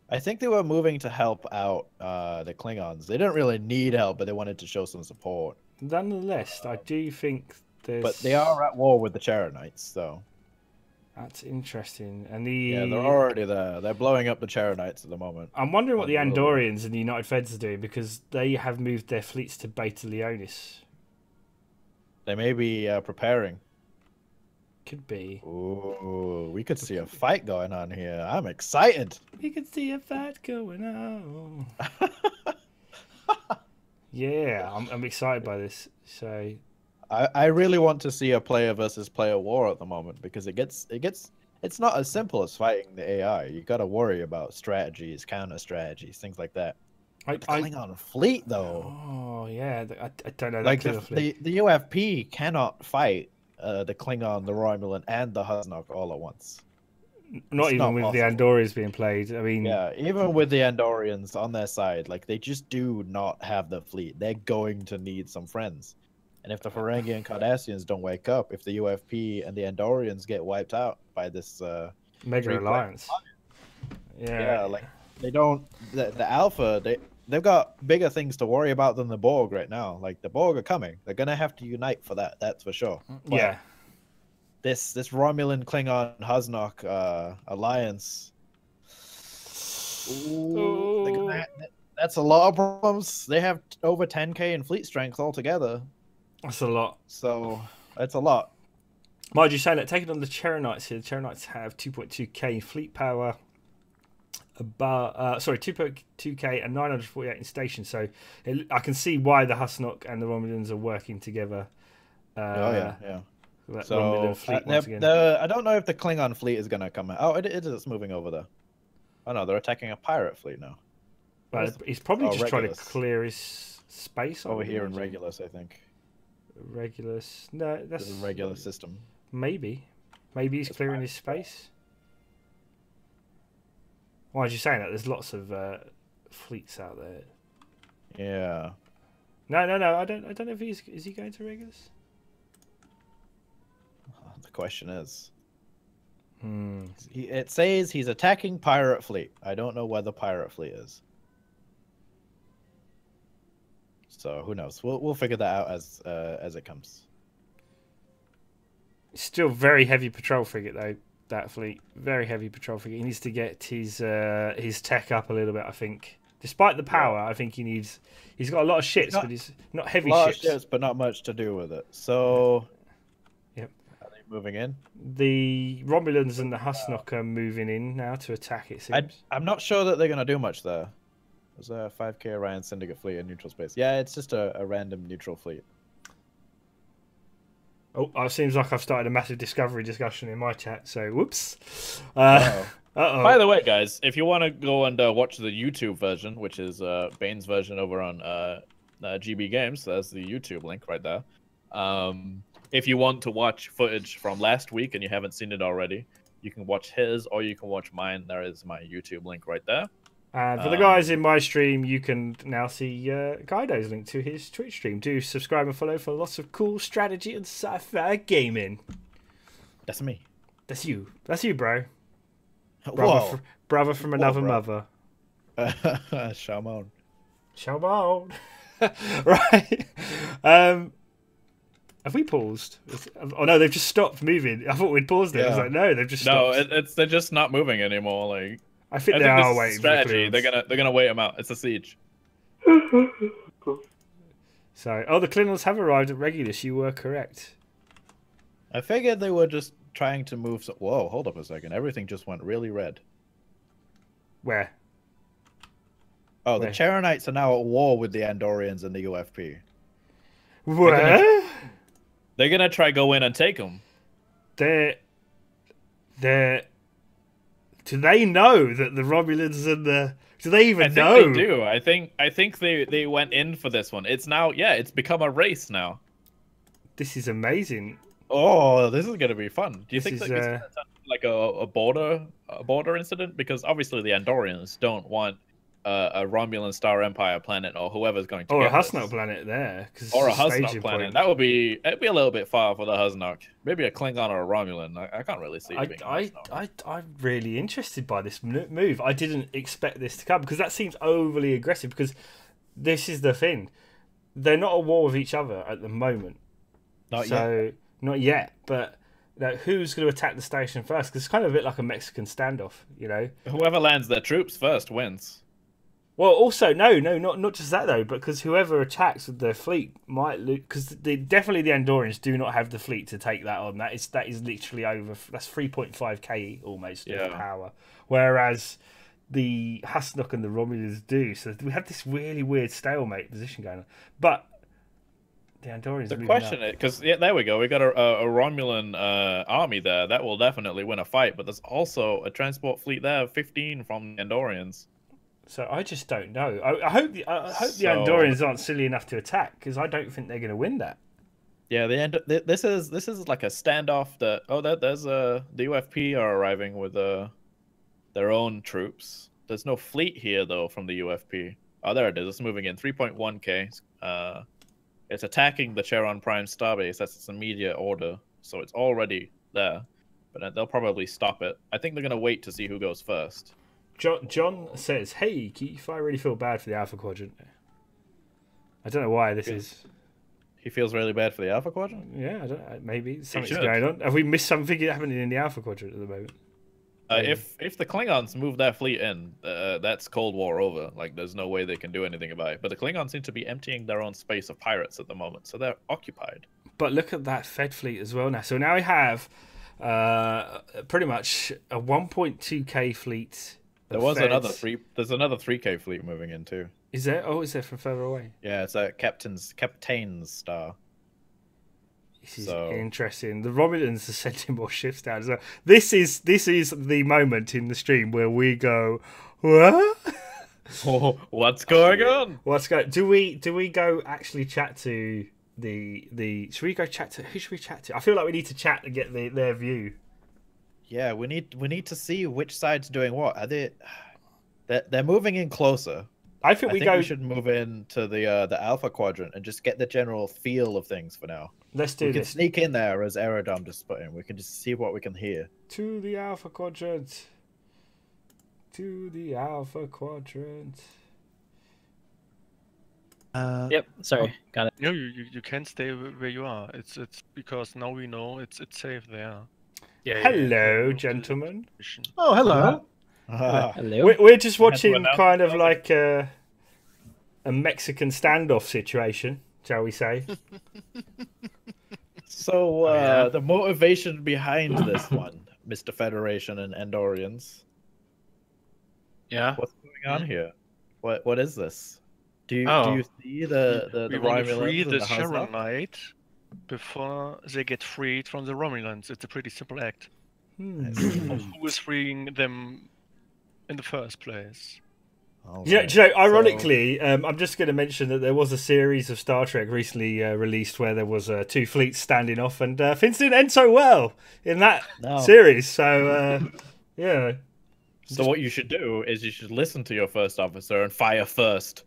I think they were moving to help out the Klingons. They didn't really need help, but they wanted to show some support. Nonetheless, I do think there's... But they are at war with the Cherenites, so... That's interesting. And yeah, they're already there. They're blowing up the Cherenites at the moment. I'm wondering what the Andorians and the United Feds are doing, because they have moved their fleets to Beta Leonis. They may be preparing. Could be. Ooh, we could see a fight going on here. I'm excited. We could see a fight going on. Yeah, I'm excited by this. So, I really want to see a player versus player war at the moment, because it's not as simple as fighting the AI. You got to worry about strategies, counter strategies, things like that. The Klingon fleet, though. Oh yeah, I don't know. Like the UFP cannot fight the Klingon, the Romulan, and the Husnock all at once. Not even with the Andorians being played. I mean, yeah, even with the Andorians on their side, like they just do not have the fleet. They're going to need some friends. And if the Ferengi and Cardassians don't wake up, if the UFP and the Andorians get wiped out by this mega alliance, yeah, like they don't. The Alpha, they've got bigger things to worry about than the Borg right now. Like the Borg are coming; they're gonna have to unite for that. That's for sure. But yeah, this Romulan Klingon Husnock alliance. Ooh, that's a lot of problems. They have over 10k in fleet strength altogether. That's a lot. So that's a lot. Mind you, saying that, taking on the Cherenites here, the Cherenites have 2.2k fleet power, about 2.2k and 948 in station. So I can see why the Husnock and the Romulans are working together. Yeah. So I don't know if the Klingon fleet is going to come out. Oh, it is moving over there. Oh no, they're attacking a pirate fleet now. But he's probably just trying to Regulus. clear his space. Over here in Regulus, I think. Regulus. No, that's a regular system. Maybe he's clearing his space. Why are you saying that? There's lots of fleets out there. Yeah. No. I don't know if is he going to Regulus? The question is. Hmm. It says he's attacking pirate fleet. I don't know where the pirate fleet is. So who knows? We'll figure that out as it comes. Still very heavy patrol frigate though. That fleet, very heavy patrol frigate. He needs to get his tech up a little bit. I think, despite the power, I think he's got a lot of ships, but he's not heavy ships. But not much to do with it. So, yep. Are they moving in? The Romulans and the Husnock are moving in now to attack. It seems. I'm not sure that they're going to do much there. There's a 5K Orion Syndicate fleet in neutral space. Yeah, it's just a random neutral fleet. Oh, it seems like I've started a massive discovery discussion in my chat. So, whoops. Uh-oh. By the way, guys, if you want to go and watch the YouTube version, which is Bane's version over on GB Games, there's the YouTube link right there. If you want to watch footage from last week and you haven't seen it already, you can watch his or you can watch mine. There is my YouTube link right there. And for the guys in my stream, you can now see Kaido's link to his Twitch stream. Do subscribe and follow for lots of cool strategy and sci-fi gaming. That's me. That's you. That's you, bro. Whoa. Brother from another mother. Shalmon. Shalmon. Right. Have we paused? Oh no, they've just stopped moving. I thought we'd paused it. Yeah. I was like, no, they've just stopped. No, they're just not moving anymore. Like. I think they are waiting strategy. They're gonna wait them out. It's a siege. So, the Klingons have arrived at Regulus. You were correct. I figured they were just trying to move. Whoa, hold up a second. Everything just went really red. Where? Oh, the Charonites are now at war with the Andorians and the UFP. Where? They're gonna try go in and take them. They're. Do they know that the Romulans and the? Do they even know? I think they do. I think they went in for this one. It's now, it's become a race now. This is amazing. Oh, this is gonna be fun. Do you think is, that it's like a border incident? Because obviously the Andorians don't want a Romulan Star Empire planet or whoever's going to. Or a Husnock planet there. Or a Husnock planet. Point. It'd be a little bit far for the Husnock. Maybe a Klingon or a Romulan. I can't really see it being I'm really interested by this move. I didn't expect this to come because that seems overly aggressive. Because this is the thing, they're not at war with each other at the moment. Not yet. But who's going to attack the station first? Because it's kind of a bit like a Mexican standoff, you know. Whoever lands their troops first wins. Well, also not just that though, but because whoever attacks with their fleet might lose. Because definitely the Andorians do not have the fleet to take that on. That is literally over. That's 3.5k almost of power. Whereas the Husnock and the Romulans do. So we have this really weird stalemate position going on. But the Andorians. The question is because there we go. We got a Romulan army there that will definitely win a fight. But there's also a transport fleet there, 15 from the Andorians. So I just don't know. I hope the Andorians aren't silly enough to attack because I don't think they're going to win that. Yeah, this is like a standoff. There's the UFP are arriving with their own troops. There's no fleet here though from the UFP. Oh, there it is. It's moving in 3.1k. It's attacking the Charon Prime Starbase. That's its immediate order, so it's already there. But they'll probably stop it. I think they're going to wait to see who goes first. John says, "Hey Keith, I really feel bad for the Alpha Quadrant." I don't know why this is. He feels really bad for the Alpha Quadrant. Yeah, I don't. Maybe something's going on. Have we missed something happening in the Alpha Quadrant at the moment? If the Klingons move their fleet in, that's Cold War over. Like, there's no way they can do anything about it. But the Klingons seem to be emptying their own space of pirates at the moment, so they're occupied. But look at that Fed fleet as well now. So now we have pretty much a 1.2k fleet. There's another 3k fleet moving in too. Is there? Oh, is there from further away? Yeah, it's a Captain's Star. This is interesting. The Romulans are sending more ships down as well. This is the moment in the stream where we go, what? Oh, what's going on? Do we go actually chat to the? Should we go chat to? Who should we chat to? I feel like we need to chat to get their view. Yeah, we need to see which side's doing what. Are they're moving in closer. I think we should move into the Alpha Quadrant and just get the general feel of things for now. Let's do this. We can this. sneak in there as Aerodom just put in. We can just see what we can hear. To the Alpha Quadrant. To the Alpha Quadrant. Yep. Sorry, got it. No, you can't stay where you are. It's because now we know it's safe there. Yeah. Hello, gentlemen. Oh, hello. Hello. We're just watching kind of like a Mexican standoff situation, shall we say? So the motivation behind this one, Mr. Federation and Andorians. Yeah. What's going on here? What is this? Do you see the want to Romulans free and the the Husnock? Sharonite before they get freed from the Romulans. It's a pretty simple act. Who is freeing them in the first place? Ironically, I'm just going to mention that there was a series of Star Trek recently released where there was two fleets standing off, and things didn't end so well in that series. So, yeah. So what you should do is you should listen to your first officer and fire first.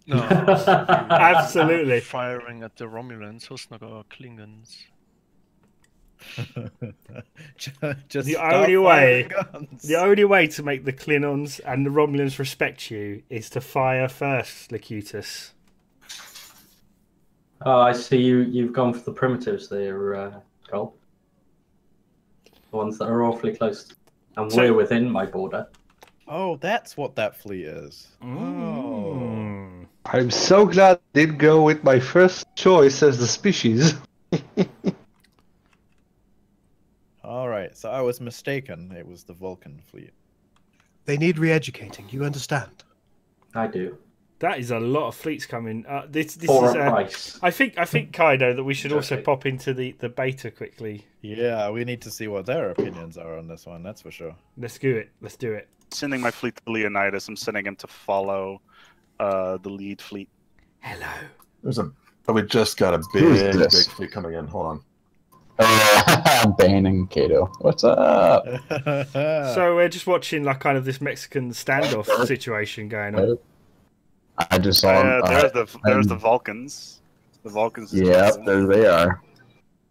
No, absolutely. Firing at the Romulans, Husnock or Klingons. Just the only way to make the Klingons and the Romulans respect you is to fire first, Locutus. Oh, I see you've gone for the primitives there, Cole. The ones that are awfully close. And we're within my border. Oh, that's what that fleet is. Oh. I'm so glad I did go with my first choice as the species. Alright, so I was mistaken. It was the Vulcan fleet. They need re-educating, you understand? I do. That is a lot of fleets coming. This For is a price. I think Kaido, that we should also pop into the beta quickly. Yeah, we need to see what their opinions are on this one, that's for sure. Let's do it. Sending my fleet to Leonidas. I'm sending him to follow the lead fleet. Hello. We just got a big fleet coming in. Hold on. Bane and Kaido. What's up? So we're just watching like kind of this Mexican standoff situation going on. I just saw. There's the Vulcans. The Vulcans. Yeah, there they are.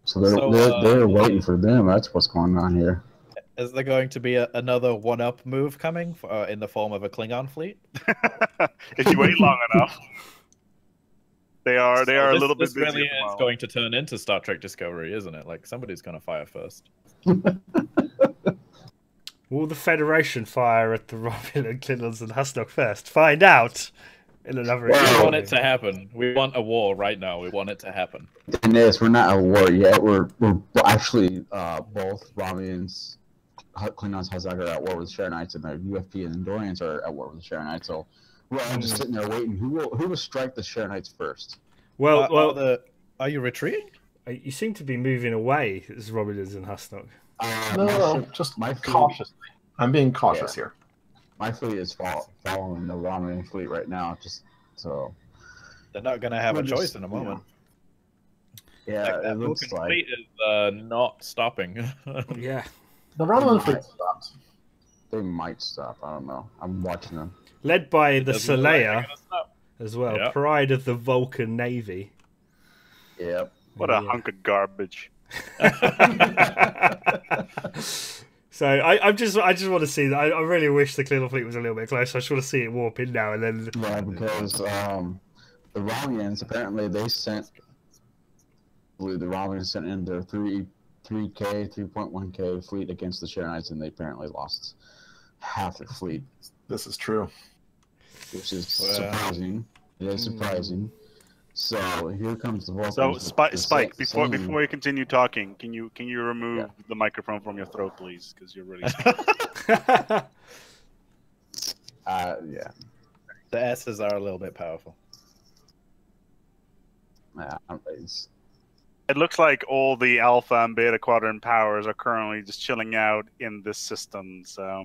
So they're waiting for them. That's what's going on here. Is there going to be another one-up move coming in the form of a Klingon fleet? If you wait long enough. They are a little bit busy. This really is going to turn into Star Trek Discovery, isn't it? Like somebody's going to fire first. Will the Federation fire at the Romulan, Klingons, and Husnock first? Find out in another. We want it to happen. We want a war right now. We want it to happen. And yes, we're not at war yet. We're actually both Romulans, Klingons, Husnock are at war with the Sharonites, and the UFP and Andorians are at war with the Sharonites. So we're all just sitting there waiting. Who will strike the Sharonites first? Well, are you retreating? You seem to be moving away as Romulans and Husnock. No, just cautiously. I'm being cautious here. My fleet is following the Romulan fleet right now, just so. They're not going to have a choice in a moment. Yeah, that it looks Vulcan like fleet is not stopping. Yeah. The Romulan fleet stopped. They might stop. I don't know. I'm watching them. Led by the Doesn't look like they're Sheliak gonna stop. as well. Yep. Pride of the Vulcan Navy. Yep. What a hunk of garbage. So I just want to see that. I really wish the Klingon fleet was a little bit closer. I just want to see it warp in now and then. Yeah, because the Romulans apparently the Romulans sent in their 3.1K fleet against the Sharonites, and they apparently lost half their fleet. This is true. Which is surprising. It is surprising. So here comes the Vulcans. So Spike, before you continue talking, can you remove the microphone from your throat, please? Because you're really. Yeah. The S's are a little bit powerful. Yeah, It looks like all the Alpha and Beta Quadrant powers are currently just chilling out in this system. So,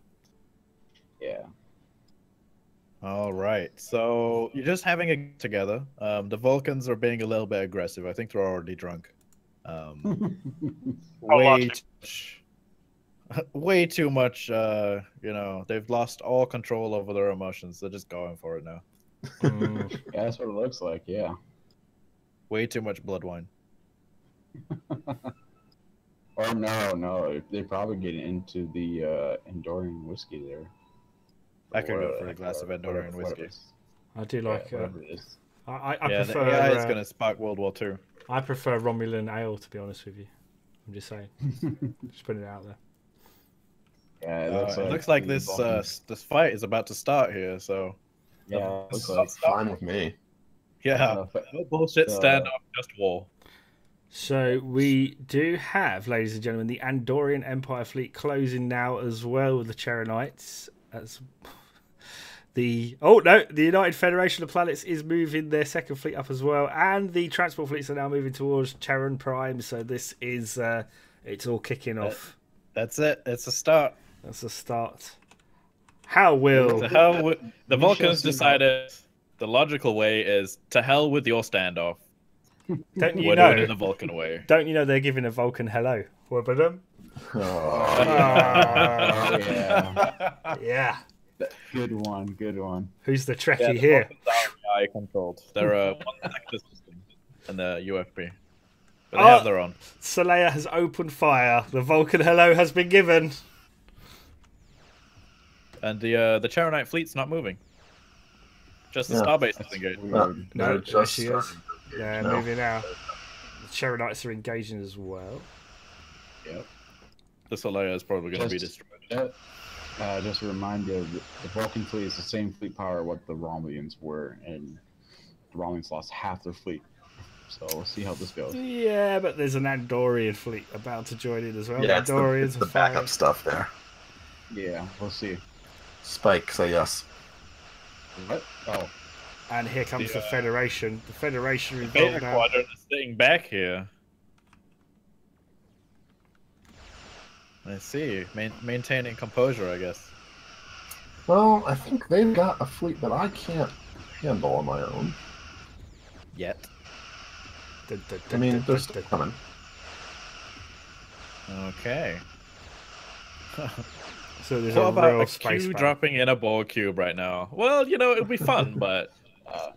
yeah. All right. So you're just having a get together. The Vulcans are being a little bit aggressive. I think they're already drunk. Way too much. You know, they've lost all control over their emotions. They're just going for it now. Yeah, that's what it looks like. Yeah. Way too much blood wine. Or no, they probably get into the Andorian whiskey there. I could go for a glass of Andorian whiskey. I do like. I prefer. The AI is going to spark World War II. I prefer Romulan ale, to be honest with you. I'm just saying. Just putting it out there. Yeah, it looks like this this fight is about to start here. So yeah, looks like fine with me. Yeah, no bullshit standoff, just war. So we do have, ladies and gentlemen, the Andorian Empire fleet closing now as well with the Charonites. As the United Federation of Planets is moving their second fleet up as well, and the transport fleets are now moving towards Charon Prime. So this is it's all kicking off. That's it. It's a start. That's a start. How will the Vulcans decided the logical way is to hell with your standoff. Don't you We're know doing it the Vulcan way? Don't you know they're giving a Vulcan hello? What about them? Yeah. Good one. Who's the Trekkie the here? Vulcans are AI controlled. They're a one-sector system in the UFP. But they have their own. Solea has opened fire. The Vulcan hello has been given. And the Charonite fleet's not moving. Just the starbase is engaged. No, there she is. Yeah, moving now. The Charonites are engaging as well. Yep. The Solea is probably going to be destroyed. Just a reminder, the Vulcan fleet is the same fleet power what the Romulans were, and the Romulans lost half their fleet. So we'll see how this goes. Yeah, but there's an Andorian fleet about to join in as well. Yeah, Andorians it's the backup stuff there. Yeah, we'll see. Spike, say yes. What? Oh. And here comes the Federation. The Federation the Beta Quadrant is sitting back here. I see. Maintaining composure, I guess. Well, I think they've got a fleet that I can't handle on my own. Yet. I mean, they're still coming. Okay. So there's what a about real a space Q battle. dropping in a Borg cube right now? Well, you know, it'll be fun, but...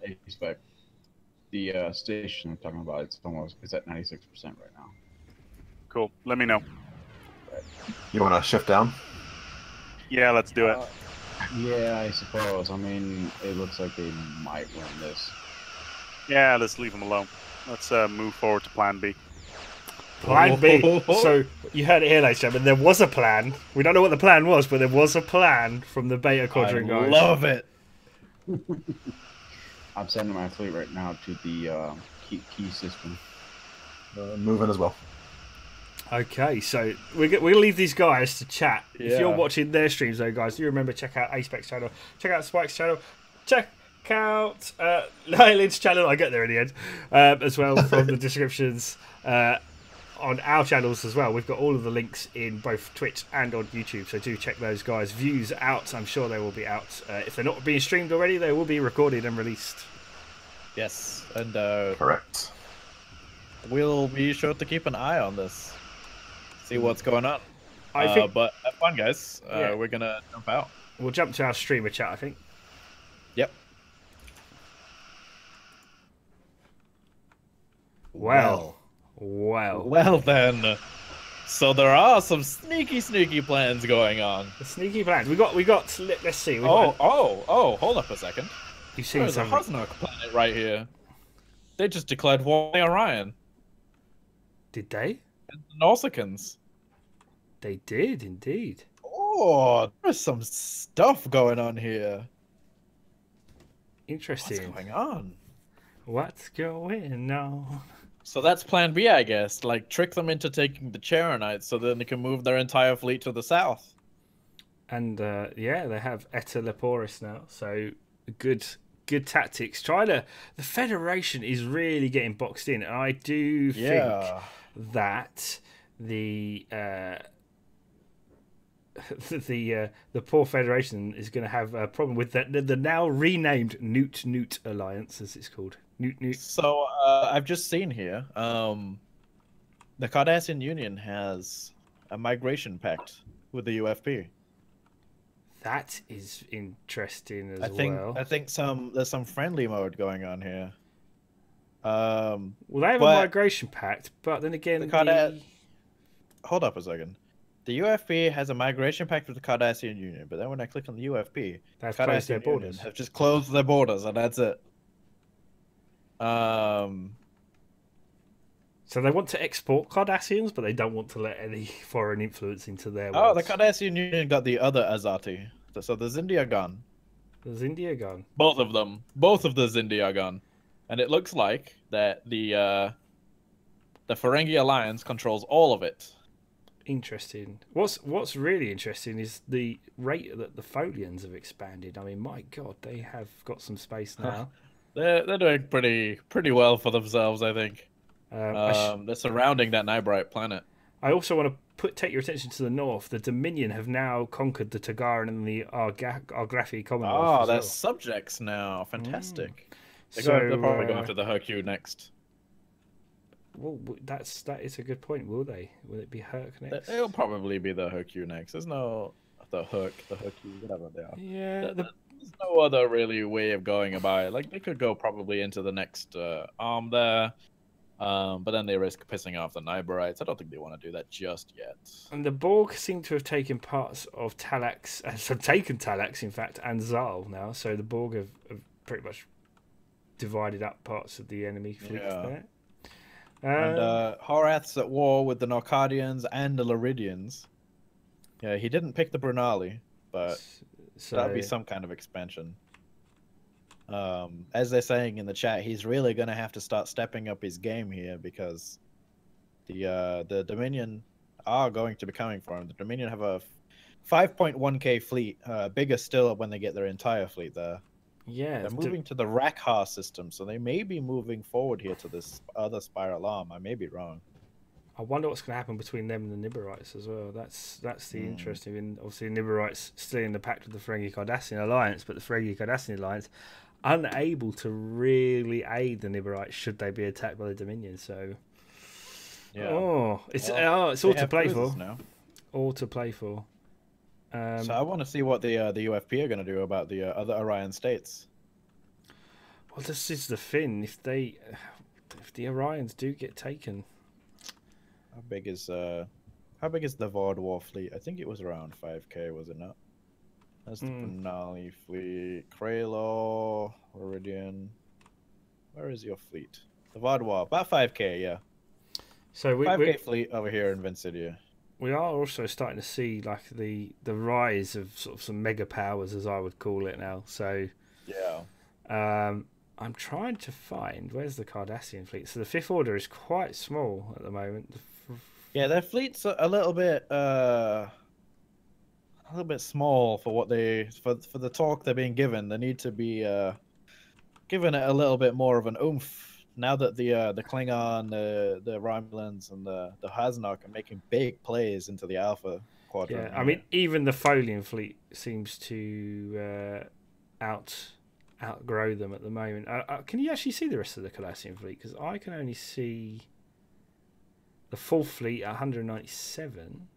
A-Spec. The station I'm talking about, it's at 96% right now. Cool. Let me know. You want to shift down? Yeah, let's do it. Yeah, I suppose. I mean, it looks like they might win this. Yeah, let's leave them alone. Let's move forward to Plan B. Plan B. So you heard it here, ladies and gentlemen. There was a plan. We don't know what the plan was, but there was a plan from the Beta Quadrant guys. Love it. I'm sending my fleet right now to the key system. Moving as well. Okay, so we'll leave these guys to chat. Yeah. If you're watching their streams, though, guys, do remember check out A-Spec's channel, check out Spike's channel, check out Lyellin's channel. I get there in the end, as well from the descriptions on our channels as well. We've got all of the links in both Twitch and on YouTube, so do check those guys' views out. I'm sure they will be out. If they're not being streamed already, they will be recorded and released. Yes, and correct. We'll be sure to keep an eye on this. See what's going on. I think, but have fun, guys. Yeah. We're gonna jump out. We'll jump to our streamer chat, I think. Yep. Well then. So there are some sneaky plans going on. The sneaky plans. We got. Let's see. Hold up a second. You've seen There's a Husnock planet right here. They just declared war on Orion. Did they? And the Nausicans. They did indeed. Oh, there's some stuff going on here. Interesting. What's going on? What's going on? So that's Plan B, I guess. Like, trick them into taking the Charonites so then they can move their entire fleet to the south. And yeah, they have Eta Leporis now, so a good good tactics. The Federation is really getting boxed in, and I do think that the poor Federation is going to have a problem with the now renamed Newt Alliance, as it's called. Newt. So I've just seen here, the Cardassian Union has a migration pact with the UFP. That is interesting as well. I think there's some friendly mode going on here. Well, they have a migration pact, but then again, hold up a second. The UFP has a migration pact with the Cardassian Union, but then when I click on the UFP, they've closed their borders. Union have just closed their borders, and that's it. So they want to export Cardassians, but they don't want to let any foreign influence into their worlds. The Cardassian Union got the other Azati. So the Xindi are gone. The Xindi are gone. Both of them. Both of the Xindi are gone. And it looks like that the Ferengi Alliance controls all of it. Interesting. What's really interesting is the rate that the Tholians have expanded. I mean, my God, they have got some space now. They're doing pretty well for themselves, I think. They're surrounding that Nibrite planet. I also want to take your attention to the north. The Dominion have now conquered the Tagaran and the Argrafi Commonwealth. Oh, they're subjects now. Fantastic. They're probably going after the Hercule next. Well, that is a good point. Will they? Will it be Herc next? It'll probably be the Hercule next. There's no the Hercule, whatever they are. Yeah. There's no other really way of going about it. Like they could go probably into the next arm there. But then they risk pissing off the Nibarites. I don't think they want to do that just yet. And the Borg seem to have taken parts of Talax, have taken Talax, in fact, and Zal now. So the Borg have pretty much divided up parts of the enemy fleet there. And Horath's at war with the Norcadians and the Luridians. Yeah, he didn't pick the Brunali, but that'll be some kind of expansion. As they're saying in the chat, he's really going to have to start stepping up his game here because the Dominion are going to be coming for him. The Dominion have a 5.1k fleet, bigger still when they get their entire fleet there. Yeah, they're moving to the Rakhar system, so they may be moving forward here to this other spiral arm. I may be wrong. I wonder what's going to happen between them and the Nibarites as well. That's the interesting. And obviously, the Nibarites still in the pact with the Ferengi Cardassian alliance, but the Ferengi Cardassian alliance unable to really aid the Nibarites should they be attacked by the Dominion. So, it's all to play for now. All to play for. So I want to see what the UFP are going to do about the other Orion states. Well, this is the thing. If the Orions do get taken, how big is the Vadwaur fleet? I think it was around 5k, was it not? That's the Brunali fleet. Kralo, Iridian. Where is your fleet? The Vadwaur, about 5k, yeah. So 5k fleet over here in Vincidia. We are also starting to see like the rise of sort of some mega powers, as I would call it now. So yeah, I'm trying to find where's the Cardassian fleet. So the Fifth Order is quite small at the moment. Yeah, their fleet's a little bit small for what for the talk they're being given. They need to be given it a little bit more of an oomph. Now that the Klingon, the Romulans, and the Husnock are making big plays into the Alpha Quadrant. Yeah, I mean, even the Tholian fleet seems to outgrow them at the moment. Can you actually see the rest of the Cardassian fleet? Because I can only see the full fleet at 197,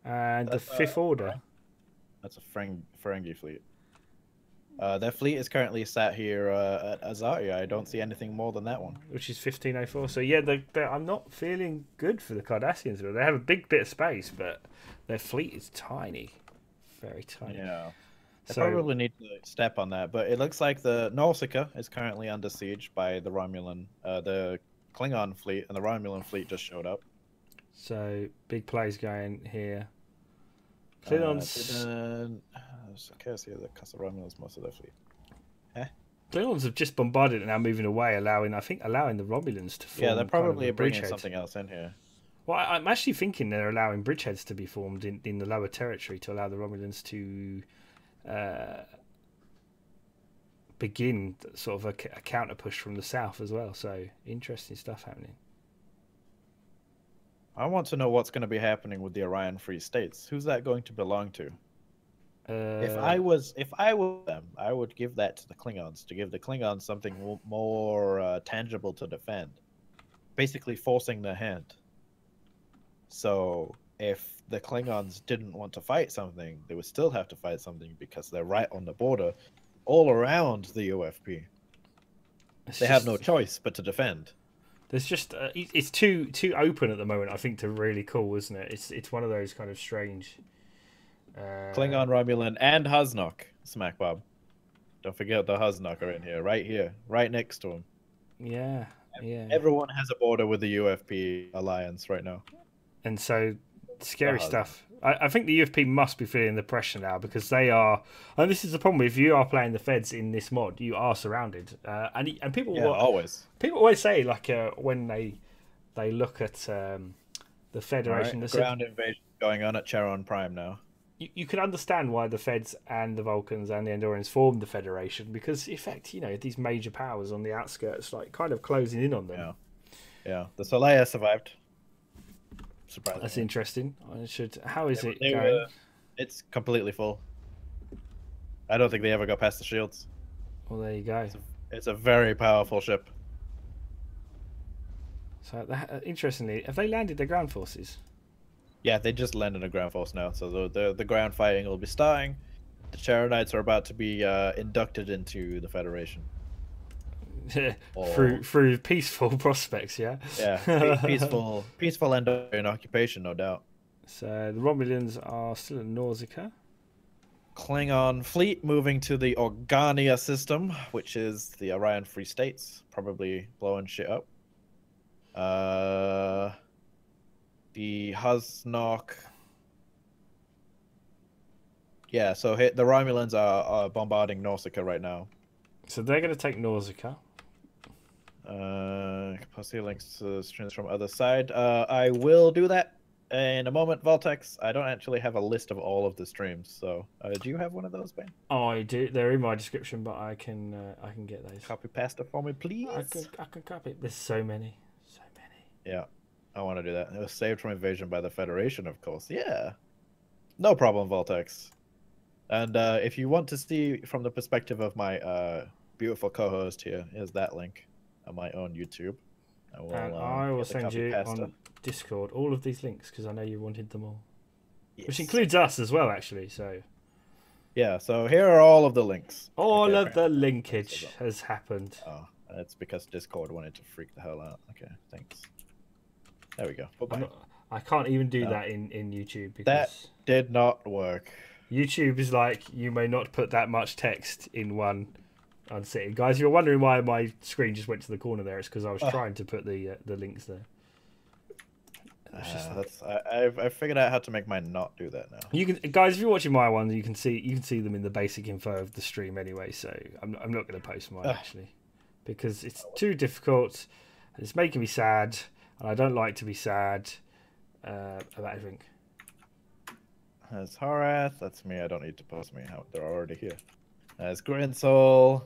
and the Fifth Order. That's a Ferengi fleet. Their fleet is currently sat here at Azari. I don't see anything more than that one. Which is 1504. So yeah, I'm not feeling good for the Cardassians. They have a big bit of space, but their fleet is tiny. Very tiny. Yeah. They probably need to step on that. But it looks like the Nausicaa is currently under siege by the Romulan, the Klingon fleet, and the Romulan fleet just showed up. So big plays going here. Klingons. Okay, so the Casa Romulans most of their fleet. Klingons have just bombarded and now moving away, allowing the Romulans to form. Yeah, they're probably kind of bringing something else in here. Well, I'm actually thinking they're allowing bridgeheads to be formed in the lower territory to allow the Romulans to begin sort of a counter push from the south as well. So interesting stuff happening. I want to know what's going to be happening with the Orion Free States. Who's that going to belong to? If I was them, I would give that to the Klingons, to give the Klingons something more tangible to defend. Basically forcing their hand. So if the Klingons didn't want to fight something, they would still have to fight something because they're right on the border, all around the UFP. They have no choice but to defend. There's just it's too open at the moment, I think, to really call, isn't it? It's one of those kind of strange. Klingon, Romulan, and Husnock, Smack Bob. Don't forget the Husnock are in here, right next to him. Yeah, yeah. Everyone has a border with the UFP alliance right now. And so, scary stuff. I think the UFP must be feeling the pressure now because they are. And this is the problem: if you are playing the Feds in this mod, you are surrounded. And people always. People always say when they look at the Federation, right, ground invasion going on at Charon Prime now. You can understand why the Feds and the Vulcans and the Andorians formed the Federation because, in fact, these major powers on the outskirts, like kind of closing in on them. Yeah. The Solaya survived. Surprisingly. That's interesting. How is it going? It's completely full. I don't think they ever got past the shields. Well, there you go. It's a very powerful ship. So, interestingly, have they landed their ground forces? Yeah, they just landed a ground force now, so the ground fighting will be starting. The Charonites are about to be inducted into the Federation. through peaceful prospects, yeah. Yeah, peaceful Andorian occupation, no doubt. So the Romulans are still at Nausicaa. Klingon fleet moving to the Organia system, which is the Orion Free States, probably blowing shit up. The Husnock. Yeah, so the Romulans are bombarding Nausicaa right now. So they're going to take Nausicaa. Possibly links to streams from other side. I will do that in a moment, Voltex. I don't actually have a list of all of the streams, so do you have one of those, Bane? Oh, I do. They're in my description, but I can get those. Copy pasta for me, please. I can copy. There's so many. Yeah, I want to do that. It was saved from invasion by the Federation, of course. Yeah, no problem, Voltex. And if you want to see from the perspective of my beautiful co-host here, here's that link on my own YouTube. I will send you on Discord all of these links because I know you wanted them all. Yes. Which includes us as well, actually. So yeah, so here are all of the links. All of the linkage has happened. Oh, that's because Discord wanted to freak the hell out. Okay, thanks. There we go. Bye-bye. I can't even do that in YouTube because that did not work. YouTube is like, you may not put that much text in one sitting. Guys, if you're wondering why my screen just went to the corner there, it's because I was trying to put the links there. I've figured out how to make mine not do that now. You can, guys, if you're watching my one, you can see them in the basic info of the stream anyway. So I'm not going to post mine actually because it's too difficult. It's making me sad, and I don't like to be sad about everything. There's Horath. That's me. I don't need to post me. They're already here. There's Grinsel.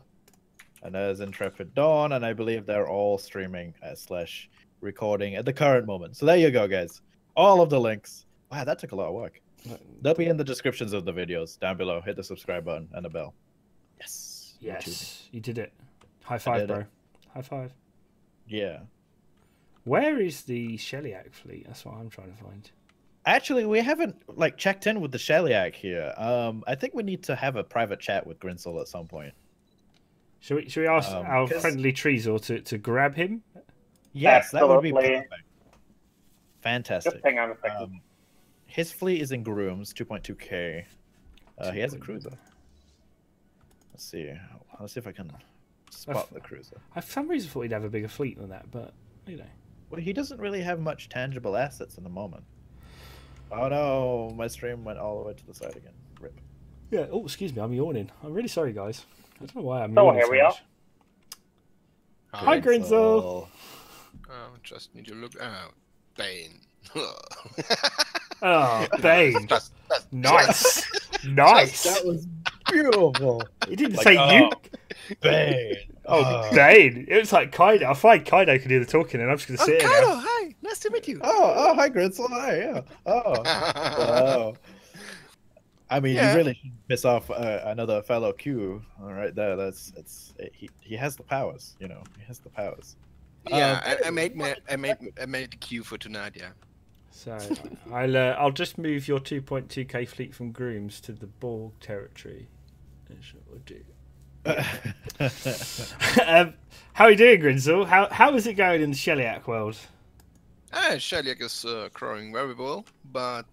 And there's Intrepid Dawn. And I believe they're all streaming / recording at the current moment. So there you go, guys. All of the links. Wow, that took a lot of work. They'll be in the descriptions of the videos down below. Hit the subscribe button and the bell. Yes. Yes. YouTube. You did it. High five, bro. High five. Yeah. Where is the Sheliak fleet? That's what I'm trying to find. Actually, we haven't checked in with the Sheliak here. I think we need to have a private chat with Grinsel at some point. Should we ask our friendly Treezor to grab him? Yes, that would be perfect. Fantastic. Just hang on a second. His fleet is in Grooms, 2.2k. He has a cruiser. Let's see. Let's see if I can spot the cruiser. I for some reason thought he'd have a bigger fleet than that, but you know. Well, he doesn't really have much tangible assets in the moment. Oh no, my stream went all the way to the side again. Rip. Yeah, oh, excuse me, I'm yawning. I'm really sorry, guys. I don't know why I'm yawning. Here we are. Hi, Grinsel. Just need to look out. Bane. Oh, Bane. Nice. Nice. That was beautiful. He didn't say you. Bane. Oh, Bane. It was like Kaido. I find Kaido could do the talking, and I'm just going to sit here Kaido, now. hi. Nice to meet you. Hi, Gritzel. Hi, yeah. Wow. I mean, you really should piss off another fellow Q. All right, there. He has the powers. You know, he has the powers. Yeah, I made the queue for tonight. Yeah. So I'll just move your 2.2k fleet from Grooms to the Borg territory. That's what we'll do. How are you doing, Grinzel? How is it going in the Sheliak world? Sheliak is growing very well, but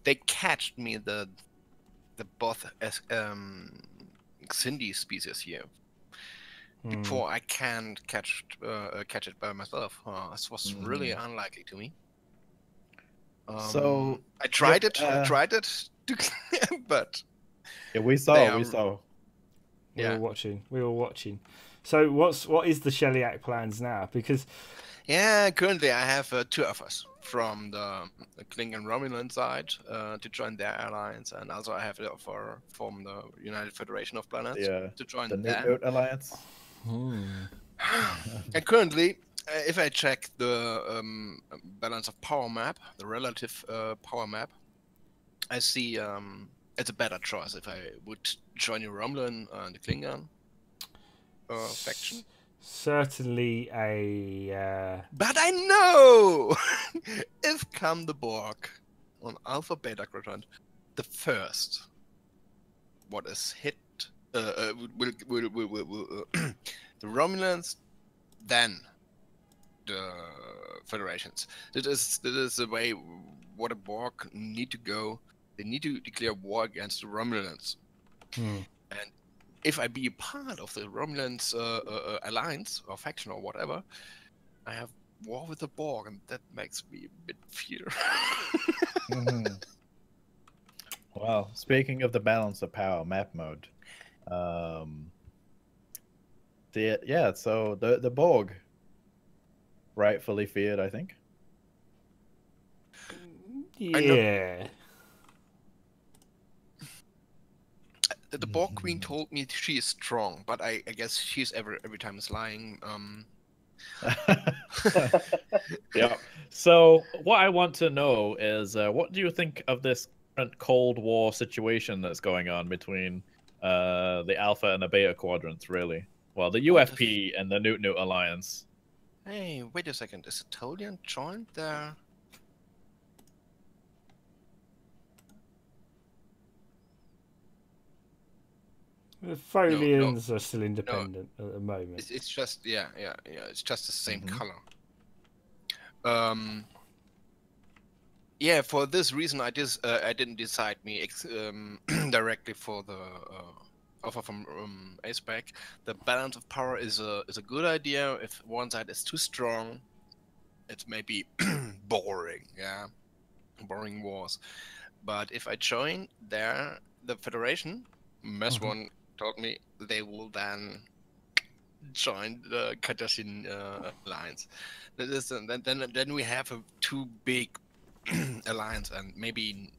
they catched me the both Xindi species here. Before I can't catch it by myself. This was really unlikely to me. So I tried it, but yeah, we saw. We were watching. So what is the Sheliak plans now? Because currently I have 2 offers from the Klingon Romulan side to join their alliance, and also I have the offer from the United Federation of Planets to join the them. Note Alliance. And currently, if I check the balance of power map, the relative power map, I see it's a better choice if I would join the Romulan and the Klingon faction. Certainly a... But I know! If come the Borg on Alpha Beta Quadrant, the first what is hit will the Romulans, then the Federations. That is the way what the Borg need to go. They need to declare war against the Romulans. And if I be a part of the Romulans alliance or faction or whatever, I have war with the Borg, and that makes me a bit fear. Well, speaking of the balance of power map mode, so the Borg rightfully feared, I think. Yeah. The Borg Queen told me she is strong, but I guess she's every time is lying. Yeah. So what I want to know is, what do you think of this current Cold War situation that's going on between the Alpha and the Beta quadrants? Really, well, the UFP and the Newt Alliance. Hey, wait a second. Is Tholian joined there? The Tholians are still independent at the moment. It's just it's just the same color. Yeah, for this reason, I didn't decide me directly for the offer from A-Spec. The balance of power is a good idea. If one side is too strong, it may be boring. Yeah, boring wars. But if I join the Federation, Meswannjr told me they will then join the Cardassian alliance. Then we have a too big alliance, and maybe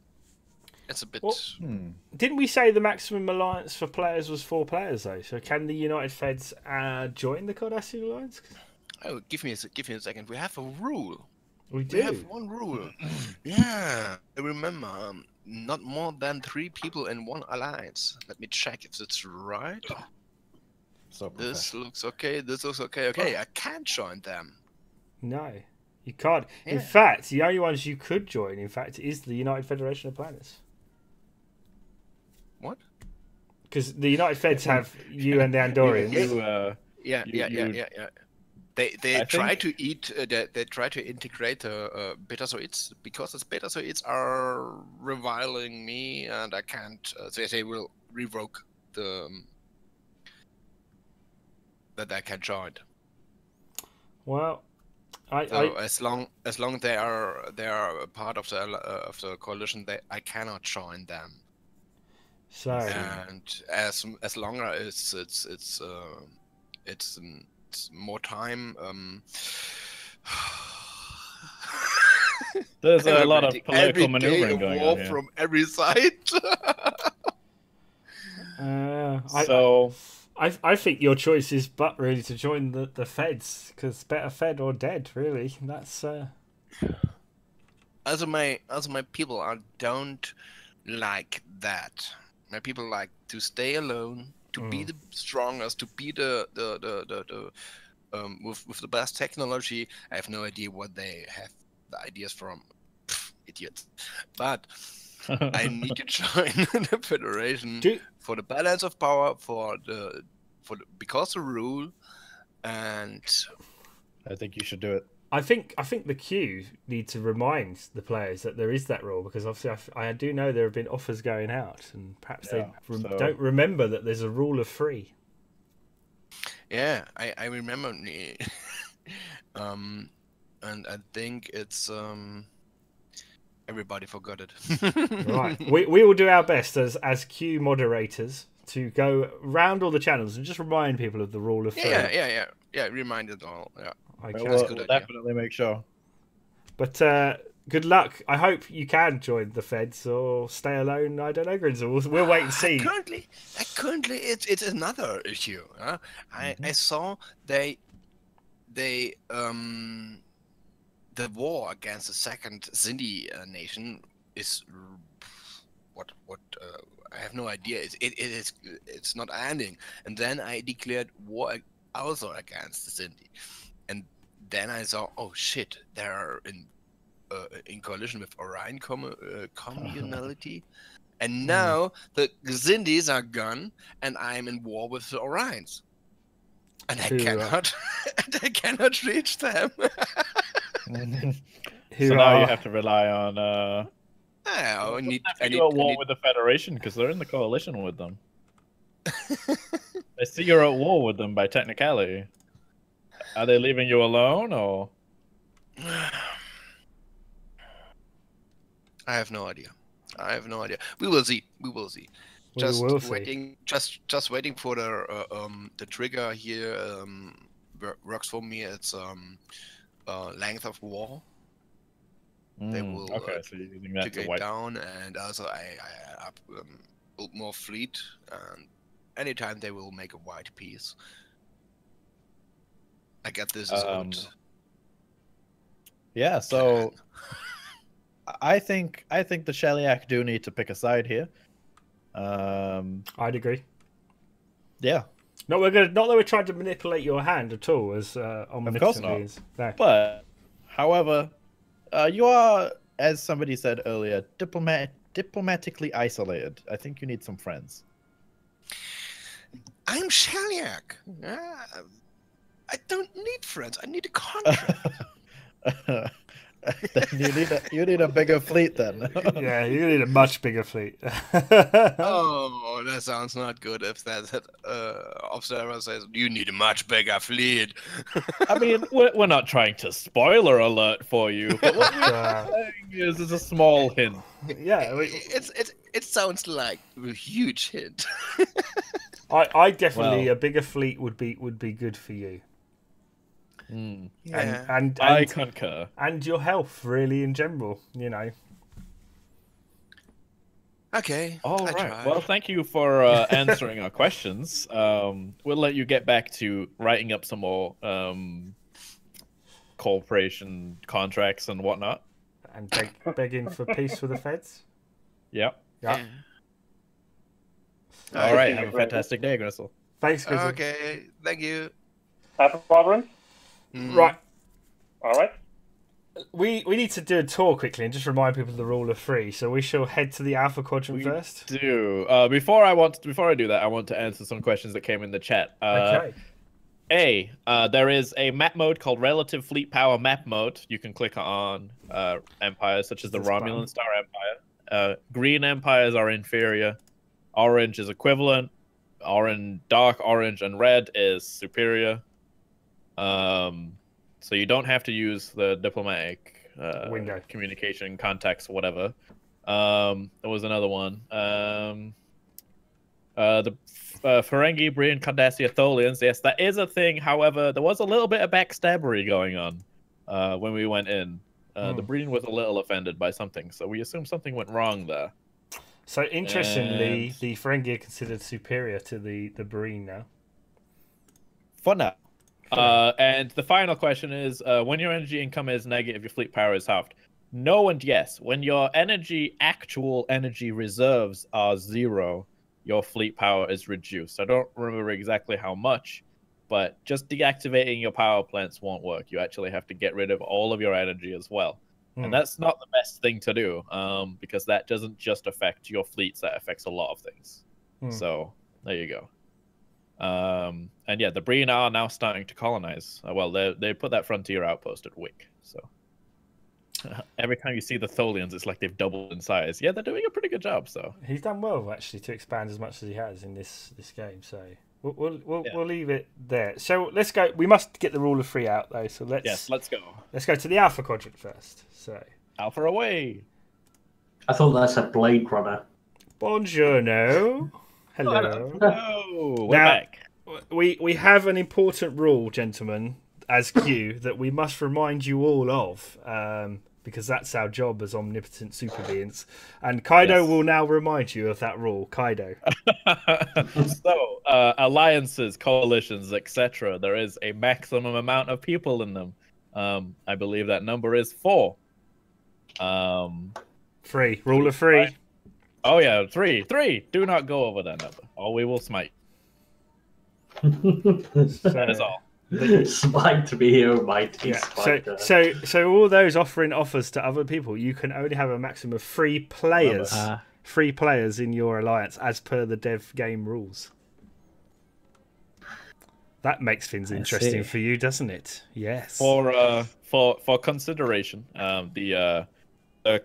it's a bit. Well, didn't we say the maximum alliance for players was 4 players though? So can the United Feds join the Cardassian alliance? Oh, give me a second. We have a rule. We have one rule. Yeah, I remember. Not more than 3 people in one alliance. Let me check if that's right. So this looks okay. This looks okay. Okay, I can't join them. No, you can't. Yeah. In fact, the only ones you could join, in fact, is the United Federation of Planets. What? Because the United Feds have you and the Andorians. Yeah. They try to eat. They try to integrate the betazoids because the betazoids are reviling me, and I can't. They will revoke the that I can join. Well, as long they are a part of the coalition, I cannot join them. So and as long as it's more time. There's a lot of political maneuvering going on here. From every side. I think your choice is but really to join the Feds, because better fed or dead, really. That's Also my people don't like that. My people like to stay alone, to be the strongest, to be the with the best technology. I have no idea what they have the ideas from. Idiots. But I need to join the Federation for the balance of power, because the rule, and I think you should do it. I think the queue need to remind the players that there is that rule, because obviously I do know there have been offers going out, and perhaps they don't remember that there's a rule of 3. Yeah, I remember. And I think it's everybody forgot it. Right, we will do our best as queue moderators to go round all the channels and just remind people of the rule of 3. Yeah. Remind it all. Yeah. We'll definitely make sure. But good luck. I hope you can join the Feds or stay alone. I don't know, Grinzel. We'll wait and see. Currently, it's another issue. I saw the war against the second Sindhi nation is what I have no idea. It's not ending. And then I declared war also against the Sindhi, and then I saw, oh shit, they are in coalition with Orion communality, and now the Sindhis are gone, and I'm in war with the Orions, and I cannot reach them. So now you have to rely on. I need war with the Federation, because they're in the coalition with them. I see you're at war with them by technicality. Are they leaving you alone, or? I have no idea. We will see. Just waiting for the trigger here. Works for me. It's length of war. They will so you're using that to get down, and also I build more fleet, and anytime they will make a white peace. I get this as yeah, so I think the Sheliak do need to pick a side here. I'd agree. Yeah. Not that we're trying to manipulate your hand at all, as of course not. No. But, however, you are, as somebody said earlier, diplomatically isolated. I think you need some friends. I'm Sheliak. I don't need friends. I need a contract. Then you need a bigger fleet then. Yeah, you need a much bigger fleet. Oh, that sounds not good. If that observer says you need a much bigger fleet. I mean, we're not trying to spoiler alert for you, but what we're saying is a small hint. Yeah, it sounds like a huge hint. I definitely a bigger fleet would be good for you. Yeah. And I concur. And your health, really, in general, you know. Okay. All right. Well, thank you for answering our questions. We'll let you get back to writing up some more cooperation contracts and whatnot. And begging for peace with the Feds. Yep. Yeah. All right. Have a fantastic day, Gristle. Thanks, Gristle. Okay. Thank you. Have a Quadrant. Right. All right. We need to do a tour quickly and just remind people of the rule of 3. So we shall head to the Alpha Quadrant first. Before I do that, I want to answer some questions that came in the chat. Okay. There is a map mode called Relative Fleet Power Map Mode. You can click on empires such as the Romulan Star Empire. Green empires are inferior. Orange is equivalent. Dark orange and red is superior. So you don't have to use the diplomatic window communication contacts, whatever. There was another one. The Ferengi, Breen, Cardassian, Tholians. Yes, that is a thing. However, there was a little bit of backstabbery going on when we went in. The Breen was a little offended by something, so we assume something went wrong there. So interestingly, the Ferengi are considered superior to the Breen now. For now. And the final question is, when your energy income is negative, your fleet power is halved. No and yes. When your actual energy reserves are 0, your fleet power is reduced. I don't remember exactly how much, but just deactivating your power plants won't work. You actually have to get rid of all of your energy as well. And that's not the best thing to do, because that doesn't just affect your fleets, that affects a lot of things. So there you go. And yeah, the Breen are now starting to colonize. Well, they put that frontier outpost at Wick. So every time you see the Tholians, it's like they've doubled in size. Yeah, they're doing a pretty good job. So he's done well actually to expand as much as he has in this game. So we'll leave it there. So let's go. We must get the rule of 3 out though. So let's go. Let's go to the Alpha Quadrant first. So Alpha away. I thought that said Blade Runner. Buongiorno. Hello. Hello. We're back. We have an important rule, gentlemen, as Q, that we must remind you all of, because that's our job as omnipotent super beings. And Kaido will now remind you of that rule. Kaido. So, alliances, coalitions, etc. There is a maximum amount of people in them. I believe that number is 4. 3. Rule of 3. Right. Oh yeah, 3. Do not go over that number, or we will smite. That is all. Smite to be here, mighty. Yeah. So all those offering offers to other people, you can only have a maximum of 3 players. 3 players in your alliance, as per the dev game rules. That makes things interesting for you, doesn't it? Yes. For consideration, the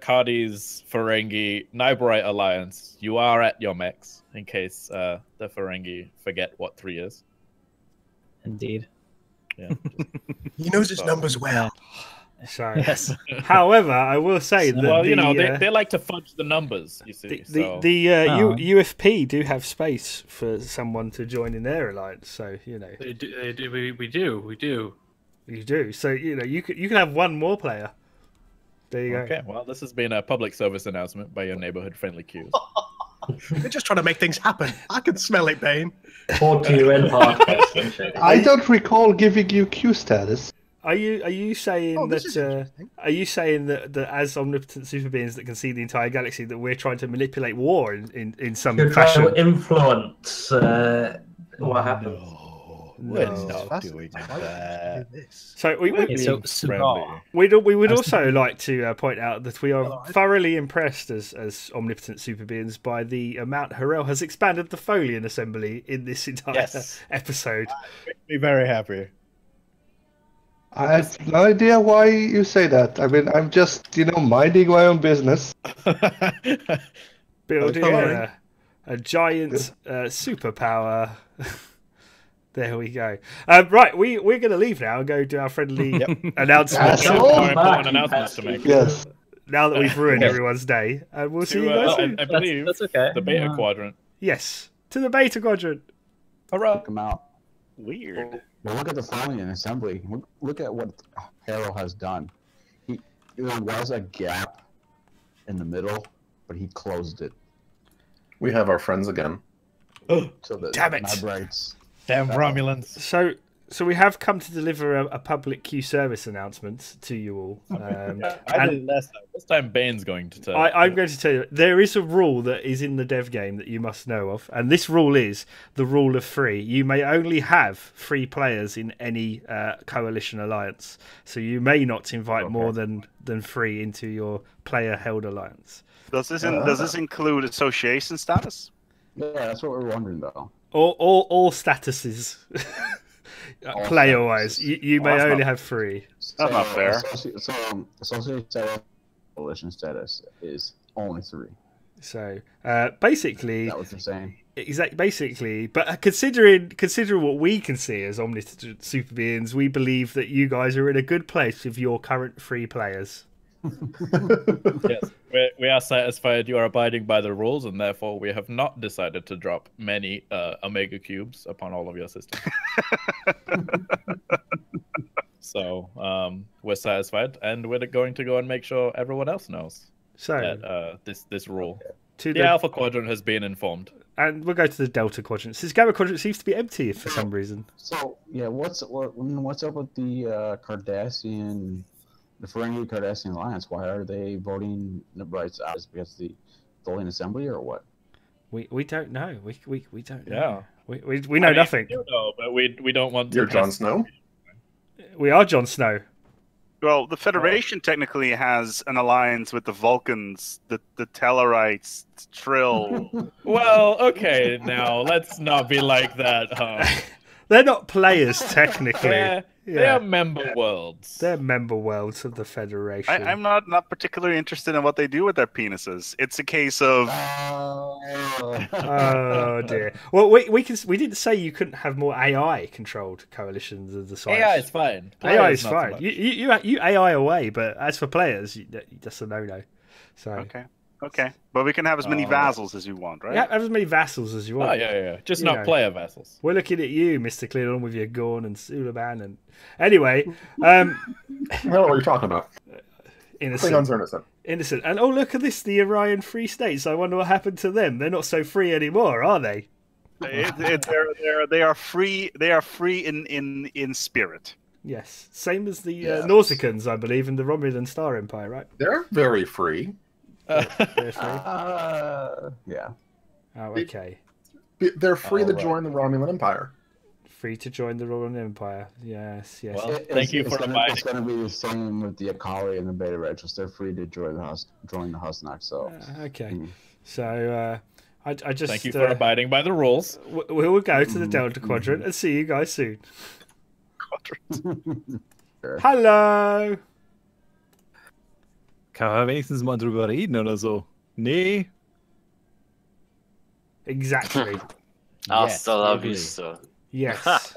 Cardi's Ferengi Nyberite alliance, you are at your max in case the Ferengi forget what 3 is. Indeed. Yeah. He knows his numbers well. So, yes. However, I will say that well, you know, they like to fudge the numbers. You see, UFP do have space for someone to join in their alliance. So you know, we do. You do. So you know, you can have one more player. There you go. Okay. Well, this has been a public service announcement by your neighborhood friendly Qs. They're just trying to make things happen. I can smell it, Bane. I don't recall giving you Q status. Are you saying that? Are you saying that as omnipotent super beings that can see the entire galaxy, that we're trying to manipulate war in some You're fashion? trying to influence what happens. We're not doing that. So we would also like to point out that we are thoroughly impressed as omnipotent super beings by the amount Harel has expanded the Tholian assembly in this entire episode. Makes me very happy. I have no idea why you say that. I mean, I'm just, minding my own business. Building a giant superpower. There we go. Right, we're going to leave now and go do our friendly announcements. Announcements to make. Yes. Now that we've ruined everyone's day, and we'll see you guys soon. I believe that's okay. The Beta Quadrant. Yes, to the Beta Quadrant. Hurrah! Check them out. Weird. Well, look at the Tholian assembly. Look at what Harel has done. There was a gap in the middle, but he closed it. We have our friends again. So the Damn it! Nybrites. Damn Romulans. So we have come to deliver a public Q service announcement to you all. I did last time. This time Bane's going to tell. I'm going to tell you, there is a rule that is in the dev game that you must know of, and this rule is the rule of 3. You may only have 3 players in any coalition alliance, so you may not invite more than 3 into your player-held alliance. Does this include association status? Yeah, that's what we're wondering though. All statuses, player-wise, you may only have 3. That's not fair. Association status, coalition status is only 3. So basically, that was the same. Exactly. Basically, but considering what we can see as omnipotent super beings, we believe that you guys are in a good place with your current 3 players. Yes, we are satisfied you are abiding by the rules, and therefore we have not decided to drop many Omega cubes upon all of your systems. So we're satisfied, and we're going to go and make sure everyone else knows that this rule. To the Alpha Quadrant has been informed. And we'll go to the Delta Quadrant. Since Gamma Quadrant seems to be empty for some reason. So, yeah, what's up with the Cardassian, the Ferengi Cardassian Alliance? Why are they voting rights out? Is it because the Tholian Assembly or what? We don't know. We don't know. Yeah. We know nothing. We do know, but we don't want to. You're Jon Snow? We are Jon Snow. Well, the Federation technically has an alliance with the Vulcans, the Tellarites, Trill. Well, okay, now let's not be like that, huh? They're not players technically. They're member worlds. They're member worlds of the Federation. I'm not particularly interested in what they do with their penises. It's a case of. Oh dear. Well, we didn't say you couldn't have more AI controlled coalitions of the size. AI is fine. AI is Players, not so fine. much. You AI away, but as for players, that's a no. So Okay, but we can have as many vassals as you want, right? Yeah, have as many vassals as you want. Oh yeah. Just not player vassals. We're looking at you, Mr. Klingon, with your Gorn and Sulaban, and anyway. I don't know what you're talking about. Innocent. Klingons are innocent. Innocent. And oh, look at this, the Orion Free States. I wonder what happened to them. They're not so free anymore, are they? They are free. They are free in spirit. Yes, same as the Nausicaans, I believe, in the Romulan Star Empire, right? They're very free. They're free. Yeah. Oh, okay. They're free to join the Romulan Empire. Free to join the Romulan Empire. Yes. Well, thank you for inviting. It's going to be the same with the Akali and the Beta Regis. They're free to join the Husnock. So. Okay. So I just thank you for abiding by the rules. We will go to the Delta Quadrant and see you guys soon. Hello. Kann man wenigstens mal drüber reden oder so? Nee. Exactly. Hasta la vista. Yes.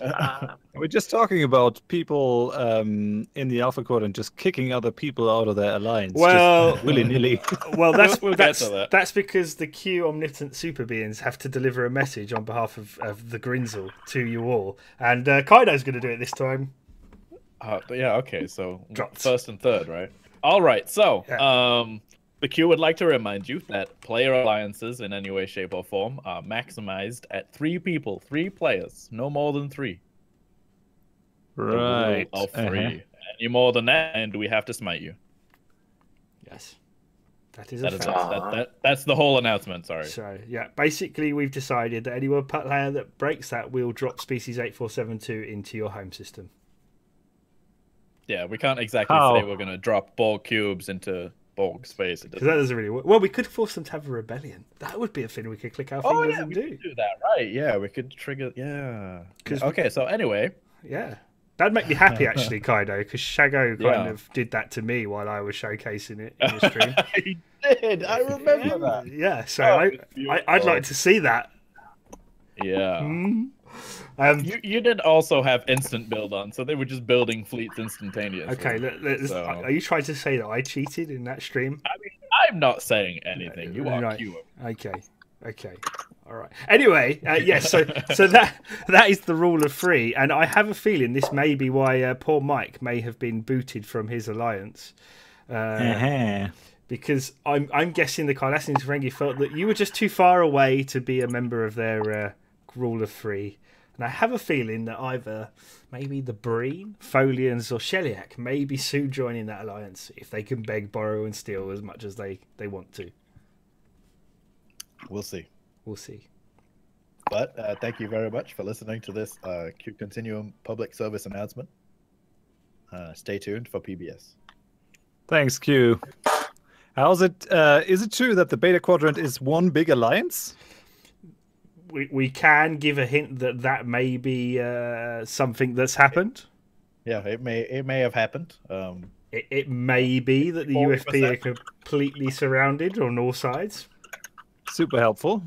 We're just talking about people in the Alpha Quadrant just kicking other people out of their alliance. Well, willy-nilly. Well, We'll get to that. that's because the Q omnipotent super beings have to deliver a message on behalf of the Grinzel to you all, and Kaido's going to do it this time. Yeah. Okay. So Dropped. First and third, right? All right. So, the Q would like to remind you that player alliances in any way, shape, or form are maximized at 3 people, 3 players, no more than 3. Right. Of 3. Any more than that, and we have to smite you. Yes. That is a fact. That's the whole announcement. Sorry. So yeah, basically we've decided that anyone player that breaks that will drop species 8472 into your home system. Yeah, we can't exactly say we're going to drop Borg cubes into Borg space. Because that doesn't really work. Well, we could force them to have a rebellion. That would be a thing we could click our fingers and do. Do that, right? Yeah, we could trigger. Yeah. Okay, so anyway. Yeah. That'd make me happy, actually, Kaido, because Shaggo kind of did that to me while I was showcasing it in the stream. He did. I remember that. Yeah, so I'd like to see that. Yeah. You did also have instant build on, so they were just building fleets instantaneously. Okay, are you trying to say that I cheated in that stream? I mean, I'm not saying anything. You are Q. Okay. All right. Anyway, yes. So that is the rule of 3, and I have a feeling this may be why poor Mike may have been booted from his alliance. Because I'm guessing the Cardassian Ferengi felt that you were just too far away to be a member of their rule of 3. And I have a feeling that either maybe the Breen, Tholians, or Sheliak may be soon joining that alliance if they can beg, borrow, and steal as much as they want to. We'll see. We'll see. But thank you very much for listening to this Q Continuum public service announcement. Stay tuned for PBS. Thanks, Q. How's it? Is it true that the Beta Quadrant is one big alliance? We can give a hint that may be something that's happened. Yeah, it may have happened. It may be that the 40%. UFP are completely surrounded on all sides. Super helpful.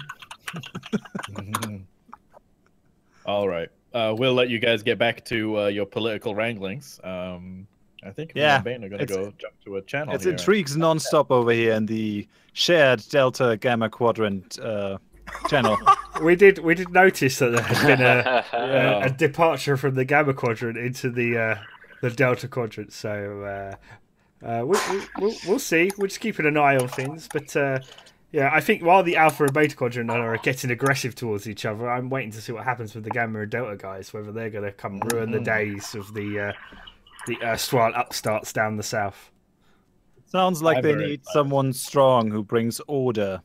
All right. We'll let you guys get back to your political wranglings. I think me and Bane are going to go jump to a channel. It's here. intrigues non-stop over here in the shared Delta Gamma Quadrant channel. We did notice that there had been a departure from the Gamma Quadrant into the Delta Quadrant. So we'll see. We're just keeping an eye on things, but Yeah, I think while the Alpha and Beta Quadrant are getting aggressive towards each other, I'm waiting to see what happens with the Gamma and Delta guys, whether they're going to come ruin the days of the erstwhile upstarts down the south. Sounds like they need someone strong who brings order.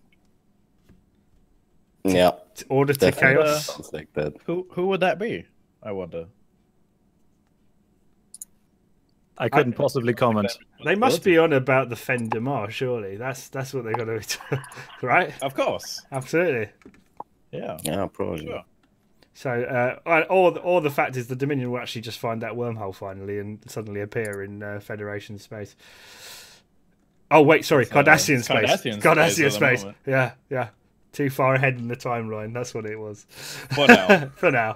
Yeah. Order to chaos. Sounds like that. Who would that be? I wonder. I couldn't possibly comment. They must be on about the Fendamar, surely. That's what they're going to be, right? Of course. Absolutely. Yeah. Yeah, probably. Sure. So, or the fact is the Dominion will actually just find that wormhole finally and suddenly appear in Federation space. Oh wait, sorry, Cardassian space. Cardassian space. Yeah. Too far ahead in the timeline. That's what it was. For now. For now.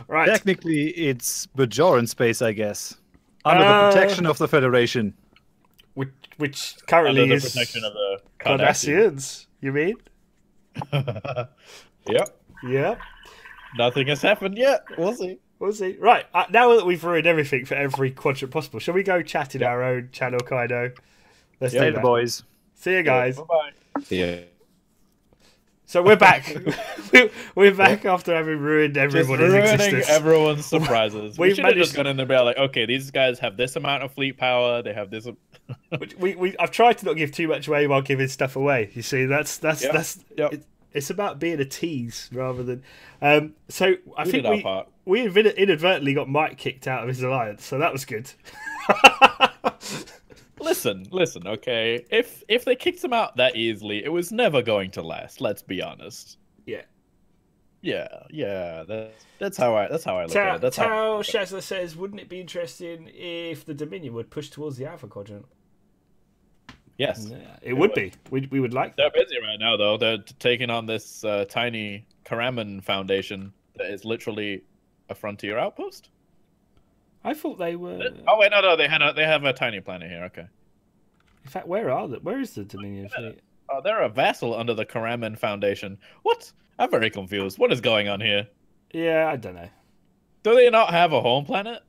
Right. Technically, it's Bajoran space, I guess. Under the protection of the Federation. Which currently Under the is protection of the Cardassians, you mean? Yep. Yep. Nothing has happened yet. We'll see. We'll see. Right, now that we've ruined everything for every quadrant possible, shall we go chat in our own channel, Kaido? Let's do that. Boys. See you guys. Bye-bye. See ya. So we're back. We're back after having ruined everybody's ruining existence. Everyone's surprises. We should have just managed- gone in there and be like, okay, these guys have this amount of fleet power. They have this. I've tried to not give too much away while giving stuff away. You see, that's it's about being a tease rather than. So I think we inadvertently got Mike kicked out of his alliance, so that was good. Listen, okay. If they kicked him out that easily, it was never going to last. Let's be honest. Yeah. That's how I look at it. That's how Shazza says, wouldn't it be interesting if the Dominion would push towards the Alpha Quadrant? Yes, it would be. We would like that. They're busy right now, though. They're taking on this tiny Karaman Foundation that is literally a frontier outpost. I thought they were. Oh wait, no, they have a tiny planet here. Okay. In fact, where are they? Where is the Dominion fleet? Oh, they're a vassal under the Karaman Foundation. What? I'm very confused. What is going on here? Yeah, I don't know. Do they not have a home planet?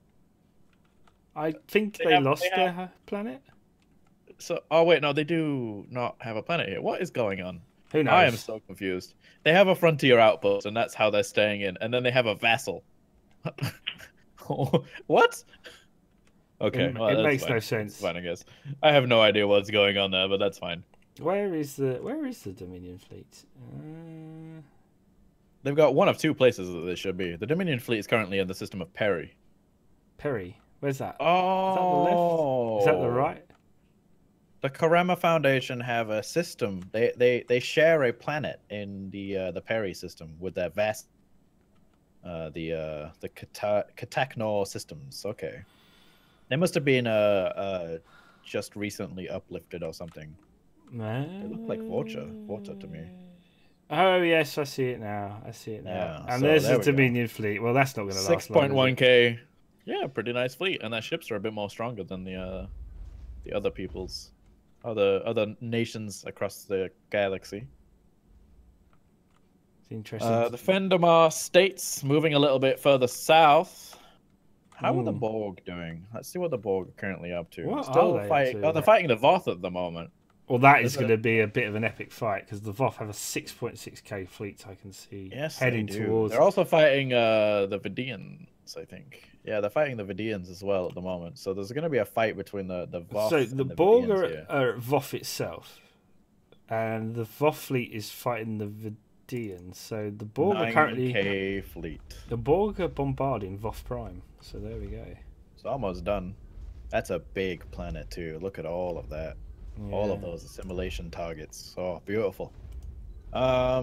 I think they lost their planet. So, oh wait, no, they do not have a planet here. What is going on? Who knows? I am so confused. They have a frontier outpost, and that's how they're staying in. And then they have a vassal. What? Okay, well, it that's makes fine. no sense. It's fine, I guess. I have no idea what's going on there, but that's fine. Where is the Dominion fleet? They've got one of two places that they should be. The Dominion fleet is currently in the system of Perry. Perry, where's that? Oh, is that the left? Is that the right? The Karama Foundation have a system. They share a planet in the Perry system with their vast the Kataknor systems. Okay, they must have been just recently uplifted or something. They look like Vorta to me. Oh yes, I see it now. Yeah, and so there's there the we go. Dominion fleet. Well, that's not going to last long. 6.1k. Yeah, pretty nice fleet, and their ships are a bit more stronger than the other people's, other nations across the galaxy. It's interesting. The Fendamar states moving a little bit further south. How are the Borg doing? Let's see what the Borg are currently up to. What Still are they fighting. up to? Oh, they're fighting the Voth at the moment. Well, that is going to be a bit of an epic fight because the Voth have a 6.6k fleet. I can see. Yes, heading they do. towards. They're also fighting the Vidians, I think. Yeah, they're fighting the Vidians as well at the moment. So there's going to be a fight between the Voth. So and the Borg are at Voth itself, and the Voth fleet is fighting the Vidians. So the Borg are currently 9k fleet. The Borg are bombarding Voth Prime. So there we go. It's almost done. That's a big planet too. Look at all of that. Yeah. All of those assimilation targets. Oh, beautiful. I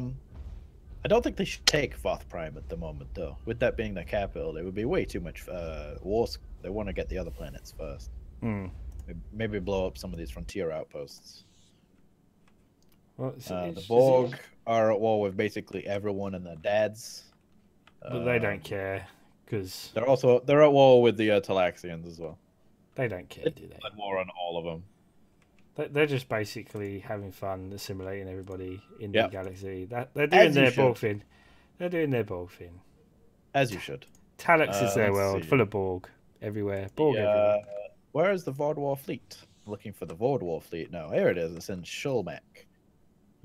don't think they should take Voth Prime at the moment, though. With that being the capital, it would be way too much wars. They want to get the other planets first. Maybe blow up some of these frontier outposts. Well, the Borg are at war with basically everyone and their dads. But they don't care because they're at war with the Talaxians as well. They don't care, do they? At war on all of them. They're just basically having fun, assimilating everybody in the galaxy. They're doing their Borg thing. They're doing their Borg thing. As you should. Talax is their world, full of Borg everywhere. Borg everywhere. Where is the Vadwaur fleet? Looking for the Vadwaur fleet now. Here it is. It's in Shulmak.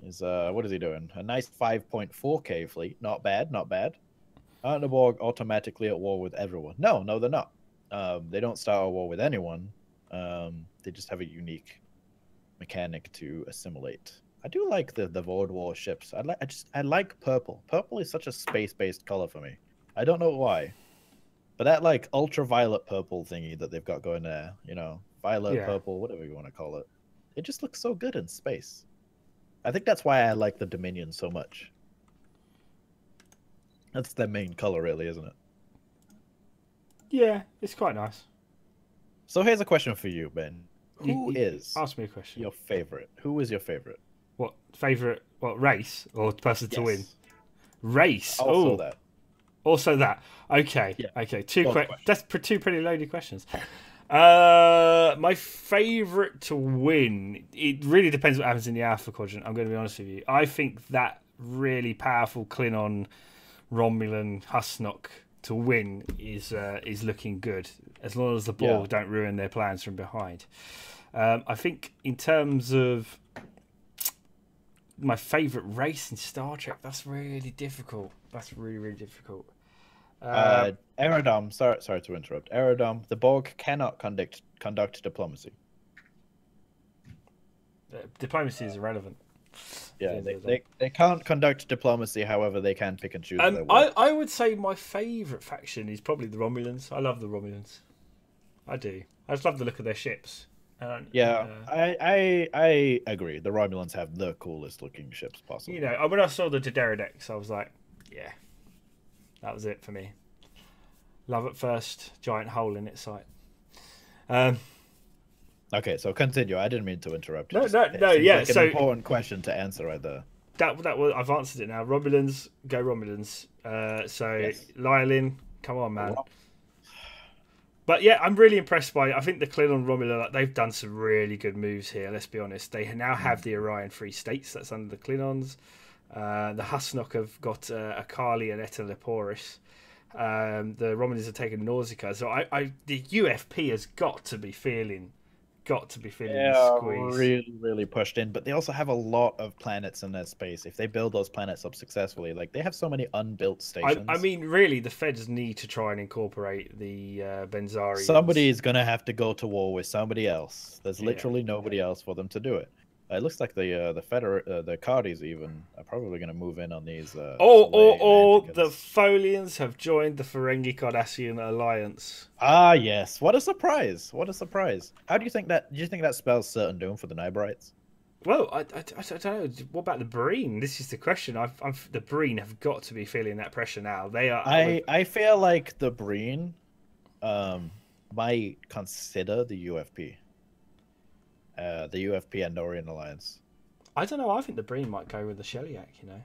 Is what is he doing? A nice 5.4k fleet. Not bad, not bad. Aren't the Borg automatically at war with everyone? No, no, they're not. They don't start a war with anyone. They just have a unique mechanic to assimilate. I do like the Vadwaur ships. I like purple. Purple is such a space-based color for me. I don't know why, but that like ultraviolet purple thingy that they've got going there, you know, violet, purple, whatever you want to call it, it just looks so good in space. I think that's why I like the Dominion so much. That's their main color, really, isn't it? Yeah, it's quite nice. So here's a question for you, Ben. Who is ask me a question? Your favorite? Who is your favorite? What favorite? What race or person to win? Race. Also that. Also that. Okay. Yeah. Okay. That's two pretty loaded questions. My favorite to win. It really depends what happens in the Alpha Quadrant. I'm going to be honest with you. I think that really powerful Klingon, Romulan, Husnock to win is looking good, as long as the Borg don't ruin their plans from behind. I think in terms of my favourite race in Star Trek, that's really difficult. That's really, really difficult. Aerodom, sorry to interrupt. Aerodom, the Borg cannot conduct diplomacy. Diplomacy is irrelevant. Yeah, they can't conduct diplomacy. However, they can pick and choose their work. I would say my favourite faction is probably the Romulans. I love the Romulans. I do. I just love the look of their ships. I agree. The Romulans have the coolest looking ships possible. You know, when I saw the Jadera decks, I was like, yeah, that was it for me. Love at first, giant hole in its sight. Okay, so continue. I didn't mean to interrupt. No, yeah. Like an important question to answer right there. That was, I've answered it now. Romulans, go Romulans. Lyellin, come on, man. But yeah, I'm really impressed by it. I think the Klingon Romulan, they've done some really good moves here. Let's be honest. They now have the Orion Free States. That's under the Klingons. The Husnock have got Akali and Eta Leporis. The Romulans have taken Nausicaa. So the UFP has got to be feeling the squeeze. Really pushed in, but they also have a lot of planets in their space. If they build those planets up successfully, like they have so many unbuilt stations. I mean, really, the Feds need to try and incorporate the Benzari. Somebody is gonna have to go to war with somebody else. There's literally nobody else for them to do it. It looks like the Cardis even are probably going to move in on these. The Tholians have joined the Ferengi Cardassian alliance. Ah, yes! What a surprise! What a surprise! How do you think that? Do you think that spells certain doom for the Nybarites? Well, I don't know. What about the Breen? This is the question. The Breen have got to be feeling that pressure now. They are. I feel like the Breen, might consider the UFP. The UFP Andorian alliance. I don't know. I think the Breen might go with the Sheliak. You know.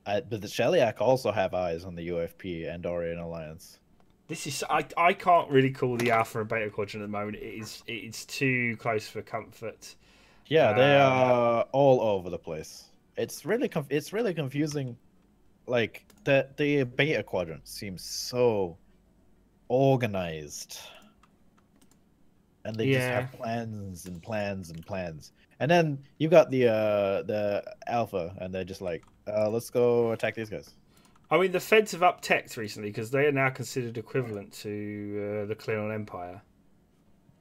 But the Sheliak also have eyes on the UFP Andorian alliance. This is I can't really call the Alpha and Beta Quadrant at the moment. It's too close for comfort. Yeah, they are all over the place. It's really confusing. Like the Beta Quadrant seems so organized. And they just have plans and plans and plans. And then you got the Alpha, and they're just like, let's go attack these guys. I mean, the Feds have up teched recently because they are now considered equivalent to the Klingon Empire.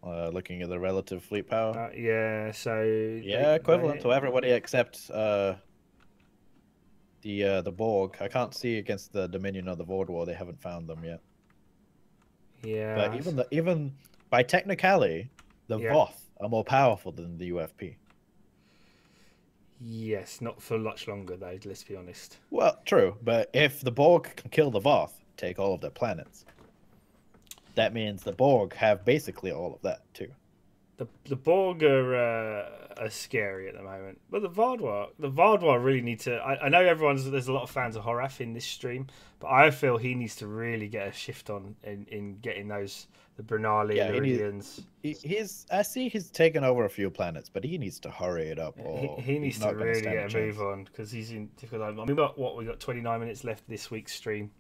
Looking at the relative fleet power. Equivalent to everybody except the Borg. I can't see against the Dominion or the Vadwaur. They haven't found them yet. Yeah. But even by technicality, the Voth are more powerful than the UFP. Yes, not for much longer though, let's be honest. Well, true, but if the Borg can kill the Voth, take all of their planets, that means the Borg have basically all of that too. The Borg are scary at the moment, but the Vadwaur really need to. I know there's a lot of fans of Horath in this stream, but I feel he needs to really get a shift on in getting those the Bernali Iridians. I see he's taken over a few planets, but he needs to hurry it up. He needs to really get a move on because he's in difficult. I mean, we got 29 minutes left this week's stream,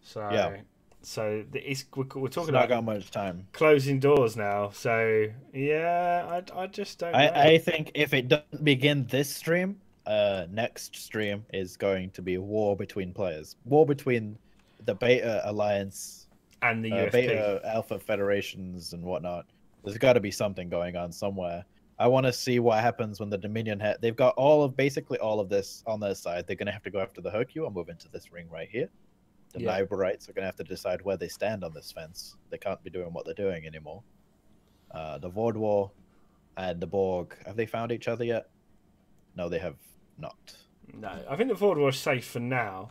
so So we're talking not about got much time. Closing doors now. So yeah, I just don't know. I think if it doesn't begin this stream, next stream is going to be a war between players. War between the Beta Alliance and the UFP. Beta Alpha Federations and whatnot. There's got to be something going on somewhere. I want to see what happens when the Dominion they've got basically all of this on their side. They're going to have to go after the Hercule and move into this ring right here. The Nyborites are going to have to decide where they stand on this fence. They can't be doing what they're doing anymore. The Vadwaur and the Borg, have they found each other yet? No, they have not. No, I think the Vadwaur is safe for now.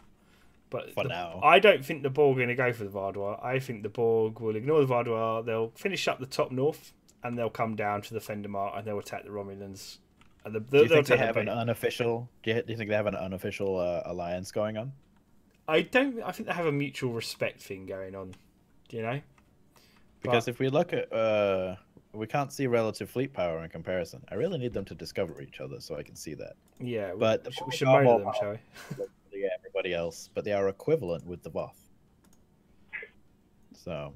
But now. I don't think the Borg are going to go for the Vadwaur. I think the Borg will ignore the Vadwaur. They'll finish up the top north, and they'll come down to the Fendermark, and they'll attack the Romulans. And do you think they have an unofficial? Do you think they have an unofficial alliance going on? I don't. I think they have a mutual respect thing going on. Do you know? Because if we look at, we can't see relative fleet power in comparison. I really need them to discover each other so I can see that. Yeah, but we should moan at them, shall we? Yeah, everybody else, but they are equivalent with the Voth. So,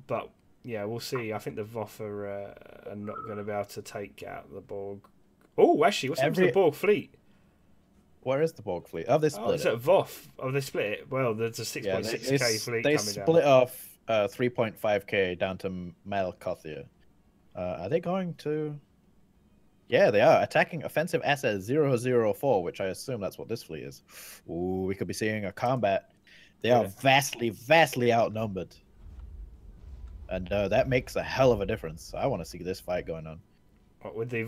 but yeah, we'll see. I think the Voth are not going to be able to take out the Borg. Oh, actually, what's happened to the Borg fleet? Where is the Borg fleet? Oh, they split it. It's at Voth. Oh, they split it. Well, there's a 6.6k fleet coming down. They split off 3.5k down to Malkothia. Are they going to... Yeah, they are. Attacking offensive asset 004, which I assume that's what this fleet is. Ooh, we could be seeing a combat. They are vastly, vastly outnumbered. And that makes a hell of a difference. I want to see this fight going on. What would they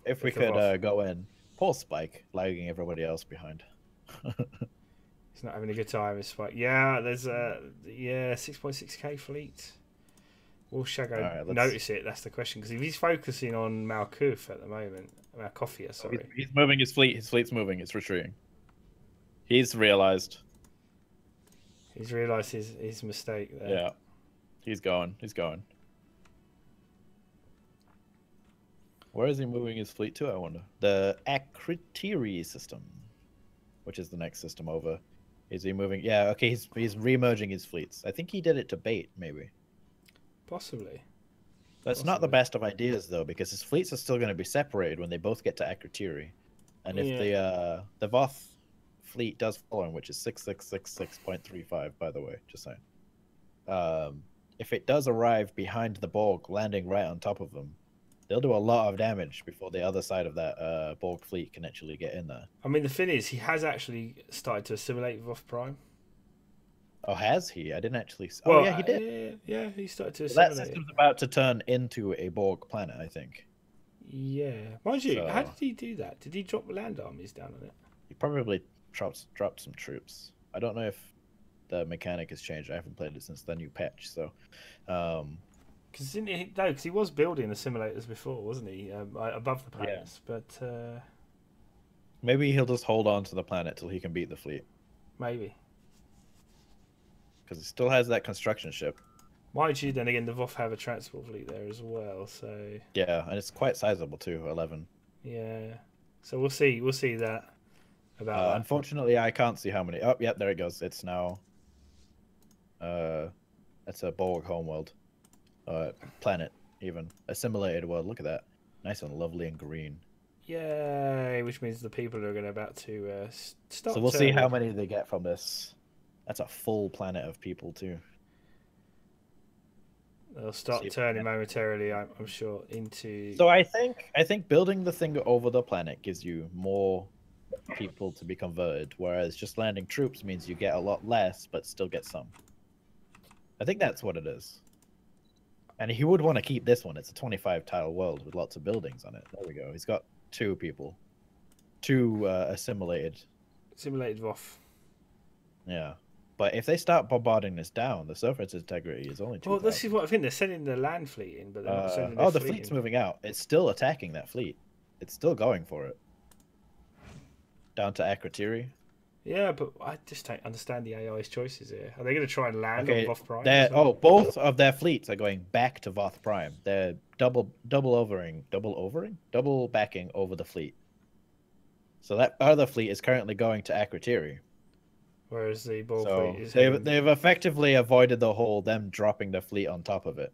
if we could go in. Poor Spike, lagging everybody else behind. He's not having a good time, this fight. Yeah, there's a 6.6k fleet. Will Shaggo notice it? That's the question. Because if he's focusing on Malkuth at the moment, Malkothia, sorry. He's moving his fleet. His fleet's moving. It's retreating. He's realized. He's realized his mistake there. Yeah. He's going. He's going. Where is he moving his fleet to, I wonder? The Akritiri system, which is the next system over. Is he moving? Yeah, okay, he's re-merging his fleets. I think he did it to bait, maybe. Possibly. That's not the best of ideas, though, because his fleets are still going to be separated when they both get to Akritiri. And if the Voth fleet does follow him, which is 6666.35, by the way, just saying. If it does arrive behind the Borg, landing right on top of them, they'll do a lot of damage before the other side of that Borg fleet can actually get in there. I mean, the thing is, he has actually started to assimilate Voth Prime. Oh, has he? I didn't actually... Well, oh, yeah, he did. Yeah, he started to assimilate. That system's about to turn into a Borg planet, I think. Yeah. Mind you, how did he do that? Did he drop land armies down on it? He probably dropped some troops. I don't know if the mechanic has changed. I haven't played it since the new patch, so... Because he was building the simulators before, wasn't he? Above the planets, but maybe he'll just hold on to the planet till he can beat the fleet. Maybe, because he still has that construction ship. Mind you, then again, the Voth have a transport fleet there as well. So yeah, and it's quite sizable too. 11. Yeah, so we'll see. We'll see that. About unfortunately, I can't see how many. Oh, yeah, there it goes. It's now. It's a Borg homeworld. Planet, even assimilated world. Look at that, nice and lovely and green. Yay! Which means the people are about to start. So we'll see how many they get from this. That's a full planet of people too. They'll start turning momentarily, I'm sure, into. So I think building the thing over the planet gives you more people to be converted, whereas just landing troops means you get a lot less, but still get some. I think that's what it is. And he would want to keep this one. It's a 25 tile world with lots of buildings on it. There we go. He's got 2 people. 2 assimilated Voth. Yeah. But if they start bombarding this down, the surface integrity is only 2. Well, this is what I think. They're sending the land fleet in, but they're not sending the the fleet's moving out. It's still attacking that fleet. It's still going for it. Down to Akritiri. Yeah, but I just don't understand the AI's choices here. Are they going to try and land on Voth Prime? Both of their fleets are going back to Voth Prime. They're double backing over the fleet. So that other fleet is currently going to Akritiri. Whereas the Borg So fleet is they've effectively avoided the whole them dropping their fleet on top of it.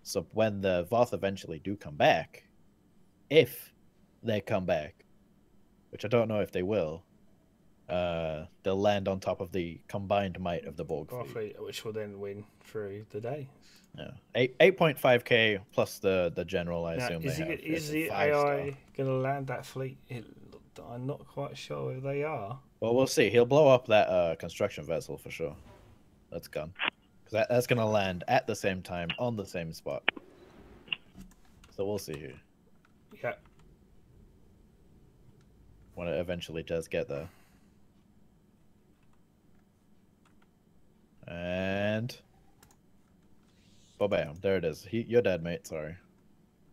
So when the Voth eventually do come back, if they come back, which I don't know if they will, they'll land on top of the combined might of the Borg fleet, which will then win through the day. Yeah, 8.5k plus the general. I Now, assume is the AI going to land that fleet? I'm not quite sure if they are. Well, we'll see. He'll blow up that construction vessel for sure. That's gone. Because that's going to land at the same time on the same spot. So we'll see here. Yeah. When it eventually does get there. And... bam. There it is. You're dead, mate. Sorry.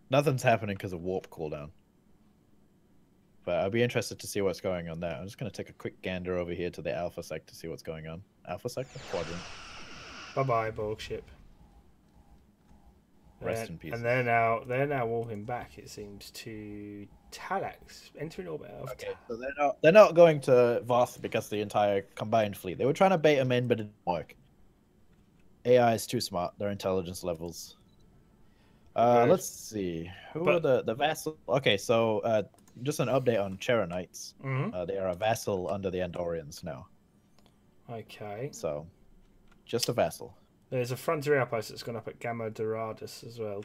Nothing's happening because of warp cooldown. But I'll be interested to see what's going on there. I'm just going to take a quick gander over here to the Alpha Sec to see what's going on. Alpha Sector? Quadrant. Bye-bye, Borg ship. Rest in peace. And they're now walking back, it seems, to Talax, entering orbit. Okay, so they're not going to Voth because of the entire combined fleet. They were trying to bait them in, but it didn't work. AI is too smart. Their intelligence levels. Let's see. Who are the vassal? Okay, so just an update on Cheronites. They are a vassal under the Andorians now. Okay. So, just a vassal. There's a frontier outpost that's gone up at Gamma Doradus as well.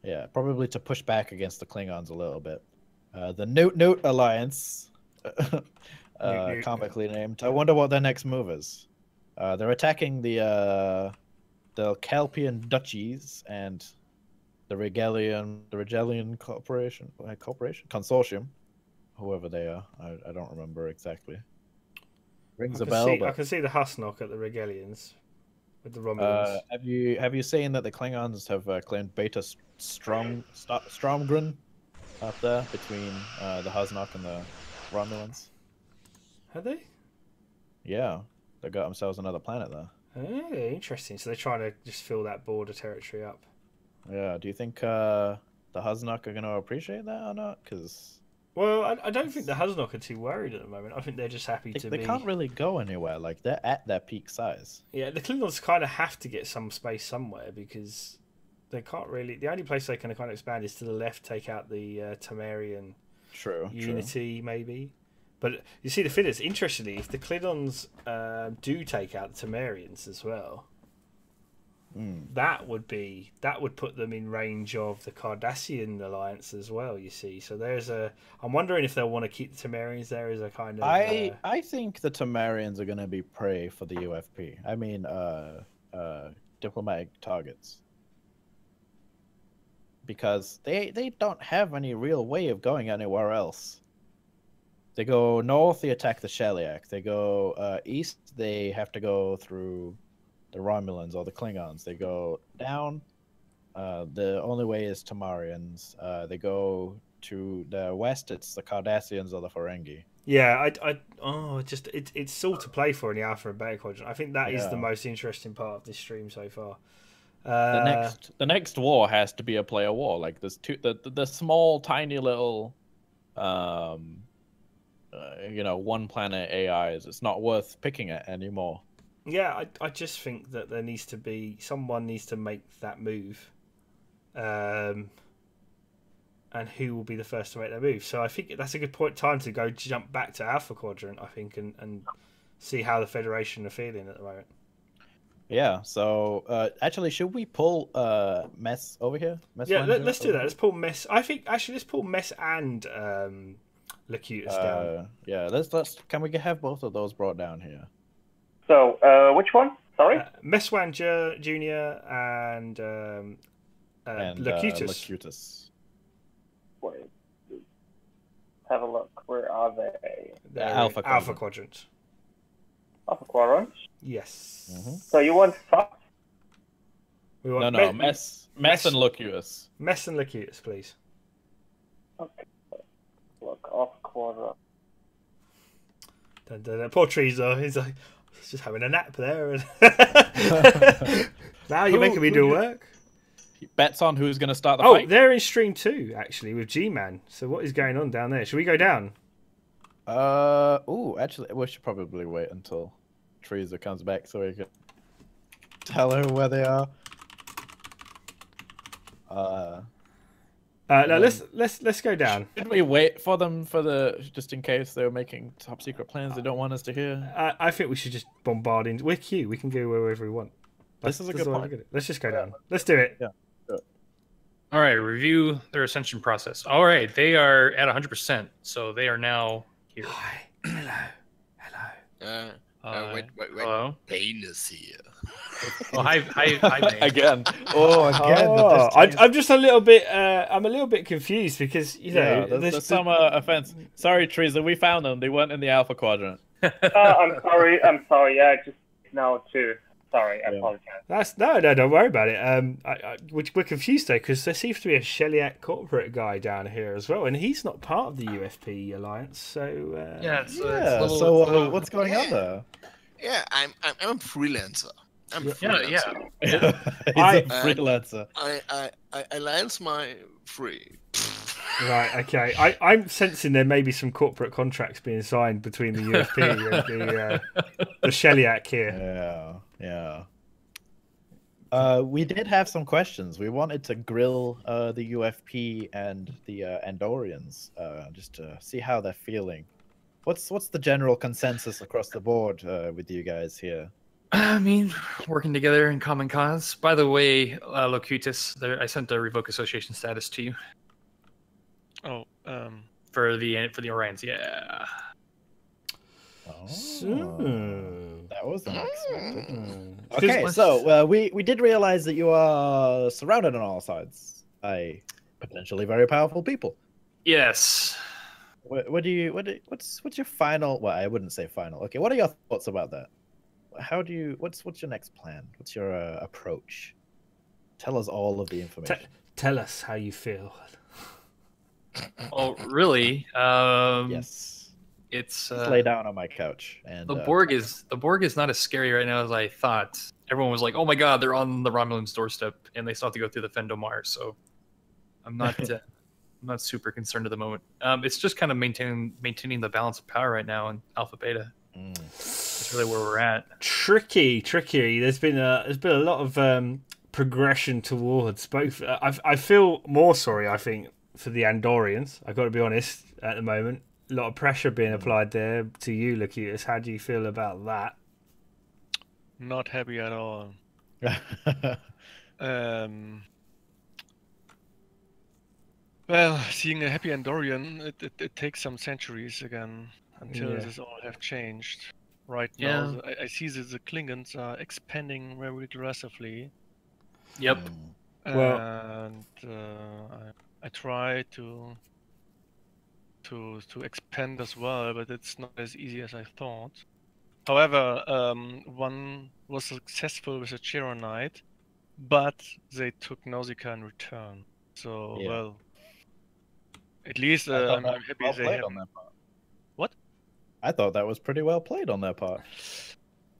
Yeah, probably to push back against the Klingons a little bit. The Newt Alliance, comically named. I wonder what their next move is. They're attacking the Calpian duchies and the Regalian Corporation, Consortium, whoever they are. I don't remember exactly. Rings a bell. I can see the Husnock at the Regalians with the Romulans. Have you seen that the Klingons have claimed Beta Stromgren up there between the Husnock and the Romulans? Have they? Yeah, they got themselves another planet there. Oh, interesting. So they're trying to just fill that border territory up. Yeah. Do you think the Husnock are going to appreciate that or not? Because well, I don't think the Husnock are too worried at the moment. I think they're just happy to be. They can't really go anywhere. Like they're at their peak size. Yeah, the Klingons kind of have to get some space somewhere because they can't really. The only place they can kind of expand is to the left, take out the Tamarian unity, maybe. But you see, the thing is, interestingly, if the Klingons do take out the Tamarians as well, that would put them in range of the Cardassian alliance as well. You see, so there's a. I'm wondering if they'll want to keep the Tamarians there as a kind of. I think the Tamarians are going to be prey for the UFP. I mean, diplomatic targets. Because they don't have any real way of going anywhere else. They go north, they attack the Sheliak. They go east, they have to go through the Romulans or the Klingons. They go down, the only way is Tamarians. They go to the west, it's the Cardassians or the Ferengi. Yeah, it's all to play for in the Alpha and Beta Quadrant. I think that is the most interesting part of this stream so far. The next war has to be a player war. Like there's the small, tiny little, one planet AIs. It's not worth picking it anymore. Yeah, I just think that there needs to be someone needs to make that move, and who will be the first to make that move? So I think that's a good time to jump back to Alpha Quadrant. I think and see how the Federation are feeling at the moment. Yeah. So actually, should we pull Mess over here? Let's do that. Let's pull Mess. I think actually let's pull Mess and Locutus down. Yeah. Let's. Can we have both of those brought down here? So, which one? Sorry? Meswannjr Jr. and Locutus. Wait. Have a look. Where are they? They're Alpha Quadrant. Alpha Quadrant? Yes. So you want Fuzz? No, Mess and Locutus. Mess and Locutus, please. Okay. Look, Alpha Quadrant. Poor Treezer, he's like just having a nap there. Now you're making me do work. He bets on who's going to start the fight. Oh, they're in stream 2, actually, with G-Man. So what is going on down there? Should we go down? Actually, we should probably wait until Teresa comes back so we can tell her where they are. No, let's go down. Should we wait for them just in case they're making top secret plans they don't want us to hear? I think we should just bombard in. We're Q. We can go wherever we want. This is a good point. Let's just go down. Let's do it. Yeah. All right, review their ascension process. All right, they are at 100%, so they are now here. Hi. Hello. Wait. Hello. Bane is here. Oh, hi, Bane. Again. I'm just a little bit. I'm a little bit confused because there's some offense. Sorry, Teresa, we found them. They weren't in the Alpha Quadrant. I'm sorry. Yeah, just now too. Sorry, I apologize. No, don't worry about it. We're confused though because there seems to be a Sheliak corporate guy down here as well, and he's not part of the UFP alliance. So so what's going on there? Yeah, I'm a freelancer. I'm a Yeah. He's a freelancer. I lance my free. Right, okay. I'm sensing there may be some corporate contracts being signed between the UFP and the Sheliak here. Yeah. We did have some questions. We wanted to grill the UFP and the Andorians just to see how they're feeling. What's the general consensus across the board with you guys here? I mean, working together in common cause. By the way, Locutus, I sent the revoke association status to you. Oh, for the Orions, yeah. That was unexpected. Okay, so we did realize that you are surrounded on all sides by potentially very powerful people. Yes. What's your final? Well, I wouldn't say final. Okay, what are your thoughts about that? What's your next plan? What's your approach? Tell us all of the information. Tell us how you feel. Oh, really? Yes. It's Just lay down on my couch. And the Borg is not as scary right now as I thought. Everyone was like, "Oh my God, they're on the Romulan's doorstep," and they still have to go through the Fendomar. So I'm not I'm not super concerned at the moment. It's just kind of maintaining the balance of power right now in Alpha Beta. That's really where we're at. Tricky. There's been a lot of progression towards both. I feel more sorry, I think, for the Andorians. I've got to be honest at the moment. A lot of pressure being applied there to you, Locutus. How do you feel about that? Not happy at all. Well, seeing a happy Andorian, it takes some centuries again until this all have changed. Right now, I see that the Klingons are expanding very aggressively. Yep. And I try to expand as well, but it's not as easy as I thought. However, one was successful with a Chironite, but they took Nausicaa in return. So, well, at least I'm happy they have... What? I thought that was pretty well played on their part.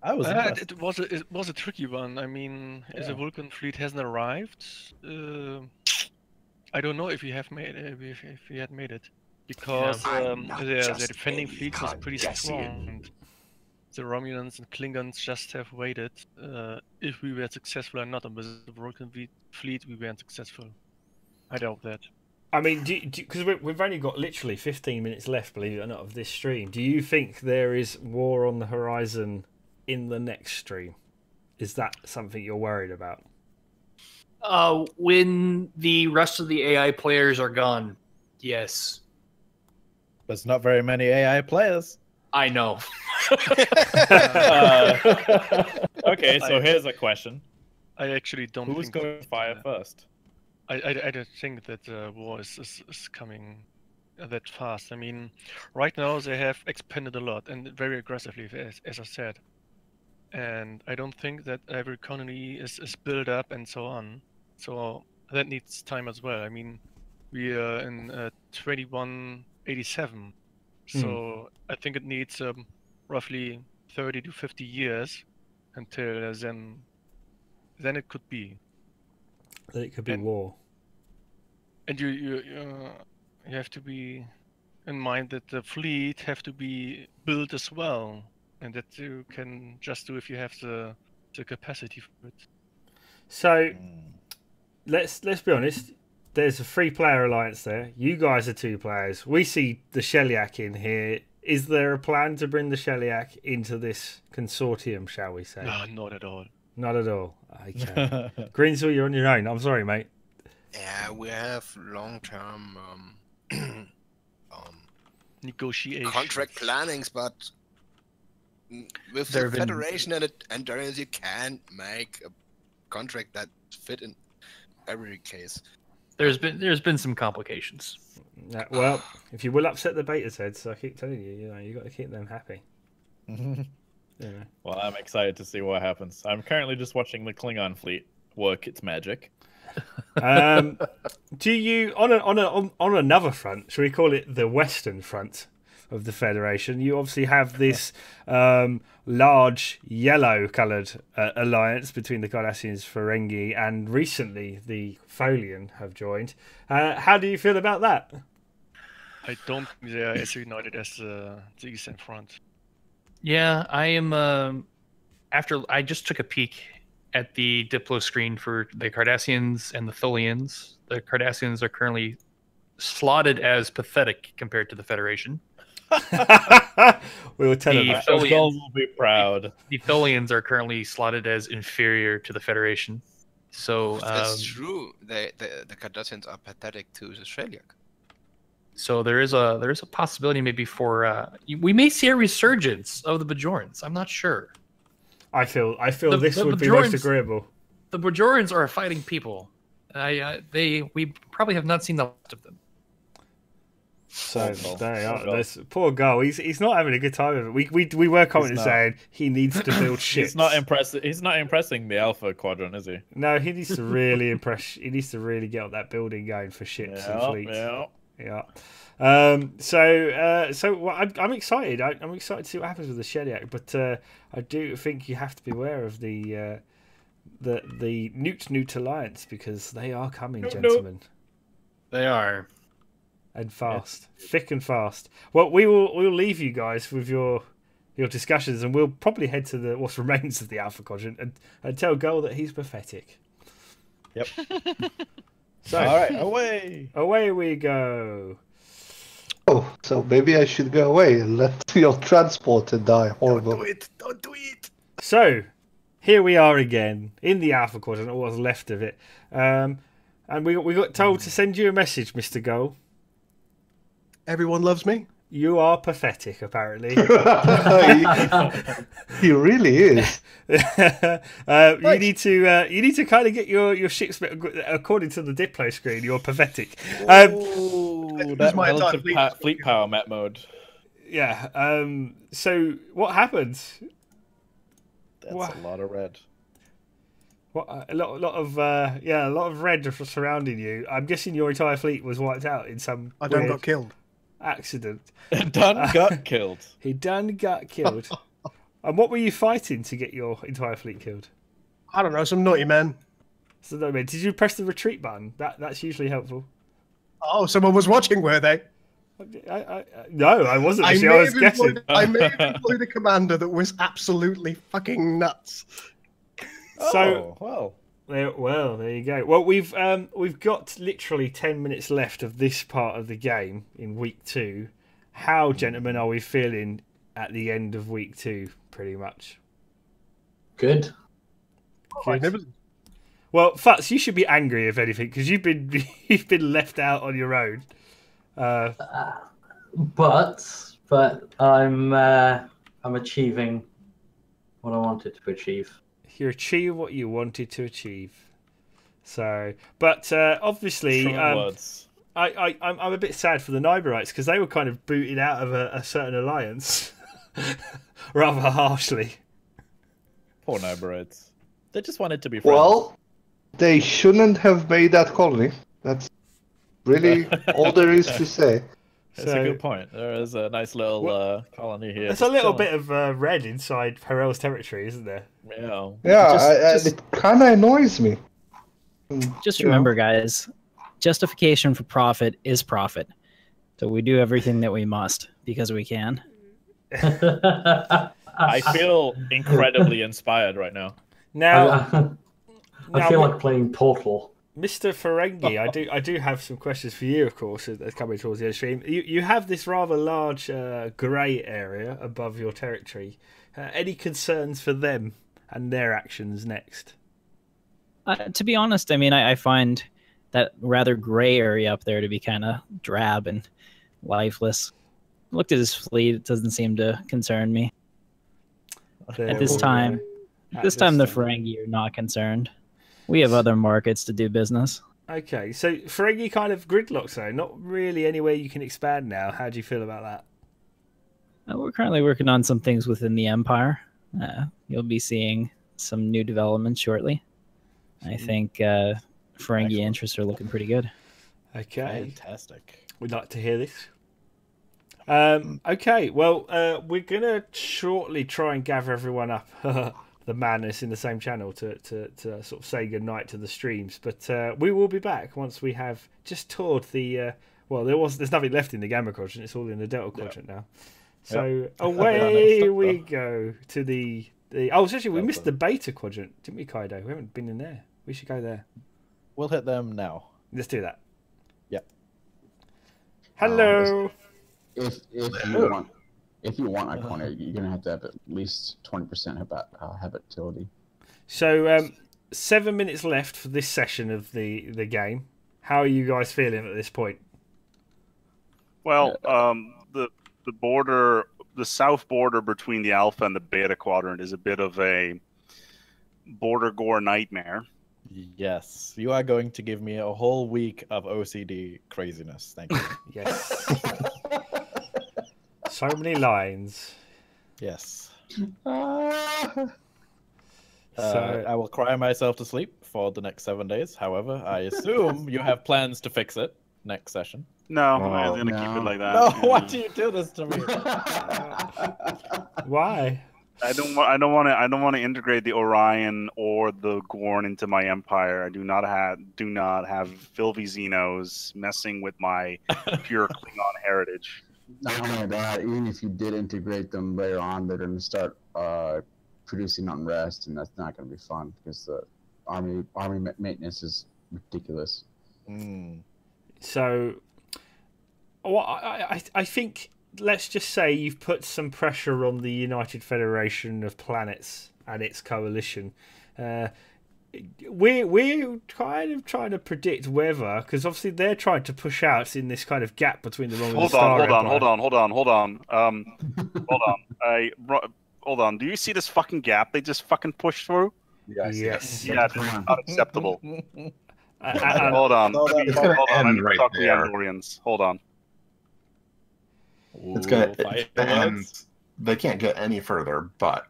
I was impressed. It was a tricky one. I mean, as the Vulcan fleet hasn't arrived, I don't know if he had made it. Because the defending fleet was pretty strong. And the Romulans and Klingons just have waited if we were successful or not. And with the Vulcan fleet, we weren't successful. I doubt that. I mean, because we've only got literally 15 minutes left, believe it or not, of this stream. Do you think there is war on the horizon in the next stream? Is that something you're worried about? When the rest of the AI players are gone, yes. There's not very many AI players. I know. Okay, so here's a question. I actually don't think... Who's going to fire first? I don't think that war is coming that fast. I mean, right now they have expanded a lot and very aggressively, as I said. And I don't think that every colony is built up and so on. So that needs time as well. I mean, we are in 2187. So I think it needs roughly 30 to 50 years until then it could be. Then it could be war. And you have to be in mind that the fleet have to be built as well, and that you can just do if you have the capacity for it. So let's be honest. There's a 3-player alliance there. You guys are 2 players. We see the Sheliak in here. Is there a plan to bring the Sheliak into this consortium, shall we say? No, not at all. Not at all. Okay. Greenswell, you're on your own. I'm sorry, mate. Yeah, we have long-term negotiations, contract plannings, but with the Federation and Andorians, you can't make a contract that fit in every case. There's been some complications. Well, if you will upset the betas heads, I keep telling you, you got to keep them happy. Well, I'm excited to see what happens. I'm currently just watching the Klingon fleet work its magic. Do you on another front? Shall we call it the Western Front of the Federation? You obviously have this large yellow-coloured alliance between the Cardassians, Ferengi, and recently the Tholian have joined. How do you feel about that? I don't think they are as united as the Eastern Front. Yeah, I am. After I just took a peek at the Diplo screen for the Cardassians and the Tholians. The Cardassians are currently slotted as pathetic compared to the Federation. We will tell them that. Those girls will be proud. The Tholians are currently slotted as inferior to the Federation. So that's true. The Cardassians are pathetic to the Sheliak. So there is a possibility maybe for we may see a resurgence of the Bajorans. I'm not sure. I feel this would be most agreeable. The Bajorans are a fighting people. We probably have not seen the last of them. So this poor Gull. He's not having a good time of it. We were commenting saying he needs to build ships. He's not impressing the Alpha Quadrant, is he? No, he needs to really impress. He needs to really get up that building going for ships and fleets. Yeah. So I'm excited. I'm excited to see what happens with the Sheliak, but I do think you have to be aware of the Newt Alliance, because they are coming, gentlemen. They are, and fast, thick and fast. Well, we'll leave you guys with your discussions, and we'll probably head to what remains of the Alpha Quadrant and tell Gull that he's pathetic. Yep. So, all right, away we go. Oh, so maybe I should go away and let your transporter die. Horrible. Don't do it. So, here we are again in the Alpha Quadrant, or what's left of it. And we got told to send you a message, Mr. Gull. Everyone loves me. You are pathetic, apparently. He really is. You need to kind of get your ships according to the Diplo screen. You're pathetic. That's my relative fleet power map mode. Yeah. So what happened? That's a lot of red. What a lot of red surrounding you. I'm guessing your entire fleet was wiped out in some. I done got killed. Accident. Done got killed. He done got killed. And what were you fighting to get your entire fleet killed? I don't know, some naughty man. So did you press the retreat button? That's usually helpful. Oh, someone was watching, were they? No, I wasn't. I was guessing. I may have employed a commander that was absolutely fucking nuts. So, there you go. Well, we've got literally 10 minutes left of this part of the game in week 2. How, gentlemen, are we feeling at the end of week 2? Pretty much. Good. Well, Futz, you should be angry if anything, because you've been left out on your own. But I'm achieving what I wanted to achieve. You achieve what you wanted to achieve. So, but obviously, I'm a bit sad for the Niberites, because they were kind of booted out of a certain alliance rather harshly. Poor Niberites. They just wanted to be friends. Well, they shouldn't have made that colony. That's really all there is to say. That's a good point. There is a nice little colony here. There's a little bit of red inside Harel's territory, isn't there? Yeah, it kind of annoys me. Just remember, guys, justification for profit is profit. So we do everything that we must because we can. I feel incredibly inspired right now. Now, I feel like playing Portal. Mr. Ferengi, I do have some questions for you, of course, as coming towards the end of the stream. You have this rather large grey area above your territory. Any concerns for them and their actions next? To be honest, I mean, I find that rather grey area up there to be kind of drab and lifeless. Looked at his fleet; it doesn't seem to concern me. At this time, the Ferengi are not concerned. We have other markets to do business. Okay, so Ferengi kind of gridlocks though. Not really anywhere you can expand now. How do you feel about that? We're currently working on some things within the Empire. You'll be seeing some new developments shortly. I think Ferengi interests are looking pretty good. Okay, fantastic. We'd like to hear this. Okay, well, we're gonna shortly try and gather everyone up. The madness in the same channel to sort of say goodnight to the streams, but we will be back once we have just toured the there's nothing left in the Gamma Quadrant, it's all in the Delta Quadrant now, so away we go to the actually we missed the Beta Quadrant, didn't we, Kaido? We haven't been in there. We should go there. We'll hit them now. Let's do that. Yep. Hello. If you want Iconic, you're gonna have to have at least 20% habitability. So 7 minutes left for this session of the game. How are you guys feeling at this point? Well, the border, the south border between the Alpha and the Beta Quadrant is a bit of a border gore nightmare. Yes, you are going to give me a whole week of OCD craziness. Thank you. Yes. So many lines. Yes. So I will cry myself to sleep for the next 7 days. However, I assume you have plans to fix it next session. No, I'm gonna keep it like that. No, why do you do this to me? Why? I don't want to integrate the Orion or the Gorn into my empire. I do not have filthy Xenos messing with my pure Klingon heritage. Not only that, even if you did integrate them later on, they're going to start producing unrest, and that's not going to be fun because the army maintenance is ridiculous. So, I think, let's just say you've put some pressure on the United Federation of Planets and its coalition. We're kind of trying to predict whether, because obviously they're trying to push out in this kind of gap between the Romulan Hold on. Do you see this fucking gap they just fucking pushed through? Yes. Yeah, it's not acceptable. Hold on. It's going to end right talk to the there. Andorians. Hold on. It's going to end. They can't get any further, but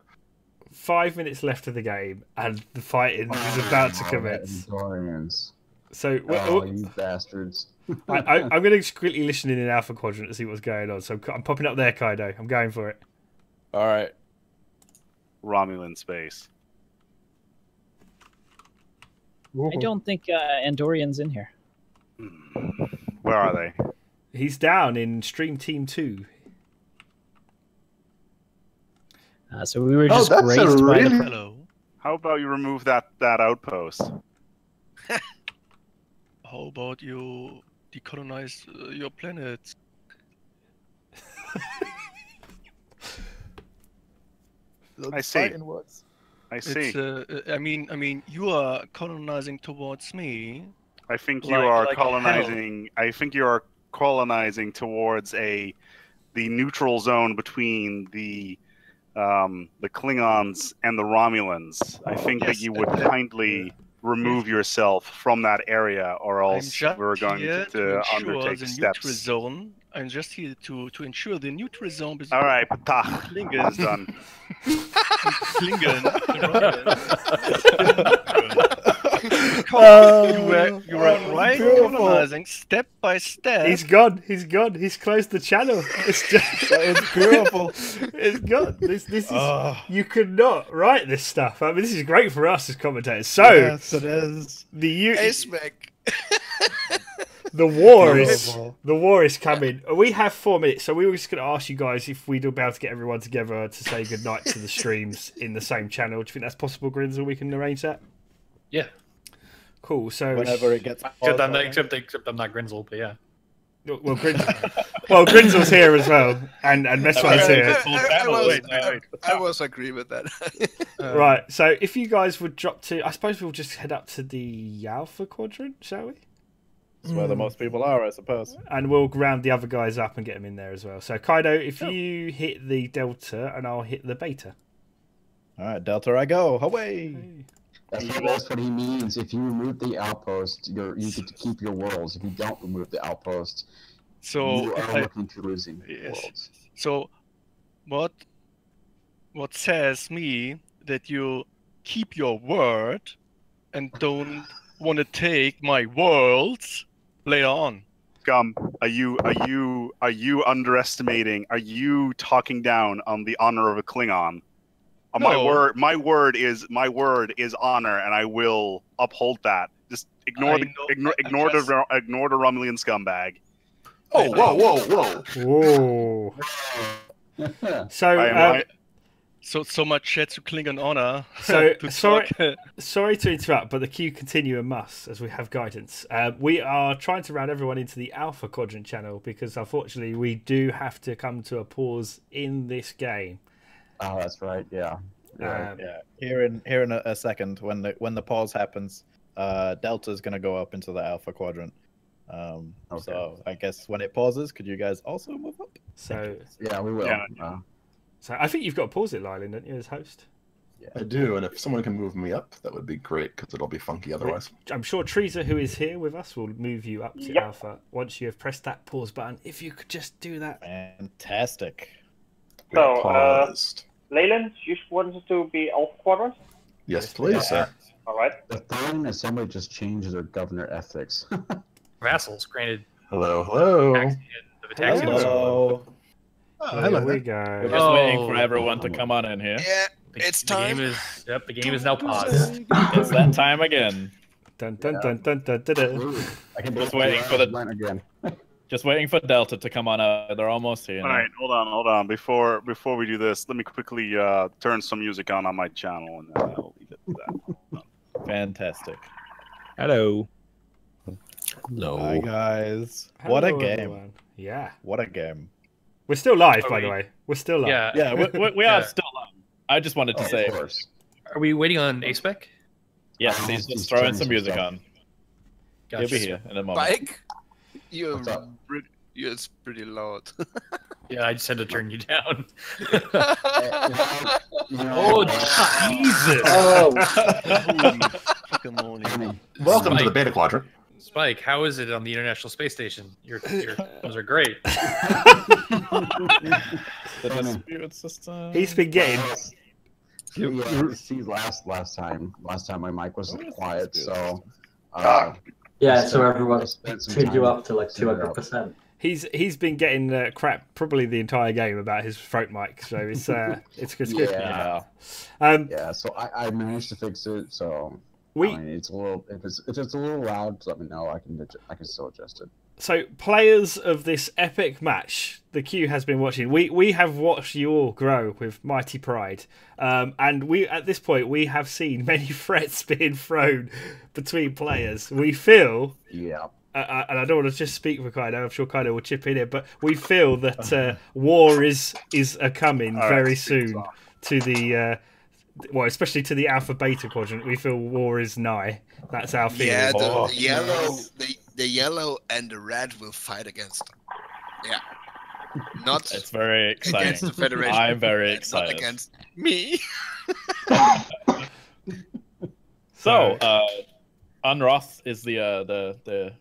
5 minutes left of the game, and the fighting is about to commence. Andorians. So, you bastards. I'm going to quickly listen in Alpha Quadrant to see what's going on. So I'm popping up there, Kaido. I'm going for it. All right. Romulan space. I don't think Andorian's in here. Where are they? He's down in Stream Team 2. So we were just graced by the... Hello. How about you remove that outpost? How about you decolonize your planet? I see. I see. I mean, you are colonizing towards me. I think you are colonizing. I think you are colonizing towards the neutral zone between the Klingons and the Romulans. I think that you would kindly remove yourself from that area, or else we're going to undertake steps. Zone. I'm just here to ensure the neutral zone. All right, Patach is done. Klingon. You were right, colonizing step by step. He's gone. He's closed the channel. It's beautiful. It's gone. This is you could not write this stuff. I mean, this is great for us as commentators. So yes, it is. A-Spec. The war is coming. We have 4 minutes, so we were just going to ask you guys if we'd be able to get everyone together to say goodnight to the streams in the same channel. Do you think that's possible, Grins, or we can arrange that? Yeah. Cool. So whenever it gets except I'm not Grinzel, but yeah. Well, Grinzel's here as well, and Meswannjr's here. I was agree with that. Right. So if you guys would drop to, I suppose we'll just head up to the Alpha Quadrant, shall we? That's where the most people are, I suppose. And we'll round the other guys up and get them in there as well. So Kaido, if you hit the Delta, and I'll hit the Beta. All right, Delta, I go. Away. That's what he means. If you remove the outpost, you get to keep your worlds. If you don't remove the outpost, you are looking to losing worlds. So, what says me that you keep your word and don't want to take my worlds later on? Gum, are you underestimating? Are you talking down on the honor of a Klingon? No. My word is honor, and I will uphold that. Just ignore the Romulan scumbag. Oh, whoa! So much shit to Klingon honor. So sorry to interrupt, but the queue continuum must, as we have guidance. We are trying to round everyone into the Alpha Quadrant channel because unfortunately we do have to come to a pause in this game. Oh, that's right. Yeah. Yeah. Here in a second, when the pause happens, Delta's gonna go up into the Alpha Quadrant. So I guess when it pauses, could you guys also move up? So yeah, we will. Yeah. So I think you've got to pause it, Lyellin, don't you, as host? Yeah, I do, and if someone can move me up, that would be great because it'll be funky otherwise. I'm sure Teresa, who is here with us, will move you up to Alpha once you have pressed that pause button. If you could just do that. Fantastic. So, Lyellin, you wanted to be Alpha Quadrant? Yes, please, sir. All right. The Tholian Assembly just changed their governor ethics. Vassals granted. Hello. Hello. Hello. Here we go. We're just waiting for everyone to come on in here. Yeah, it's time. The game is now paused. It's that time again. Dun dun dun dun dun dun. dun. Just waiting for again. Just waiting for Delta to come on out. They're almost here. All right, hold on. Before we do this, let me quickly turn some music on my channel, and then I'll leave it to that. Fantastic. Hello. Hello. Hi guys. What a game. Everyone. Yeah. What a game. We're still live, by the way. We're still live. Yeah, we are still live. I just wanted to say. Are we waiting on A-Spec? Yes, he's just throwing some music on. He'll be here in a moment. Spike, you're pretty loud. Yeah, I just had to turn you down. Jesus! Welcome to the Beta Quadrant. Spike, how is it on the International Space Station? Those are great. The dispute system. He's been getting. See, last time my mic wasn't quiet, so. So everyone tuned you up to like 200%. He's been getting crap probably the entire game about his throat mic, so it's good. Yeah. So I managed to fix it. So I mean, it's a little if it's a little loud, let me know. I can still adjust it. So players of this epic match, the queue has been watching. We have watched you all grow with mighty pride, and we at this point we have seen many threats being thrown between players. We feel and I don't want to just speak for Kaido, I'm sure Kaido will chip in here, but we feel that war is a coming very soon to the especially to the Alpha Beta Quadrant. We feel war is nigh. That's our feeling. Yeah, the yellow and the red will fight against them. Yeah. Not it's very exciting. Against the Federation. I'm very excited. Not against me. So, Unroth is the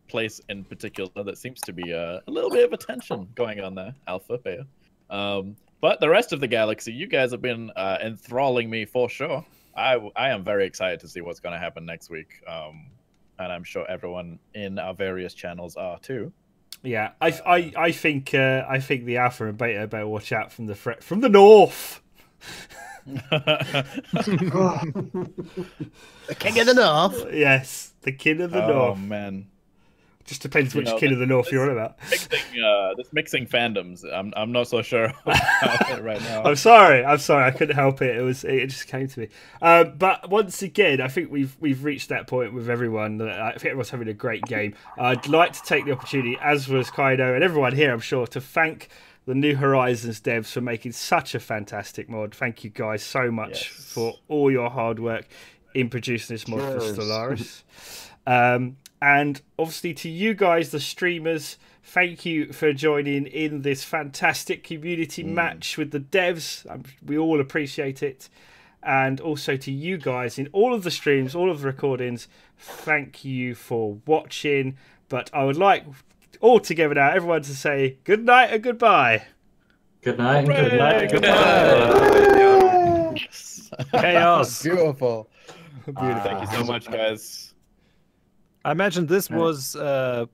place in particular that seems to be a little bit of a tension going on there, Alpha, Beta. But the rest of the galaxy, you guys have been enthralling me for sure. I am very excited to see what's going to happen next week. And I'm sure everyone in our various channels are too. Yeah, I think the Alpha and Beta better watch out from the threat from the north. The king of the north. Yes, the king of the north. Oh man, Just depends which King of the North you're on about. This mixing fandoms. I'm not so sure about it right now. I'm sorry. I couldn't help it. It just came to me. But once again, I think we've reached that point with everyone. I think everyone's having a great game. I'd like to take the opportunity, as was Kaido and everyone here, I'm sure, to thank the New Horizons devs for making such a fantastic mod. Thank you guys so much for all your hard work in producing this mod for Stellaris. And obviously to you guys, the streamers, thank you for joining in this fantastic community match with the devs. We all appreciate it. And also to you guys in all of the streams, all of the recordings, thank you for watching. But I would like all together now, everyone to say good night and goodbye. Good night. Good night. Goodbye. Chaos. Beautiful. Thank you so much, guys. I imagine this was the